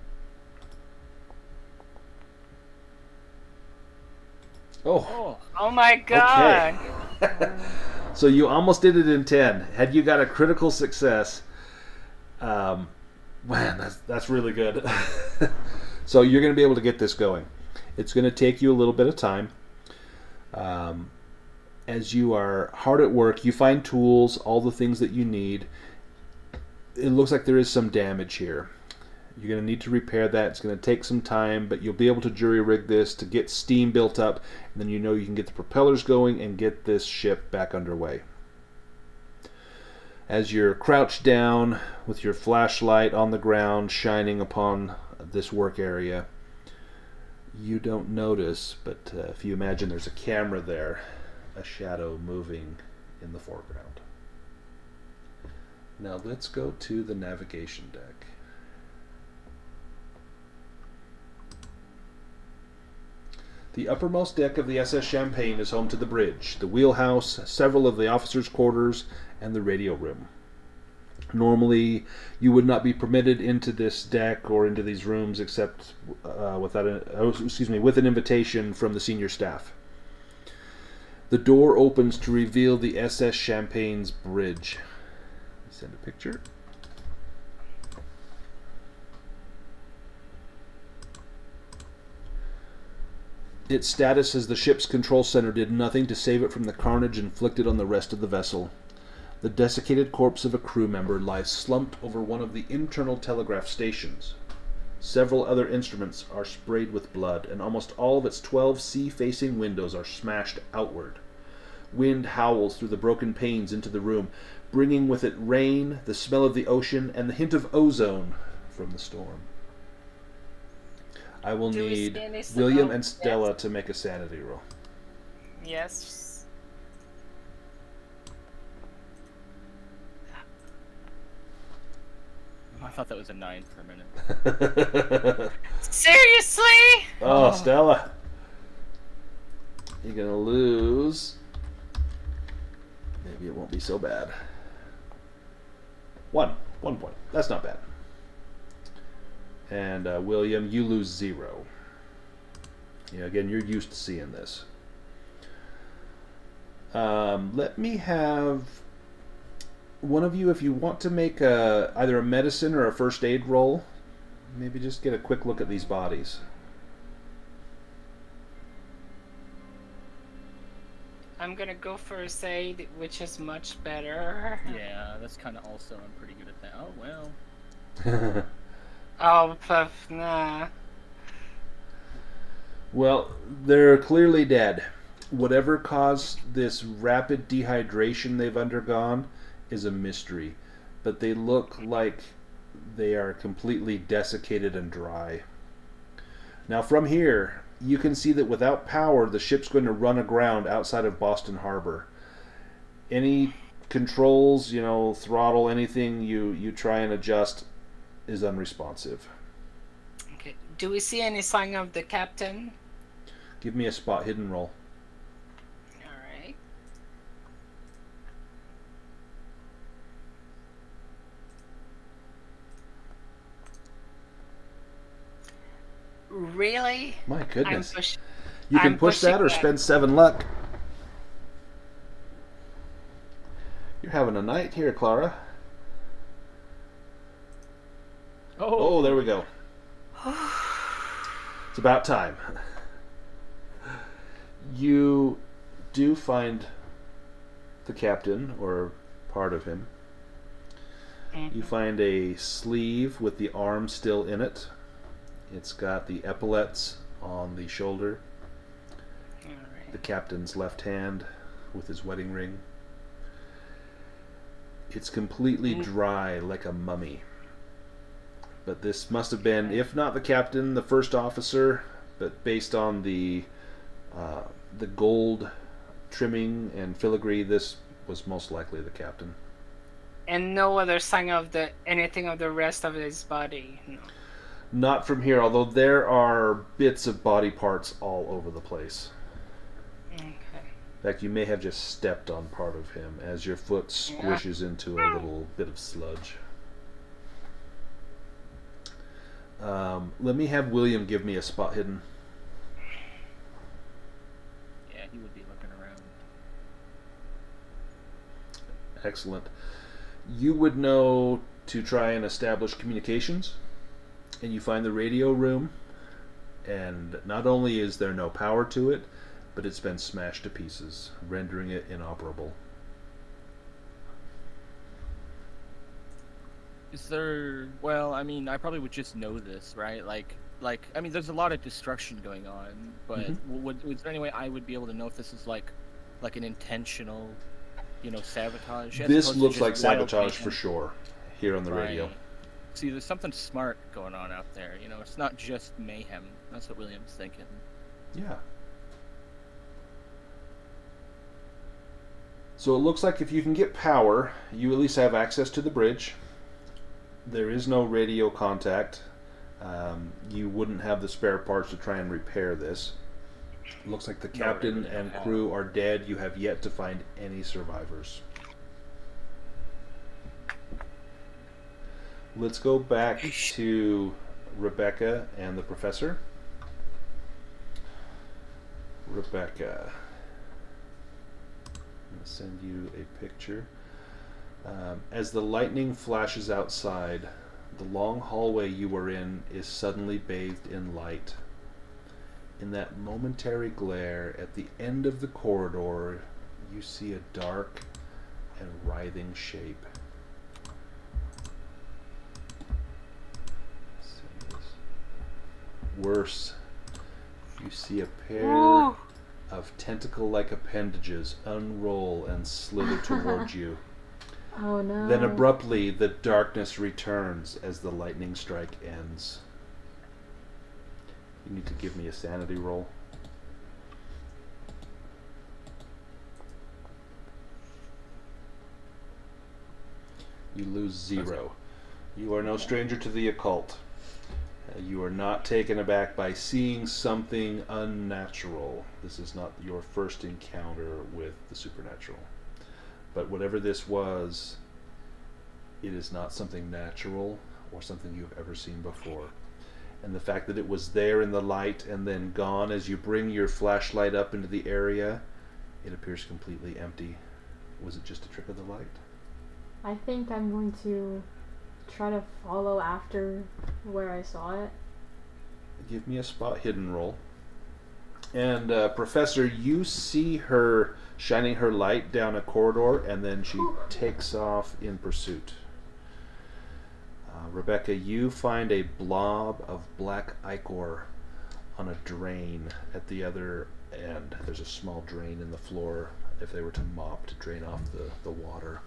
A: Oh.
B: Oh my god.
A: Okay. So you almost did it in 10. Had you got a critical success, man, that's really good. So you're going to be able to get this going. It's going to take you a little bit of time. As you are hard at work, you find tools, all the things that you need. It looks like there is some damage here. You're going to need to repair that. It's going to take some time, but you'll be able to jury-rig this to get steam built up, and then you know you can get the propellers going and get this ship back underway. As you're crouched down with your flashlight on the ground shining upon this work area, you don't notice, but if you imagine there's a camera there, a shadow moving in the foreground. Now let's go to the navigation deck. The uppermost deck of the SS Champagne is home to the bridge, the wheelhouse, several of the officers' quarters, and the radio room. Normally, you would not be permitted into this deck or into these rooms except with an invitation from the senior staff. The door opens to reveal the SS Champagne's bridge. Send a picture. Its status as the ship's control center did nothing to save it from the carnage inflicted on the rest of the vessel. The desiccated corpse of a crew member lies slumped over one of the internal telegraph stations. Several other instruments are sprayed with blood, and almost all of its 12 sea-facing windows are smashed outward. Wind howls through the broken panes into the room, bringing with it rain, the smell of the ocean, and the hint of ozone from the storm. I will need William and Stella to make a sanity roll.
B: Yes.
C: I thought that was a 9 for a minute.
B: Seriously?
A: Oh, Stella. You're going to lose. Maybe it won't be so bad. 1 point. That's not bad. And William, you lose 0. Yeah, again, you're used to seeing this. Let me have one of you, if you want to make either a medicine or a first aid roll, maybe just get a quick look at these bodies.
B: I'm gonna go first aid, which is much better.
C: Yeah, that's kind of also, I'm pretty good at that. Oh, well.
B: Oh, puff, nah.
A: Well, they're clearly dead. Whatever caused this rapid dehydration they've undergone is a mystery, but they look like they are completely desiccated and dry. Now from here, you can see that without power, the ship's going to run aground outside of Boston Harbor. Any controls, throttle, anything you try and adjust is unresponsive.
B: Okay. Do we see any sign of the captain?
A: Give me a spot hidden roll.
B: Alright. Really?
A: My goodness. You can push that or spend 7 luck. You're having a night here, Clara. Oh, there we go. It's about time. You do find the captain, or part of him. You find a sleeve with the arm still in it. It's got the epaulets on the shoulder. The captain's left hand with his wedding ring. It's completely dry like a mummy. But this must have been, if not the captain, the first officer, but based on the gold trimming and filigree, this was most likely the captain.
B: And no other sign of anything of the rest of his body. No.
A: Not from here, although there are bits of body parts all over the place.
B: Okay.
A: In fact, you may have just stepped on part of him as your foot squishes into a little bit of sludge. Let me have William give me a spot hidden.
C: Yeah, he would be looking around.
A: Excellent. You would know to try and establish communications, and you find the radio room, and not only is there no power to it, but it's been smashed to pieces, rendering it inoperable.
C: Is there... Well, I mean, I probably would just know this, right? Like, I mean, there's a lot of destruction going on, but was there any way I would be able to know if this is like an intentional, sabotage?
A: This looks like sabotage for sure, here on the radio.
C: See, there's something smart going on out there. It's not just mayhem. That's what William's thinking.
A: Yeah. So it looks like if you can get power, you at least have access to the bridge. There is no radio contact. You wouldn't have the spare parts to try and repair this. It looks like the captain and crew are dead. You have yet to find any survivors. Let's go back to Rebecca and the professor. Rebecca, I'm going to send you a picture. As the lightning flashes outside, the long hallway you were in is suddenly bathed in light. In that momentary glare, at the end of the corridor, you see a dark and writhing shape. Worse, you see a pair of tentacle-like appendages unroll and slither towards you.
F: Oh no.
A: Then abruptly, the darkness returns as the lightning strike ends. You need to give me a sanity roll. You lose 0. You are no stranger to the occult. You are not taken aback by seeing something unnatural. This is not your first encounter with the supernatural. But whatever this was, it is not something natural or something you've ever seen before. And the fact that it was there in the light and then gone as you bring your flashlight up into the area, it appears completely empty. Was it just a trick of the light?
F: I think I'm going to try to follow after where I saw it.
A: Give me a spot hidden roll. And Professor, you see her shining her light down a corridor, and then she takes off in pursuit. Rebecca, you find a blob of black ichor on a drain at the other end. There's a small drain in the floor if they were to mop to drain off the water.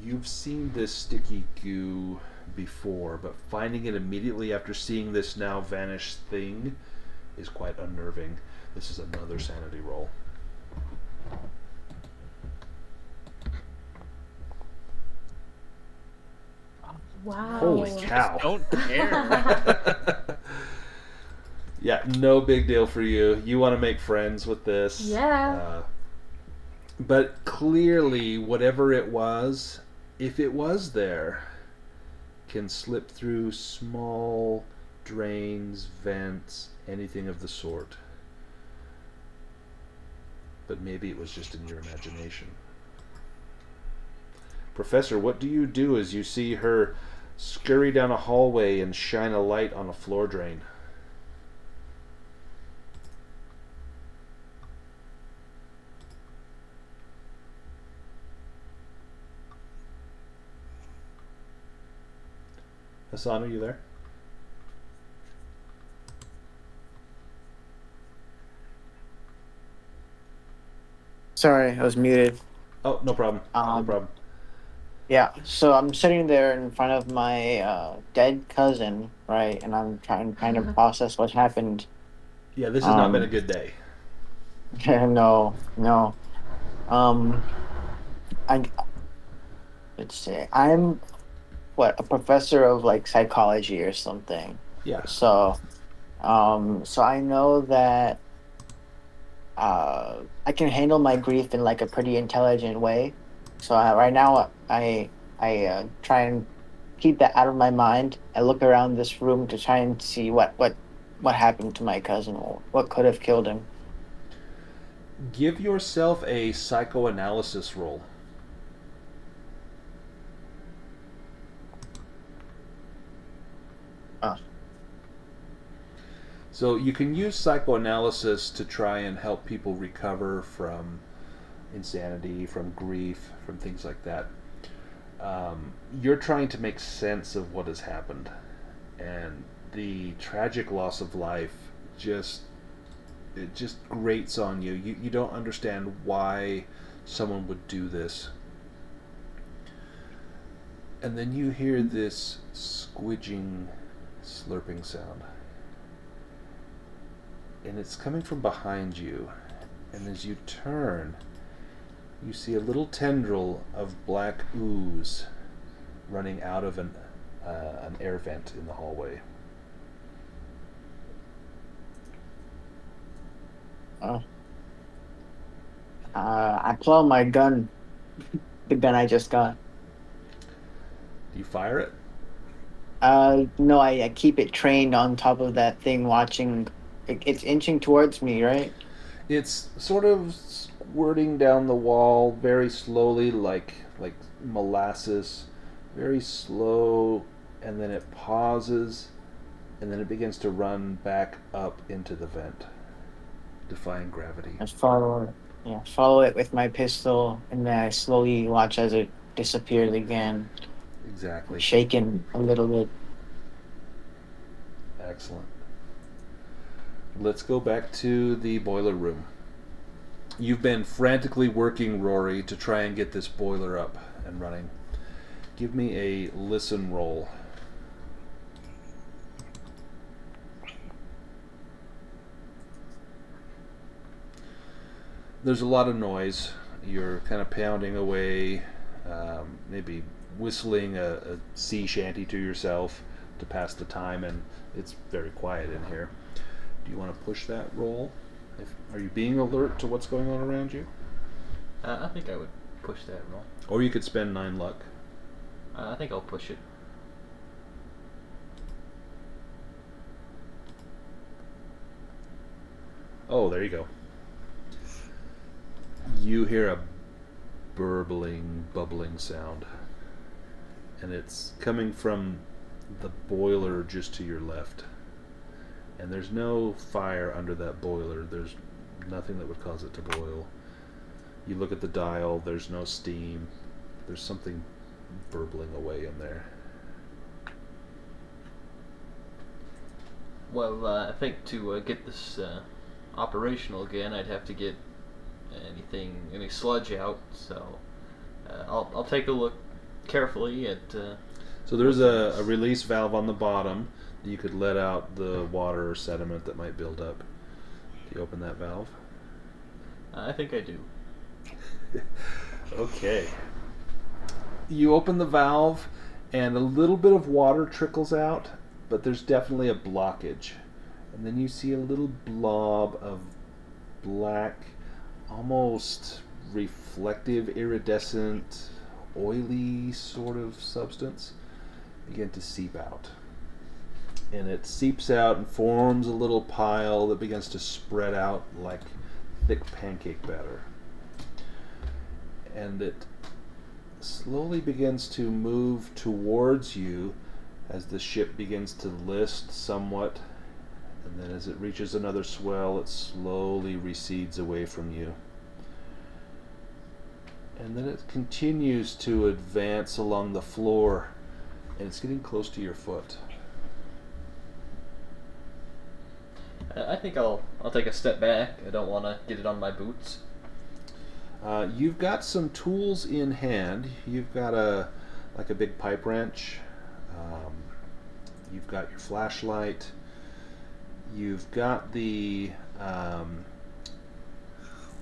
A: You've seen this sticky goo before, but finding it immediately after seeing this now vanished thing is quite unnerving. This is another sanity roll.
F: Wow.
A: Holy cow.
C: Don't dare.
A: Yeah, no big deal for you. You want to make friends with this.
F: Yeah.
A: But clearly, whatever it was, if it was there, can slip through small drains, vents, anything of the sort. But maybe it was just in your imagination. Professor, what do you do as you see her scurry down a hallway and shine a light on a floor drain. Hassan, are you there?
D: Sorry, I was muted.
A: Oh, no problem. No
D: Um,
A: problem.
D: Yeah, so I'm sitting there in front of my dead cousin, right, and I'm trying to kind of process what happened.
A: Yeah, this has not been a
D: Um,
A: good day.
D: no, no. Um, I let's see. I'm what, a professor of like psychology or something.
A: Yeah.
D: So, so I know that I can handle my grief in like a pretty intelligent way. So right now I try and keep that out of my mind. I look around this room to try and see what happened to my cousin or what could have killed him.
A: Give yourself a psychoanalysis roll.
D: Oh.
A: So you can use psychoanalysis to try and help people recover from insanity, from grief, from things like that. You're trying to make sense of what has happened, and the tragic loss of life just grates on you. You don't understand why someone would do this. And then you hear this squidging, slurping sound. And it's coming from behind you. And as you turn, you see a little tendril of black ooze running out of an air vent in the hallway.
D: Oh. I pull out my gun, the gun I just got.
A: Do you fire it?
D: No, I keep it trained on top of that thing watching. It's inching towards me, right?
A: It's sort of squirting down the wall very slowly, like molasses, very slow, and then it pauses, and then it begins to run back up into the vent, defying gravity.
D: I follow it. Yeah, follow it with my pistol, and then I slowly watch as it disappears again,
A: Exactly.
D: shaking a little bit.
A: Excellent. Let's go back to the boiler room. You've been frantically working, Rory, to try and get this boiler up and running. Give me a listen roll. There's a lot of noise. You're kind of pounding away, maybe whistling a sea shanty to yourself to pass the time, and it's very quiet in here. Do you want to push that roll? Are you being alert to what's going on around you?
G: I think I would push that roll.
A: Or you could spend 9 luck.
G: I think I'll push it.
A: Oh, there you go. You hear a burbling, bubbling sound. And it's coming from the boiler just to your left. And there's no fire under that boiler. There's nothing that would cause it to boil. You look at the dial, there's no steam. There's something burbling away in there.
G: Well, I think to get this operational again, I'd have to get any sludge out. So I'll take a look carefully at.
A: So there's a release valve on the bottom that you could let out the water or sediment that might build up. Do you open that valve?
G: I think I do.
A: Okay. You open the valve, and a little bit of water trickles out, but there's definitely a blockage. And then you see a little blob of black, almost reflective, iridescent, oily sort of substance begin to seep out. And it seeps out and forms a little pile that begins to spread out like thick pancake batter. And it slowly begins to move towards you as the ship begins to list somewhat, and then as it reaches another swell, it slowly recedes away from you. And then it continues to advance along the floor, and it's getting close to your foot.
G: I think I'll take a step back. I don't want to get it on my boots.
A: You've got some tools in hand. You've got a big pipe wrench. You've got your flashlight. You've got the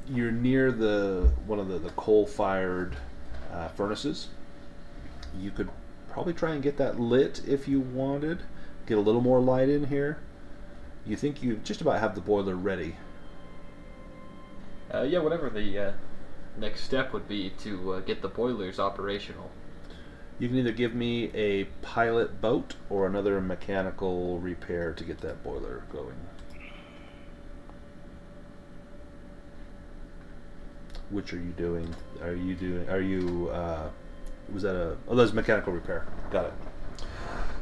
A: you're near one of the coal-fired furnaces. You could probably try and get that lit if you wanted. Get a little more light in here. You think you just about have the boiler ready.
G: Yeah, whatever the next step would be to get the boilers operational.
A: You can either give me a pilot boat or another mechanical repair to get that boiler going. Which are you doing? Was that that's mechanical repair. Got it.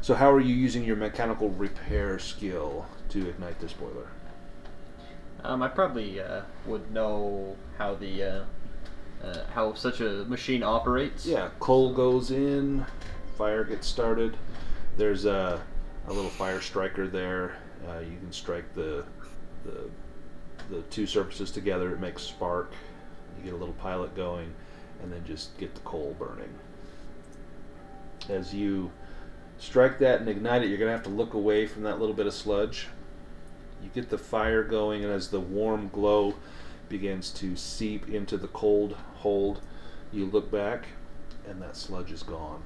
A: So how are you using your mechanical repair skill to ignite this boiler?
G: I probably would know how how such a machine operates.
A: Yeah, coal goes in, fire gets started. There's a little fire striker there. You can strike the two surfaces together. It makes spark. You get a little pilot going, and then just get the coal burning. As you strike that and ignite it, you're going to have to look away from that little bit of sludge. You get the fire going, and as the warm glow begins to seep into the cold hold, you look back, and that sludge is gone.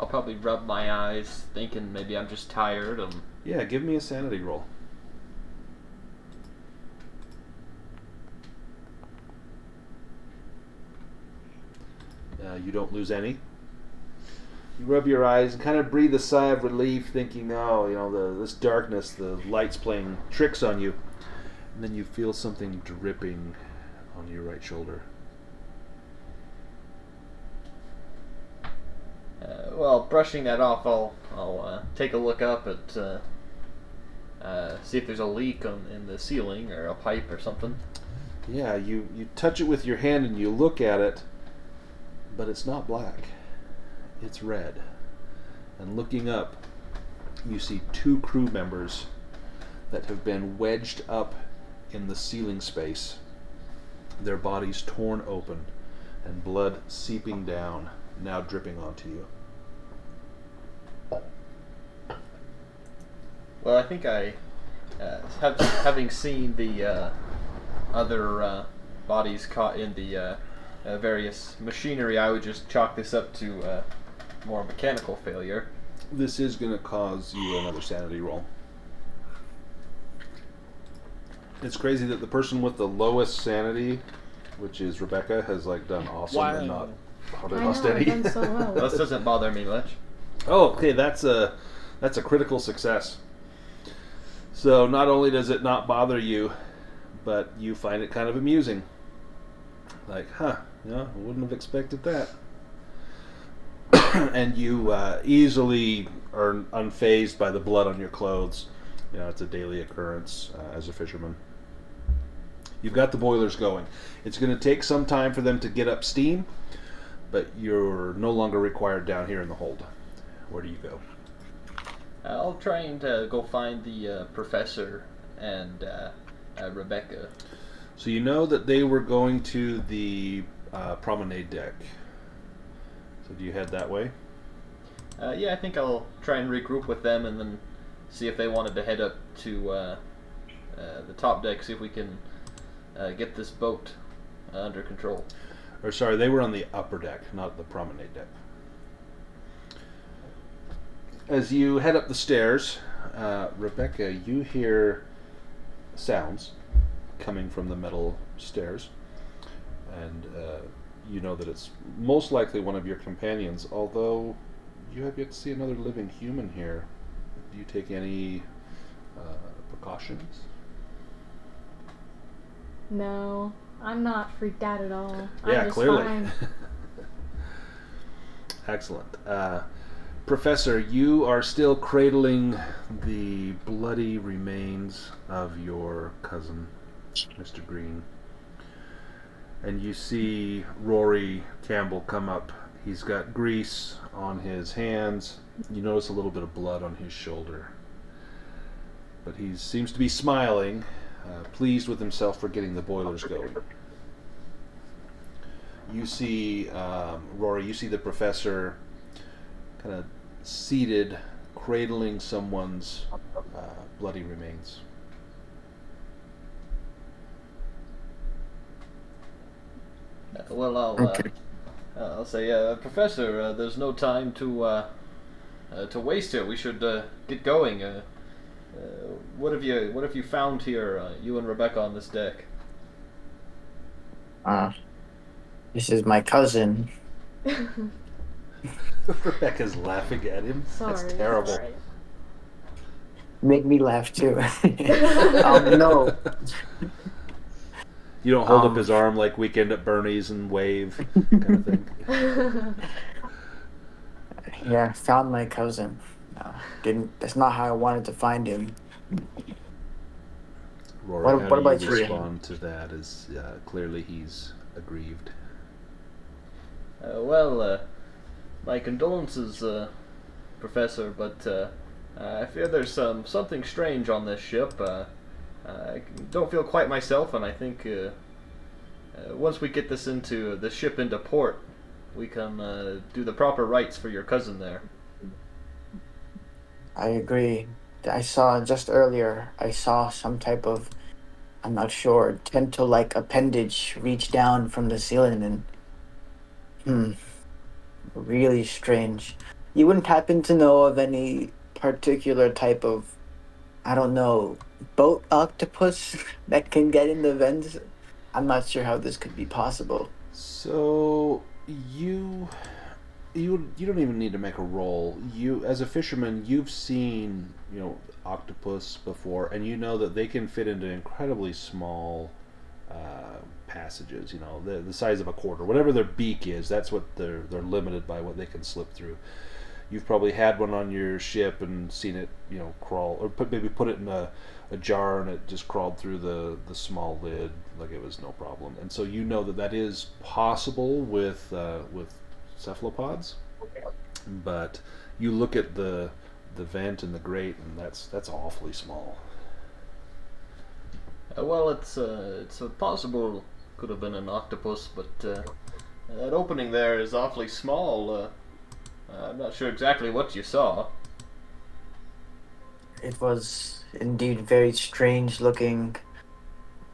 G: I'll probably rub my eyes, thinking maybe I'm just tired.
A: Yeah, give me a sanity roll. You don't lose any. You rub your eyes and kind of breathe a sigh of relief, thinking, oh, this darkness, the light's playing tricks on you. And then you feel something dripping on your right shoulder.
G: Well, brushing that off, I'll take a look up at see if there's a leak in the ceiling or a pipe or something.
A: Yeah, you touch it with your hand and you look at it, but it's not black. It's red. And looking up, you see two crew members that have been wedged up in the ceiling space, their bodies torn open and blood seeping down, now dripping onto you.
G: Well, I think having seen the other bodies caught in the various machinery, I would just chalk this up to more mechanical failure.
A: This is going to cause you another sanity roll. It's crazy that the person with the lowest sanity, which is Rebecca, has done awesome and not hardly lost any.
F: I've done so well.
G: This doesn't bother me much.
A: Oh, okay, that's a critical success. So not only does it not bother you, but you find it kind of amusing. I wouldn't have expected that. And you easily are unfazed by the blood on your clothes. It's a daily occurrence as a fisherman. You've got the boilers going. It's going to take some time for them to get up steam, but you're no longer required down here in the hold. Where do you go?
G: I'll try and go find the professor and Rebecca.
A: So you know that they were going to the promenade deck. So do you head that way?
G: Yeah, I think I'll try and regroup with them and then see if they wanted to head up to the top deck, see if we can get this boat under control.
A: Or sorry, they were on the upper deck, not the promenade deck. As you head up the stairs, Rebecca, you hear sounds coming from the metal stairs, and you know that it's most likely one of your companions, although you have yet to see another living human here. Do you take any precautions?
F: No, I'm not freaked out at all.
A: Yeah,
F: I'm just
A: clearly.
F: fine.
A: Excellent. Professor, you are still cradling the bloody remains of your cousin, Mr. Green. And you see Rory Campbell come up. He's got grease on his hands. You notice a little bit of blood on his shoulder. But he seems to be smiling, pleased with himself for getting the boilers going. You see, Rory, you see the professor kind of seated, cradling someone's bloody remains.
G: Well, I'll say, Professor, there's no time to waste here. We should get going. What have you found here, you and Rebecca on this deck?
D: This is my cousin.
A: Rebecca's laughing at him.
F: Sorry.
A: That's terrible.
F: Sorry.
D: Make me laugh too. No.
A: You don't hold up his arm like Weekend at Bernie's and wave kind of thing.
D: Yeah, found my cousin. Didn't. That's not how I wanted to find him.
A: Rory,
D: What
A: how
D: about
A: do
D: you?
A: you respond to that? As clearly he's aggrieved.
G: My condolences, Professor, but I fear there's something strange on this ship. I don't feel quite myself, and I think once we get this ship into port, we can do the proper rites for your cousin there.
D: I agree. I saw just earlier. I saw some type of, I'm not sure, tentacle-like appendage reach down from the ceiling, and really strange. You wouldn't happen to know of any particular type of, I don't know, boat octopus that can get in the vents? I'm not sure how this could be possible.
A: So you don't even need to make a roll. You, as a fisherman, you've seen octopus before, and you know that they can fit into incredibly small passages. The size of a quarter, whatever their beak is. That's what they're limited by, what they can slip through. You've probably had one on your ship and seen it, crawl, or maybe put it in a jar and it just crawled through the small lid like it was no problem. And so you know that is possible with cephalopods. But you look at the vent and the grate, and that's awfully small.
G: It's possible could have been an octopus, but that opening there is awfully small. I'm not sure exactly what you saw.
D: It was indeed very strange looking,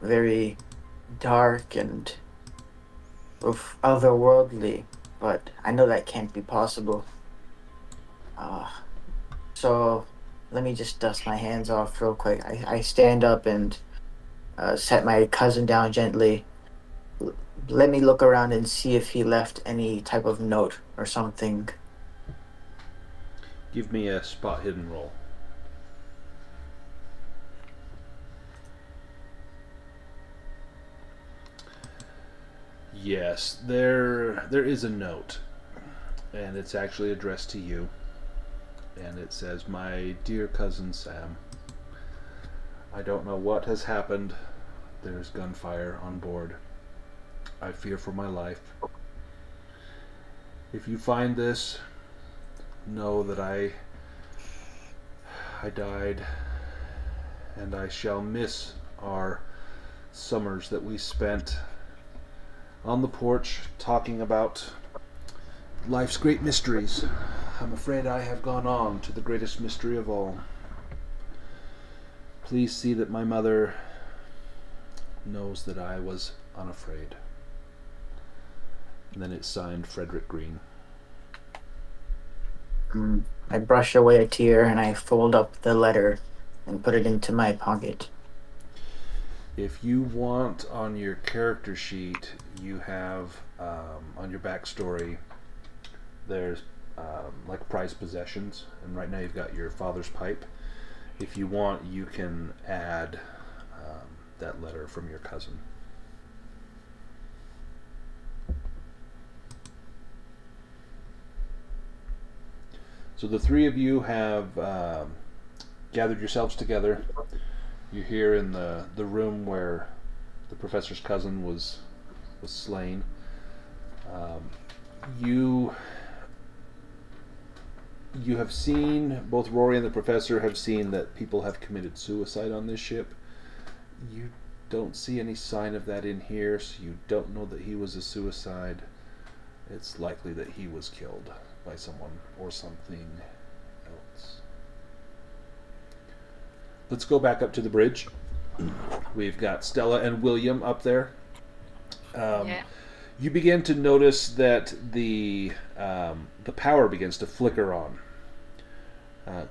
D: very dark and otherworldly, but I know that can't be possible. So let me just dust my hands off real quick. I stand up and set my cousin down gently. Let me look around and see if he left any type of note or something.
A: Give me a spot hidden roll. Yes, there is a note, and it's actually addressed to you, and it says, "My dear cousin Sam, I don't know what has happened. There's gunfire on board. I fear for my life. If you find this, know that I died, and I shall miss our summers that we spent on the porch talking about life's great mysteries. I'm afraid I have gone on to the greatest mystery of all. Please see that my mother knows that I was unafraid." And then it's signed Frederick Green.
D: I brush away a tear and I fold up the letter and put it into my pocket.
A: If you want, on your character sheet, you have on your backstory, there's like prized possessions, and right now you've got your father's pipe. If you want, you can add that letter from your cousin. So the three of you have gathered yourselves together. You're here in the room where the professor's cousin was slain. You have seen, both Rory and the professor have seen that people have committed suicide on this ship. You don't see any sign of that in here, so you don't know that he was a suicide. It's likely that he was killed by someone or something else. Let's go back up to the bridge. We've got Stella and William up there.
B: Yeah.
A: You begin to notice that the power begins to flicker on.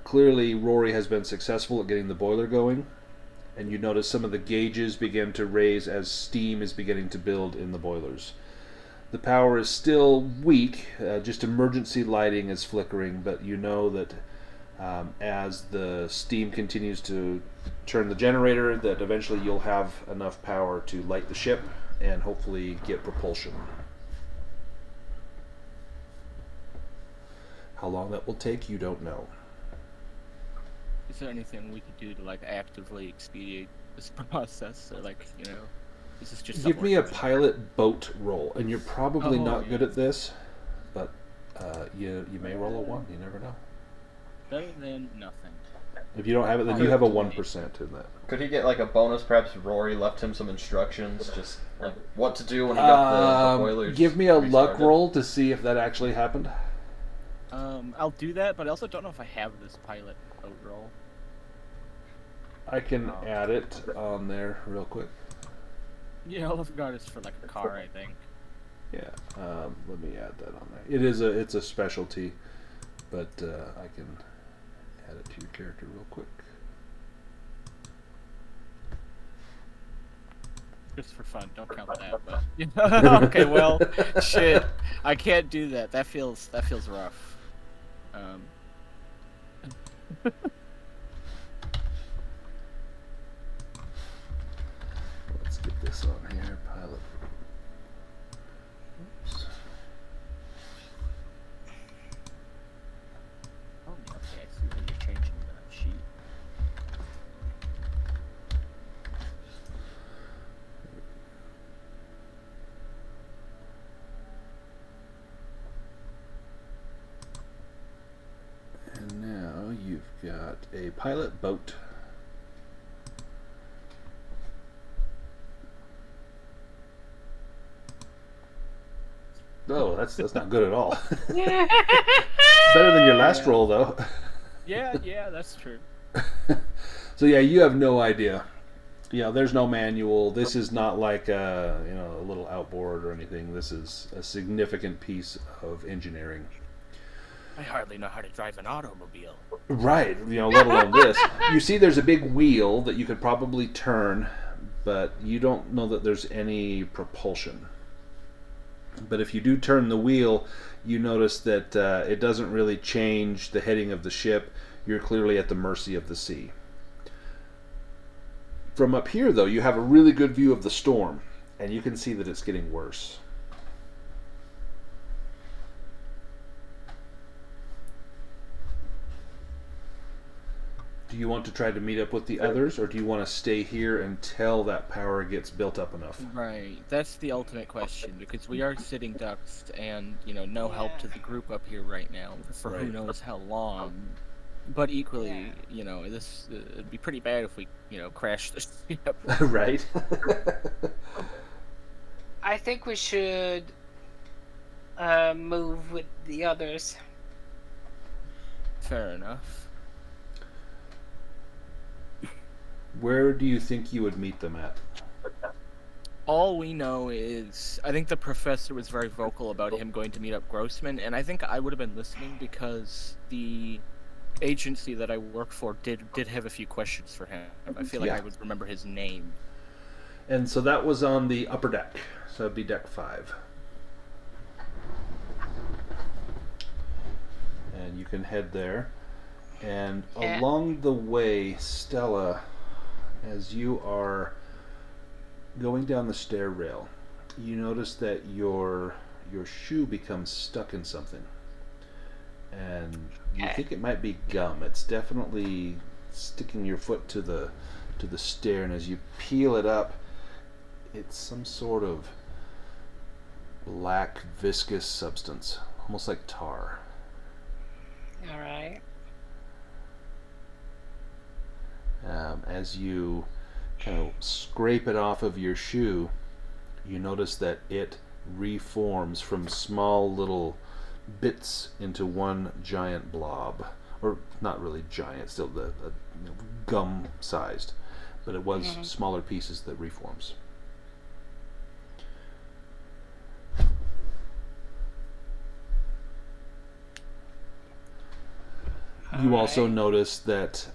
A: Clearly, Rory has been successful at getting the boiler going, and you notice some of the gauges begin to raise as steam is beginning to build in the boilers. The power is still weak, just emergency lighting is flickering, but you know that as the steam continues to turn the generator, that eventually you'll have enough power to light the ship and hopefully get propulsion. How long that will take, you don't know.
C: Is there anything we could do to like actively expedite this process? Or like, you know, is this just
A: Give me a
C: somewhere-
A: pilot boat roll, and you're probably
C: Oh,
A: not
C: yeah.
A: good at this, but you may roll a 1, you never know.
C: Better than nothing.
A: If you don't have it, then you have a 1% in that.
G: Could he get like a bonus? Perhaps Rory left him some instructions, just like what to do when he got the boilers.
A: Give me a luck
G: restarted.
A: roll to see if that actually happened.
C: I'll do that, but I also don't know if I have this pilot boat roll.
A: I can add it on there real quick.
C: Yeah, I'll regard this for like a car, I think.
A: Yeah, let me add that on there. It's a specialty, but I can add it to your character real quick.
C: Just for fun, don't count that. But okay, well, shit, I can't do that. That feels rough.
A: Let's get this on here. Pilot. Oops.
C: Oh, okay, I see that you're changing the sheet.
A: And now you've got a pilot boat. Oh, that's not good at all. Better than your last roll, though.
C: Yeah, that's true.
A: So yeah, you have no idea. There's no manual. This is not like a little outboard or anything. This is a significant piece of engineering.
C: I hardly know how to drive an automobile.
A: Right, let alone this. You see there's a big wheel that you could probably turn, but you don't know that there's any propulsion. But if you do turn the wheel, you notice that it doesn't really change the heading of the ship. You're clearly at the mercy of the sea. From up here, though, you have a really good view of the storm, and you can see that it's getting worse. Do you want to try to meet up with the others, or do you want to stay here until that power gets built up enough?
C: Right, that's the ultimate question, because we are sitting ducks and, no help to the group up here right now for who
A: Right.
C: knows how long. But equally, this it'd be pretty bad if we, crashed the ship.
A: Right?
B: I think we should move with the others.
C: Fair enough.
A: Where do you think you would meet them at?
C: All we know is, I think the professor was very vocal about him going to meet up Grossman, and I think I would have been listening because the agency that I work for did have a few questions for him. I feel like
A: Yeah.
C: I would remember his name.
A: And so that was on the upper deck. So it'd be deck 5. And you can head there. And
B: Yeah.
A: along the way, Stella, as you are going down the stair rail, you notice that your shoe becomes stuck in something. and you
B: Okay.
A: think it might be gum. It's definitely sticking your foot to the stair, and as you peel it up, it's some sort of black viscous substance, almost like tar.
B: All right.
A: As you kind of scrape it off of your shoe, you notice that it reforms from small little bits into one giant blob, or not really giant, still gum sized, but it was smaller pieces that reforms. You also
B: Alright.
A: notice that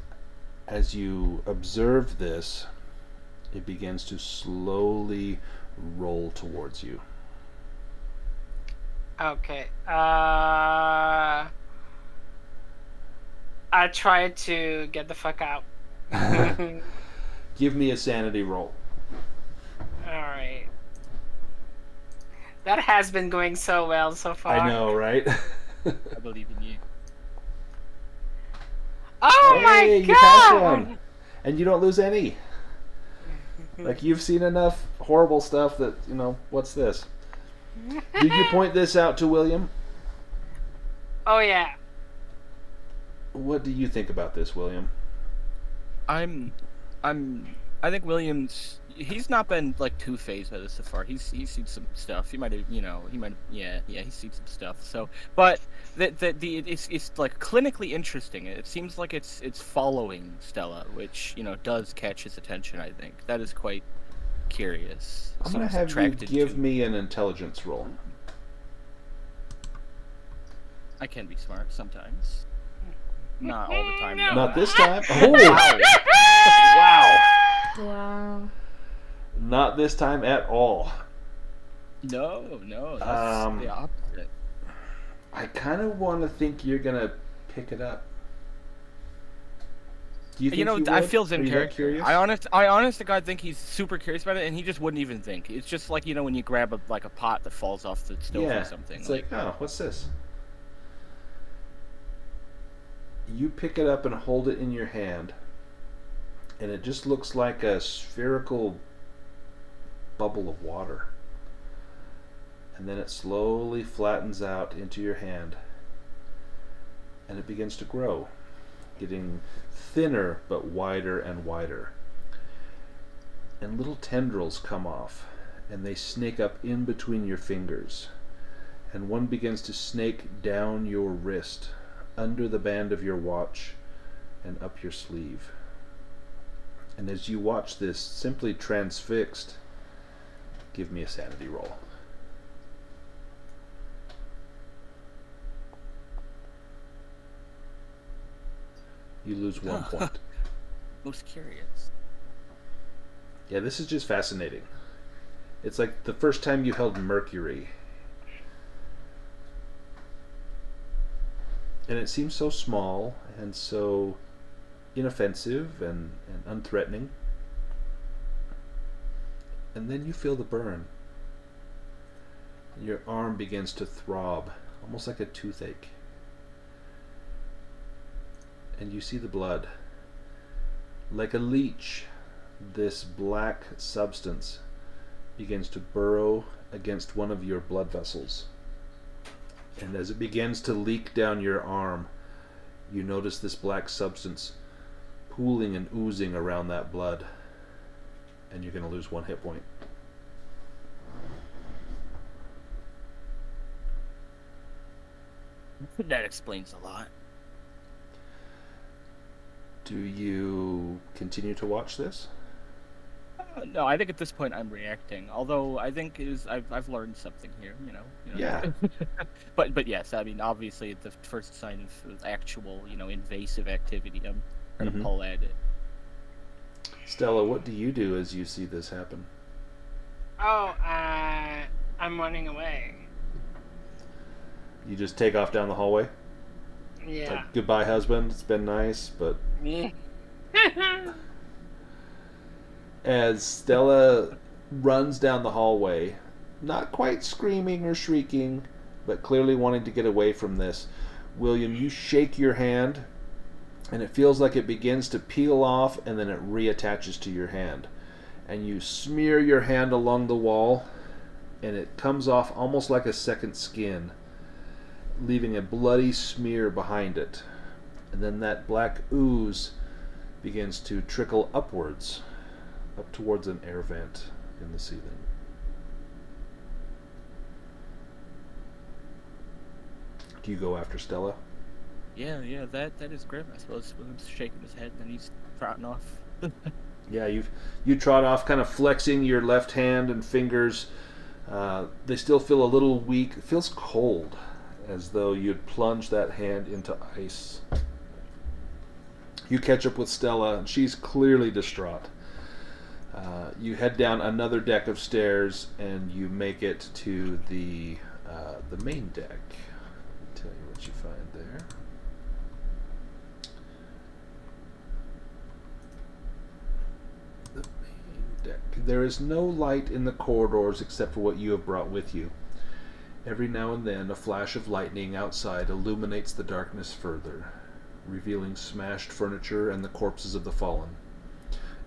A: as you observe this, it begins to slowly roll towards you.
B: Okay. I try to get the fuck out. All
A: Give me a sanity roll.
B: right. That has been going so well so far.
A: I know, right?
C: I believe in you.
B: Oh
A: Hey,
B: my
A: you pass
B: god!
A: one, and you don't lose any. Like, you've seen enough horrible stuff that, what's this? Do you point this out to William?
B: Oh yeah.
A: What do you think about this, William?
C: I think Williams. He's not been like too phased by this so far. He's seen some stuff. He's seen some stuff. So, but it's like clinically interesting. It seems like it's following Stella, which does catch his attention. I think that is quite curious.
A: I'm gonna
C: Seems
A: have you
C: attracted
A: give
C: to-
A: me an intelligence roll.
C: I can be smart sometimes. Not all the time.
B: No.
C: though.
A: Not this time. Oh, wow!
F: Wow.
A: Not this time at all.
C: No, that's the opposite.
A: I kind of want to think you're gonna pick it up. Do you think you
C: I
A: would?
C: feel
A: Are
C: in
A: you that
C: character.
A: curious?
C: I honest to God think he's super curious about it, and he just wouldn't even think. It's just like when you grab a pot that falls off the stove
A: Yeah,
C: or something.
A: it's like, oh, what's this? You pick it up and hold it in your hand, and it just looks like a spherical bubble of water. And then it slowly flattens out into your hand, and it begins to grow, getting thinner but wider and wider. And little tendrils come off, and they snake up in between your fingers. And one begins to snake down your wrist, under the band of your watch, and up your sleeve. And as you watch this, simply transfixed, give me a sanity roll. You lose 1 point.
C: Most curious.
A: Yeah, this is just fascinating. It's like the first time you held mercury. And it seems so small and so inoffensive and unthreatening. And then you feel the burn. Your arm begins to throb, almost like a toothache. And you see the blood. Like a leech, this black substance begins to burrow against one of your blood vessels. And as it begins to leak down your arm, you notice this black substance pooling and oozing around that blood. And you're going to lose 1 hit point.
C: That explains a lot.
A: Do you continue to watch this?
C: No, I think at this point I'm reacting. Although I think I've learned something here.
A: Yeah.
C: But yes, I mean obviously the first sign of actual invasive activity, I'm trying to pull at it.
A: Stella, what do you do as you see this happen?
B: Oh, I'm running away.
A: You just take off down the hallway?
B: Yeah.
A: Like, goodbye, husband. It's been nice, but... As Stella runs down the hallway, not quite screaming or shrieking, but clearly wanting to get away from this, William, you shake your hand, and it feels like it begins to peel off, and then it reattaches to your hand. And you smear your hand along the wall, and it comes off almost like a second skin, leaving a bloody smear behind it. And then that black ooze begins to trickle upwards, up towards an air vent in the ceiling. Do you go after Stella?
C: Yeah, that is grim. I suppose William's shaking his head and then he's trotting off.
A: Yeah, you trot off, kind of flexing your left hand and fingers. They still feel a little weak. It feels cold, as though you'd plunged that hand into ice. You catch up with Stella, and she's clearly distraught. You head down another deck of stairs, and you make it to the main deck. Let me tell you what you find there. The main deck. There is no light in the corridors except for what you have brought with you. Every now and then, a flash of lightning outside illuminates the darkness further, revealing smashed furniture and the corpses of the fallen.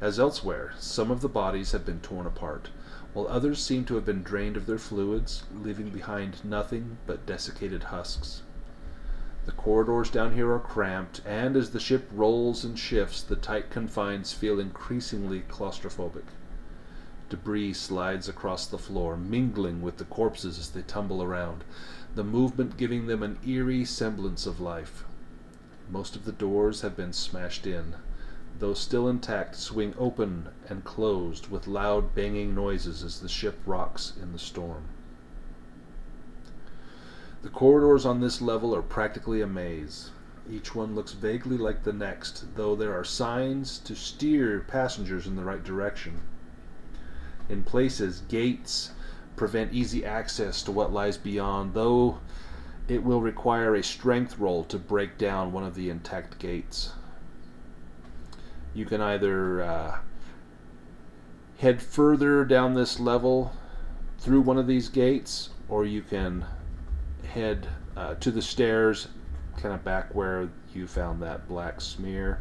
A: As elsewhere, some of the bodies have been torn apart, while others seem to have been drained of their fluids, leaving behind nothing but desiccated husks. The corridors down here are cramped, and as the ship rolls and shifts, the tight confines feel increasingly claustrophobic. Debris slides across the floor, mingling with the corpses as they tumble around, the movement giving them an eerie semblance of life. Most of the doors have been smashed in. Those still intact swing open and closed with loud banging noises as the ship rocks in the storm. The corridors on this level are practically a maze. Each one looks vaguely like the next, though there are signs to steer passengers in the right direction. In places, gates prevent easy access to what lies beyond, though it will require a strength roll to break down one of the intact gates. You can either head further down this level through one of these gates, or you can head to the stairs, kind of back where you found that black smear,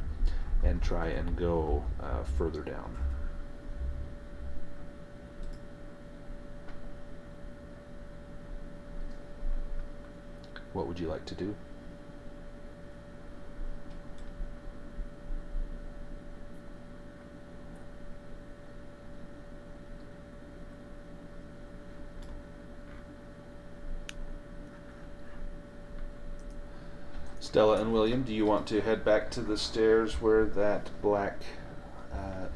A: and try and go further down. What would you like to do? Stella and William, do you want to head back to the stairs where that black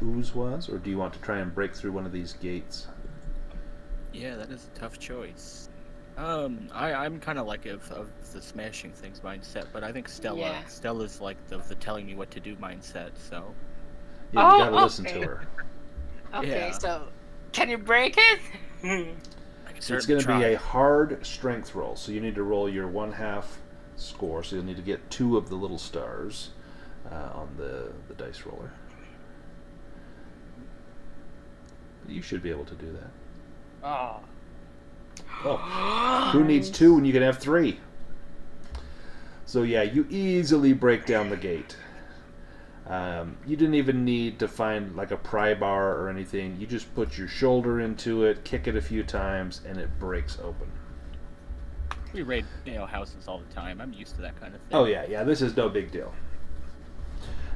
A: ooze was, or do you want to try and break through one of these gates?
C: Yeah, that is a tough choice. I'm kind of like of the smashing things mindset, but I think Stella's like the telling me what to do mindset. So
A: yeah, you gotta listen to her.
B: Okay,
C: Yeah.
B: so can you break it?
A: It's going to be a hard strength roll, so you need to roll your 1/2 score. So you'll need to get 2 of the little stars on the dice roller. You should be able to do that.
B: Oh.
A: Oh, who needs 2 when you can have 3? So yeah, you easily break down the gate. You didn't even need to find like a pry bar or anything. You just put your shoulder into it, kick it a few times, and it breaks open.
C: We raid, houses all the time. I'm used to that kind of thing.
A: Oh yeah, this is no big deal.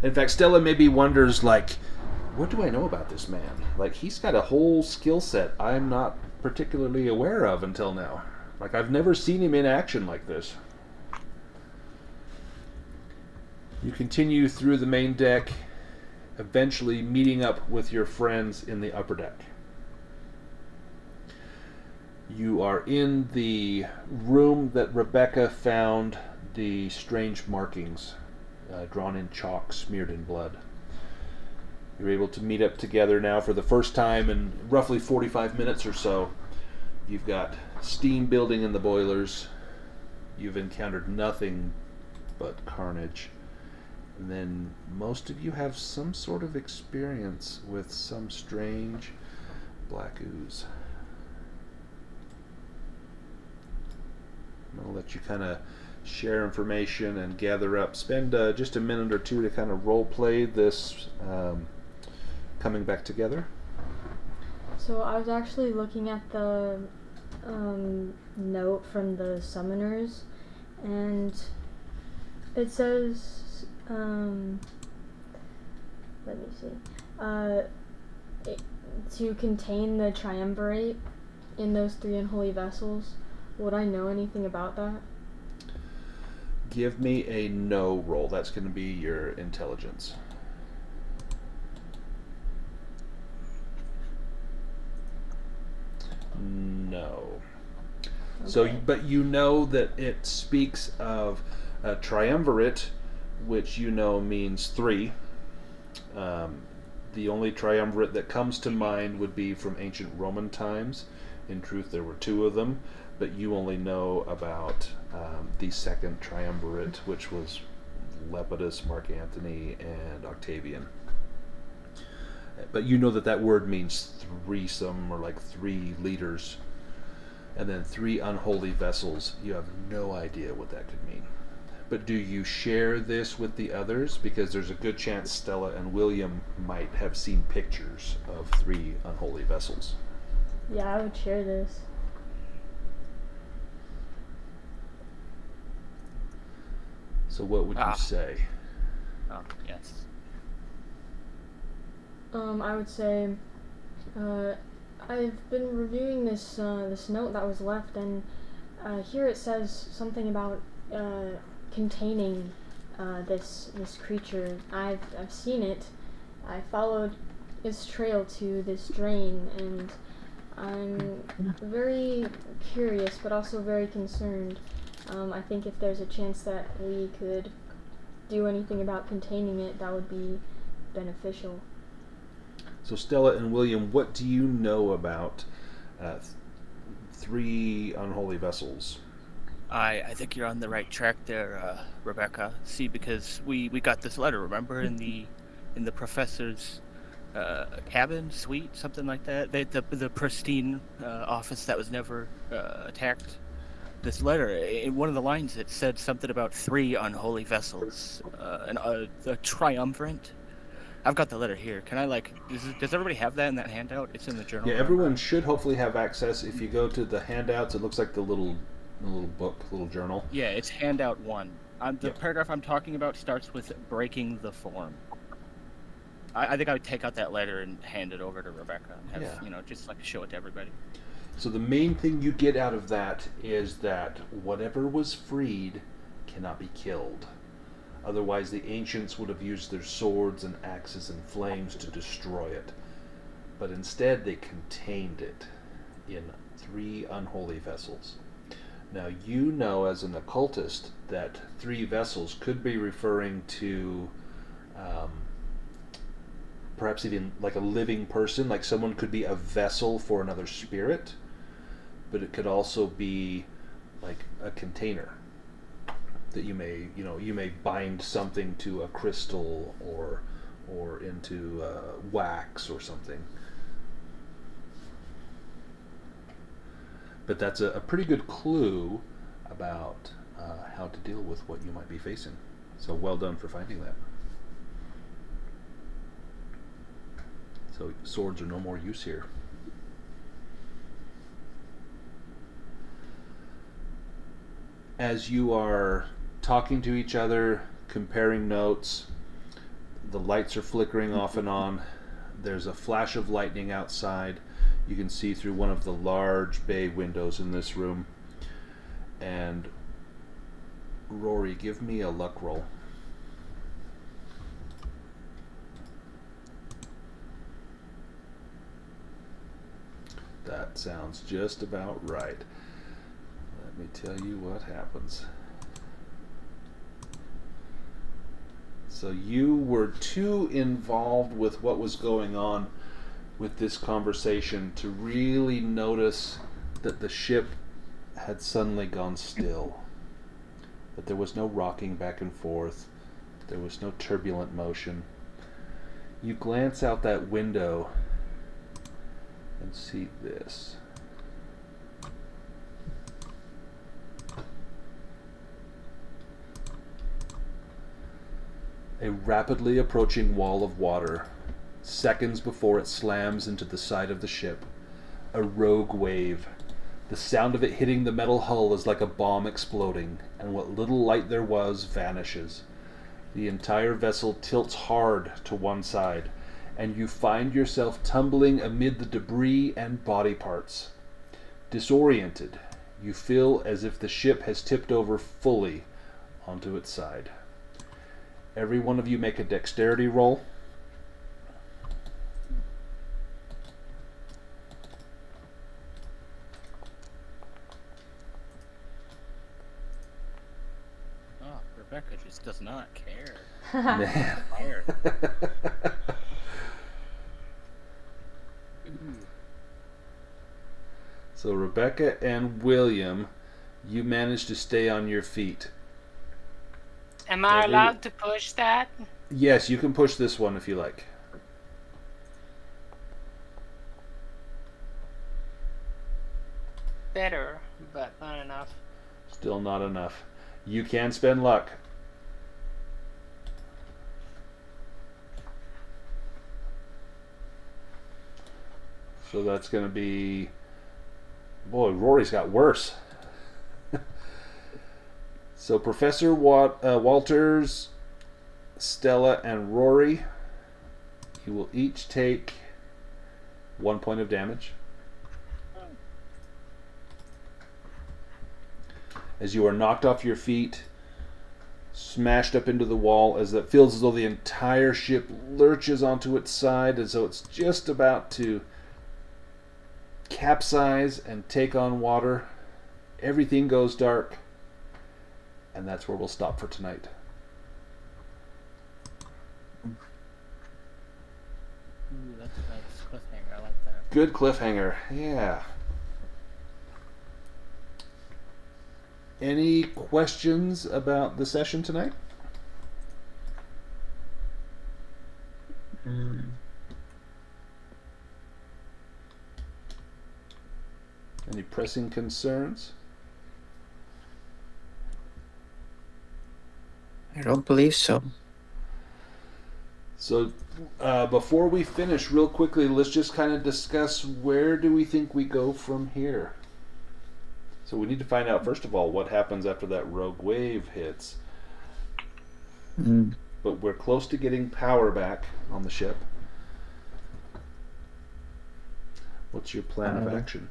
A: In fact, Stella maybe wonders, like, what do I know about this man? Like, he's got a whole skill set I'm not particularly aware of until now. Like, I've never seen him in action like this. You continue through the main deck, eventually meeting up with your friends in the upper deck. You are in the room that Rebecca found the strange markings drawn in chalk, smeared in blood. You're able to meet up together now for the first time in roughly 45 minutes or so. You've got steam building in the boilers. You've encountered nothing but carnage. And then most of you have some sort of experience with some strange black ooze. I'm going to let you kind of share information and gather up. Spend just a minute or two to kind of role play this coming back together.
F: So I was actually looking at the note from the summoners, and it says, let me see, to contain the triumvirate in those 3 unholy vessels. Would I know anything about that?
A: Give me a no roll. That's going to be your intelligence. No.
F: Okay.
A: So, but you know that it speaks of a triumvirate, which you know means 3. The only triumvirate that comes to mind would be from ancient Roman times. In truth, there were 2 of them, but you only know about the second triumvirate, which was Lepidus, Mark Antony, and Octavian. But you know that that word means threesome, or like 3 leaders, and then 3 unholy vessels. You have no idea what that could mean. But do you share this with the others? Because there's a good chance Stella and William might have seen pictures of 3 unholy vessels.
F: Yeah, I would share this.
A: So what would you say?
C: Oh, yes.
F: I would say, I've been reviewing this this note that was left, and here it says something about containing this creature. I've seen it. I followed its trail to this drain, and I'm very curious, but also very concerned. I think if there's a chance that we could do anything about containing it, that would be beneficial.
A: So Stella and William, what do you know about 3 unholy vessels?
C: I think you're on the right track there, Rebecca. See, because we got this letter, remember, in the professor's cabin, suite, something like that. The pristine office that was never attacked. This letter, in one of the lines, it said something about 3 unholy vessels, and a triumvirate. I've got the letter here. Can I does everybody have that in that handout? It's in the journal.
A: Yeah, everyone should hopefully have access. If you go to the handouts, it looks like the little book, little journal.
C: Yeah, it's handout 1. The paragraph I'm talking about starts with breaking the form. I think I would take out that letter and hand it over to Rebecca and have, just like show it to everybody.
A: So the main thing you get out of that is that whatever was freed cannot be killed. Otherwise, the ancients would have used their swords and axes and flames to destroy it. But instead, they contained it in 3 unholy vessels. Now, you know as an occultist that 3 vessels could be referring to perhaps even like a living person, like someone could be a vessel for another spirit, but it could also be like a container that you may bind something to a crystal or into wax or something. But that's a pretty good clue about how to deal with what you might be facing. So well done for finding that. So swords are no more use here. As you are talking to each other, comparing notes, the lights are flickering off and on. There's a flash of lightning outside. You can see through one of the large bay windows in this room. And Rory, give me a luck roll. That sounds just about right. Let me tell you what happens. So you were too involved with what was going on with this conversation to really notice that the ship had suddenly gone still. That there was no rocking back and forth. There was no turbulent motion. You glance out that window and see this. A rapidly approaching wall of water, seconds before it slams into the side of the ship. A rogue wave. The sound of it hitting the metal hull is like a bomb exploding, and what little light there was vanishes. The entire vessel tilts hard to one side, and you find yourself tumbling amid the debris and body parts. Disoriented, you feel as if the ship has tipped over fully onto its side. Every one of you make a dexterity roll.
C: Oh, Rebecca just does not care.
A: Man.
C: Fire.
A: So Rebecca and William, you managed to stay on your feet.
B: Am I allowed to push that?
A: Yes, you can push this one if you like.
B: Better, but not enough.
A: Still not enough. You can spend luck. So that's going to be... Boy, Rory's got worse. So Professor Walters, Stella, and Rory, you will each take 1 point of damage. As you are knocked off your feet, smashed up into the wall, as it feels as though the entire ship lurches onto its side, as though it's just about to capsize and take on water. Everything goes dark, and that's where we'll stop for tonight.
C: Ooh, that's a nice cliffhanger. I like that.
A: Good cliffhanger, yeah. Any questions about the session tonight? Any pressing concerns?
D: I don't believe so.
A: So before we finish, real quickly, let's just kind of discuss where do we think we go from here. So we need to find out, first of all, what happens after that rogue wave hits. But we're close to getting power back on the ship. What's your plan of action?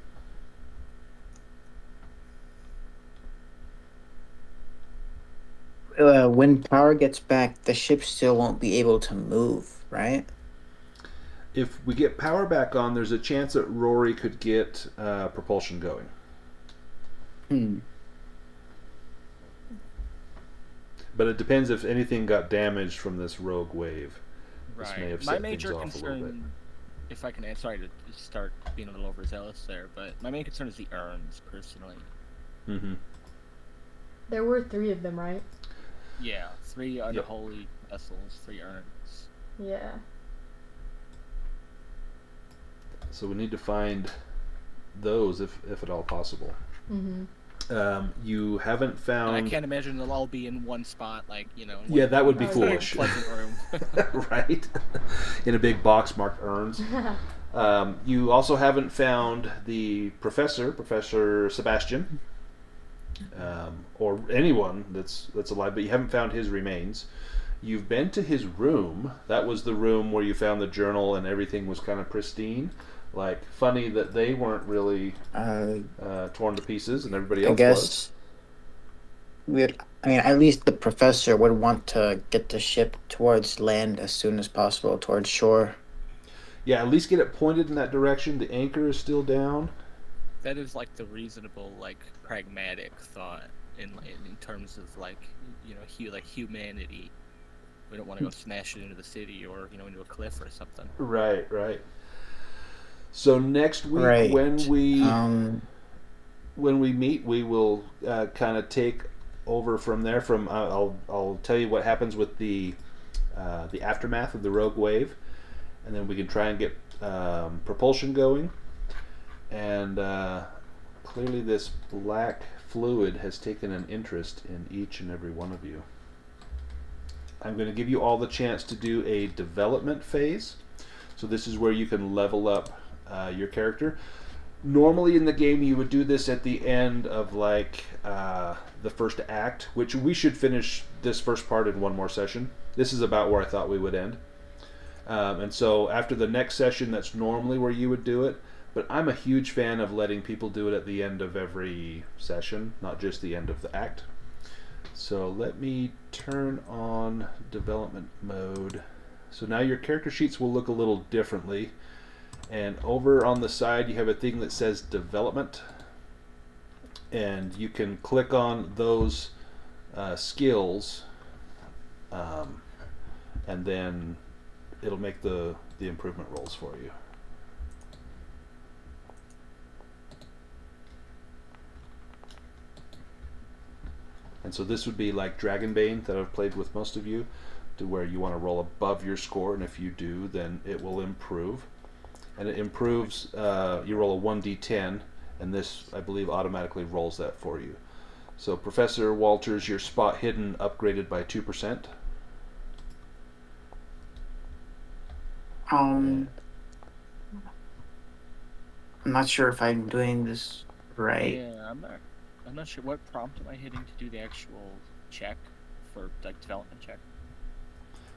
D: When power gets back, the ship still won't be able to move, right?
A: If we get power back on, there's a chance that Rory could get propulsion going. But it depends if anything got damaged from this rogue wave. This may have
C: My
A: set
C: major
A: things off a little bit.
C: concern, if I can add, sorry to start being a little overzealous there, but my main concern is the urns, personally.
A: Mm-hmm.
F: There were 3 of them, right?
C: Yeah, 3 unholy vessels, 3 urns.
F: Yeah.
A: So we need to find those if at all possible.
F: Mm-hmm.
A: You haven't found...
C: And I can't imagine they'll all be in one spot, like, you know...
A: Yeah, that would be
F: Oh,
A: foolish.
C: Pleasant room.
A: Right? In a big box marked urns. You also haven't found the Professor Sebastian, or anyone that's alive, but you haven't found his remains. You've been to his room. That was the room where you found the journal and everything was kind of pristine. Like, funny that they weren't really torn to pieces and everybody else
D: I guess at least the professor would want to get the ship towards land as soon as possible, towards shore.
A: Yeah, at least get it pointed in that direction. The anchor is still down.
C: That is, like, the reasonable, like, pragmatic thought in terms of, like, you know, humanity. We don't want to go smash it into the city or, you know, into a cliff or something.
A: Right. So next week,
D: Right.
A: when we meet, we will kind of take over from there. I'll tell you what happens with the aftermath of the rogue wave, and then we can try and get propulsion going. And clearly, this black fluid has taken an interest in each and every one of you. I'm going to give you all the chance to do a development phase. So this is where you can level up your character. Normally in the game you would do this at the end of like the first act, which we should finish this first part in one more session. This is about where I thought we would end. And so after the next session, that's normally where you would do it. But I'm a huge fan of letting people do it at the end of every session, not just the end of the act. So let me turn on development mode. So now your character sheets will look a little differently. And over on the side you have a thing that says development. And you can click on those skills and then it'll make the improvement rolls for you. And so this would be like Dragonbane that I've played with most of you, to where you want to roll above your score, and if you do, then it will improve. And it improves, you roll a 1d10, and this, I believe, automatically rolls that for you. So Professor Walters, your spot hidden upgraded by 2%.
D: I'm not sure if I'm doing this right.
C: Yeah, I'm not sure what prompt am I hitting to do the actual check for like development check.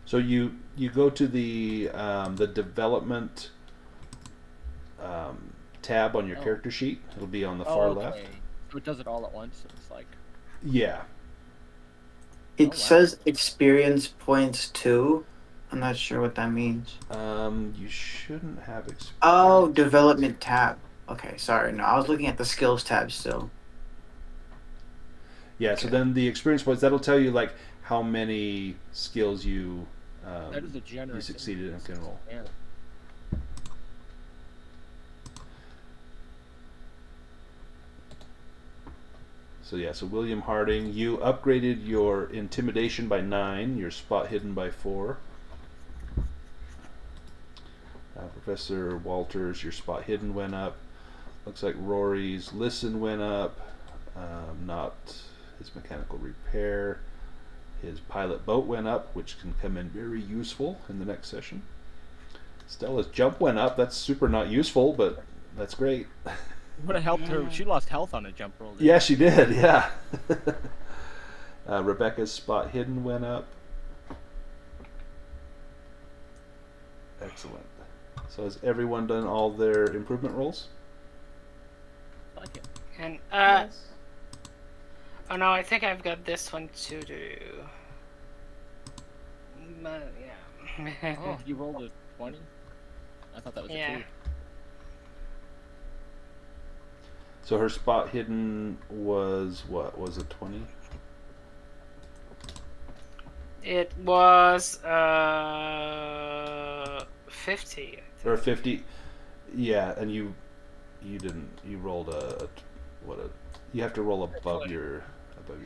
A: So you go to the development tab on your character sheet. It'll be on the far left.
C: So it does it all at once. So it's like.
A: Yeah.
D: It says experience points 2. I'm not sure what that means.
A: You shouldn't have experience.
D: Oh, development tab. Okay, sorry. No, I was looking at the skills tab still.
A: Yeah, okay. So then the experience points, that'll tell you like how many skills you
C: that is a generous
A: you succeeded in can roll.
C: Yeah.
A: So yeah, so William Harding, you upgraded your intimidation by 9, your spot hidden by 4. Professor Walters, your spot hidden went up. Looks like Rory's listen went up. Not his mechanical repair. His pilot boat went up, which can come in very useful in the next session. Stella's jump went up. That's super not useful, but that's great.
C: Would have helped her. She lost health on a jump roll.
A: Yeah, she did. Yeah. Rebecca's spot hidden went up. Excellent. So has everyone done all their improvement rolls?
C: Like it.
B: And
F: Yes.
B: oh no, I think I've got this one to do. Yeah.
C: Oh, you rolled a 20? I thought that was a 2.
A: So her spot hidden was what? Was it 20?
B: It was 50.
A: Or 50? Yeah, and you didn't. You rolled you have to roll above your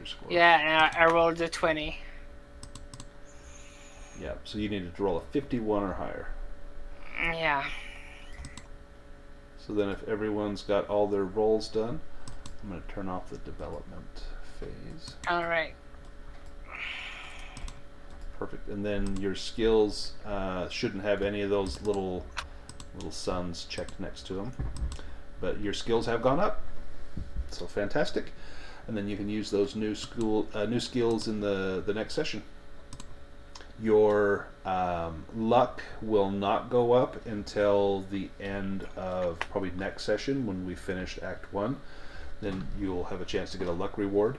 A: score.
B: Yeah, and I rolled a 20.
A: Yeah, so you needed to roll a 51 or higher.
B: Yeah.
A: So then if everyone's got all their rolls done, I'm going to turn off the development phase.
B: All right.
A: Perfect. And then your skills shouldn't have any of those little suns checked next to them. But your skills have gone up. So fantastic. And then you can use those new skills in the next session. Your luck will not go up until the end of probably next session when we finish Act 1. Then you'll have a chance to get a luck reward.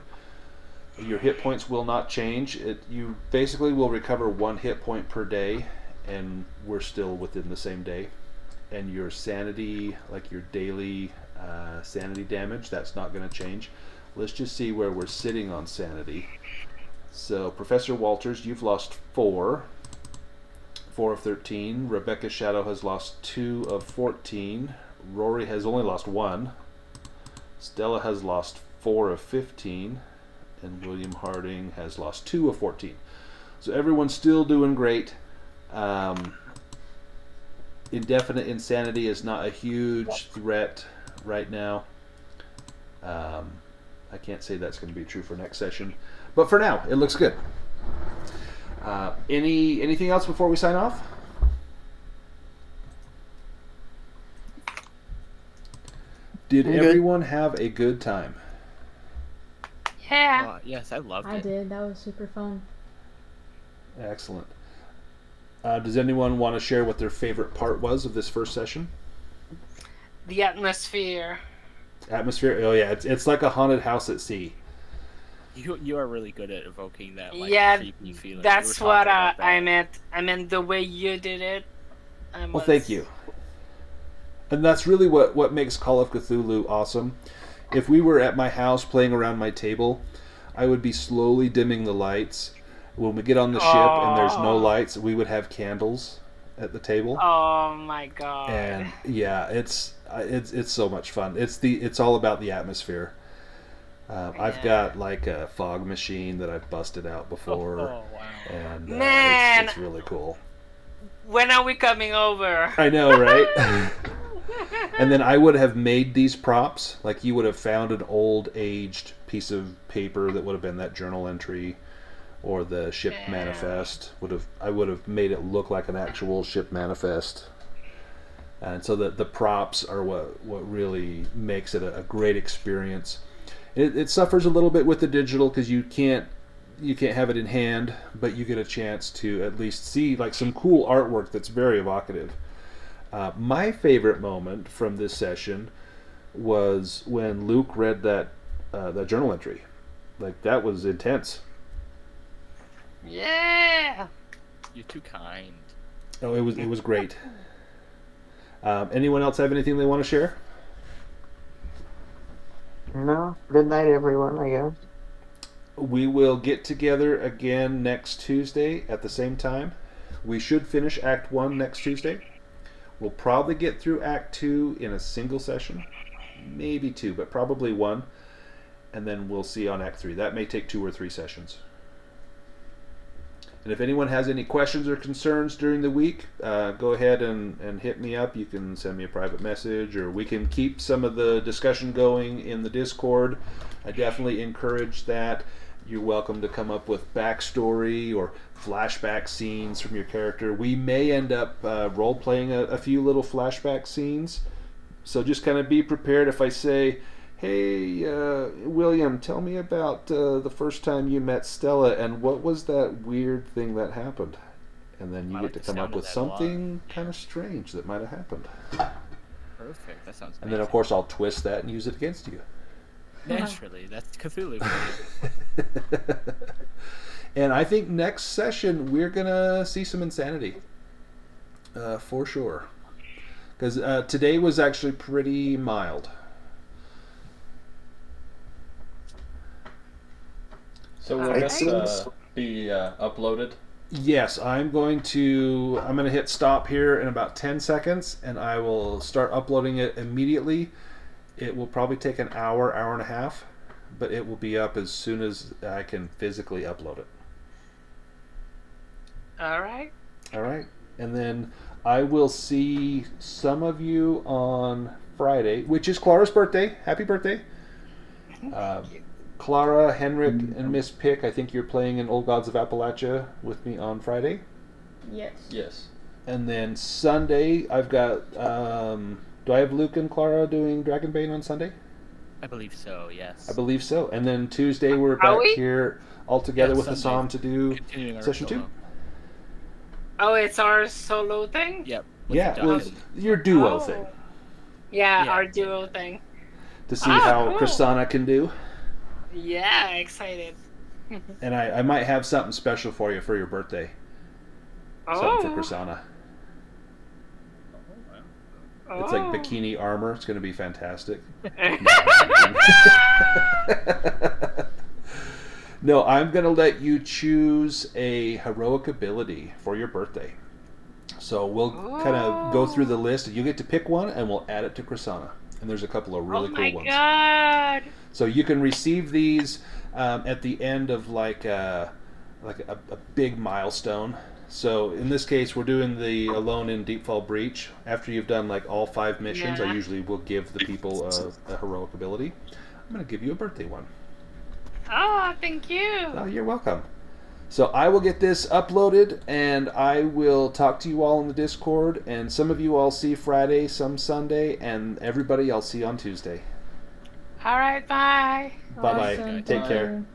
A: Your hit points will not change. You basically will recover 1 hit point per day, and we're still within the same day. And your sanity, like your daily sanity damage, that's not going to change. Let's just see where we're sitting on sanity. So, Professor Walters, you've lost 4. 4 of 13. Rebecca Shadow has lost 2 of 14. Rory has only lost 1. Stella has lost 4 of 15. And William Harding has lost 2 of 14. So everyone's still doing great. Indefinite insanity is not a huge threat right now. I can't say that's going to be true for next session. But for now, it looks good. Anything else before we sign off? Did
D: I'm good.
A: everyone have a good time?
B: Yeah.
C: Yes, I loved
F: I
C: it.
F: did. That was super fun.
A: Excellent. Does anyone want to share what their favorite part was of this first session?
B: The atmosphere.
A: Atmosphere? Oh yeah, it's like a haunted house at sea.
C: You are really good at evoking that
B: Yeah,
C: creepy feeling.
B: that's
C: We were
B: what
C: talking about that.
B: I meant. I meant the way you did it.
A: Well, thank you. And that's really what makes Call of Cthulhu awesome. If we were at my house playing around my table, I would be slowly dimming the lights. When we get on the ship and there's no lights, we would have candles at the table.
B: Oh my god.
A: And yeah, it's so much fun. It's all about the atmosphere. I've got like a fog machine that I've busted out before,
C: Oh, wow.
A: and
B: Man!
A: it's really cool.
B: When are we coming over?
A: I know, right? And then I would have made these props. Like you would have found an old, aged piece of paper that would have been that journal entry, or the ship manifest. I would have made it look like an actual ship manifest. And so the props are what really makes it a great experience. It suffers a little bit with the digital because you can't have it in hand, but you get a chance to at least see like some cool artwork that's very evocative. My favorite moment from this session was when Luke read that journal entry. Like that was intense.
B: Yeah.
C: You're too kind.
A: Oh, it was great. Anyone else have anything they want to share?
D: No. Good night, everyone. I guess.
A: We will get together again next Tuesday at the same time. We should finish Act 1 next Tuesday. We'll probably get through Act 2 in a single session. Maybe 2, but probably 1. And then we'll see on Act 3. That may take 2 or 3 sessions. And if anyone has any questions or concerns during the week, go ahead and hit me up. You can send me a private message, or we can keep some of the discussion going in the Discord. I definitely encourage that. You're welcome to come up with backstory or flashback scenes from your character. We may end up role-playing a few little flashback scenes. So just kind of be prepared if I say, hey, William, tell me about the first time you met Stella and what was that weird thing that happened? And then you
C: I
A: get
C: like
A: to
C: the
A: come
C: sound
A: up
C: of
A: with
C: that a lot.
A: something kind of strange that might have happened.
C: Perfect. That sounds.
A: And then, of course, I'll twist that and use it against you.
C: Naturally, that's Cthulhu.
A: And I think next session we're going to see some insanity. For sure. Because today was actually pretty mild.
G: So will
D: Alright.
G: this be uploaded?
A: Yes, I'm going to hit stop here in about 10 seconds, and I will start uploading it immediately. It will probably take an hour and a half, but it will be up as soon as I can physically upload it.
B: All right.
A: All right, and then I will see some of you on Friday, which is Clara's birthday. Happy birthday. Clara, Henrik, and Miss Pick, I think you're playing in Old Gods of Appalachia with me on Friday.
F: Yes.
G: Yes.
A: And then Sunday, I've got... do I have Luke and Clara doing Dragonbane on Sunday?
C: I believe so. Yes.
A: I believe so. And then Tuesday, we're
B: Are
A: back
B: we?
A: here all together
C: Yeah,
A: with
C: Sunday.
A: Hassan to do
C: Continuing our
A: session 2.
C: solo.
B: Oh, it's our solo thing?
C: Yep. with
A: Yeah,
C: the
A: well,
C: Duncan.
A: your duo
B: Oh.
A: thing.
B: Yeah,
C: Yeah.
B: our duo thing.
A: To see
B: Ah,
A: how
B: cool.
A: Kristana can do.
B: Yeah, excited.
A: And I might have something special for you for your birthday. Something for Kristana. It's like bikini armor. It's going to be fantastic. No, I'm going to let you choose a heroic ability for your birthday. So we'll kind of go through the list, and you get to pick one, and we'll add it to Kristana. And there's a couple of really
B: Oh
A: cool
B: my
A: ones.
B: god!
A: So you can receive these at the end of like a big milestone. So in this case, we're doing the Alone in Deepfall Breach. After you've done like all 5 missions, I
B: Yeah.
A: usually will give the people a heroic ability. I'm going to give you a birthday one.
B: Oh, thank you.
A: Oh, you're welcome. So I will get this uploaded, and I will talk to you all in the Discord, and some of you I'll see Friday, some Sunday, and everybody I'll see on Tuesday.
B: All right, bye.
A: Bye-bye.
F: Awesome,
A: Take
F: thank
A: care.
F: you.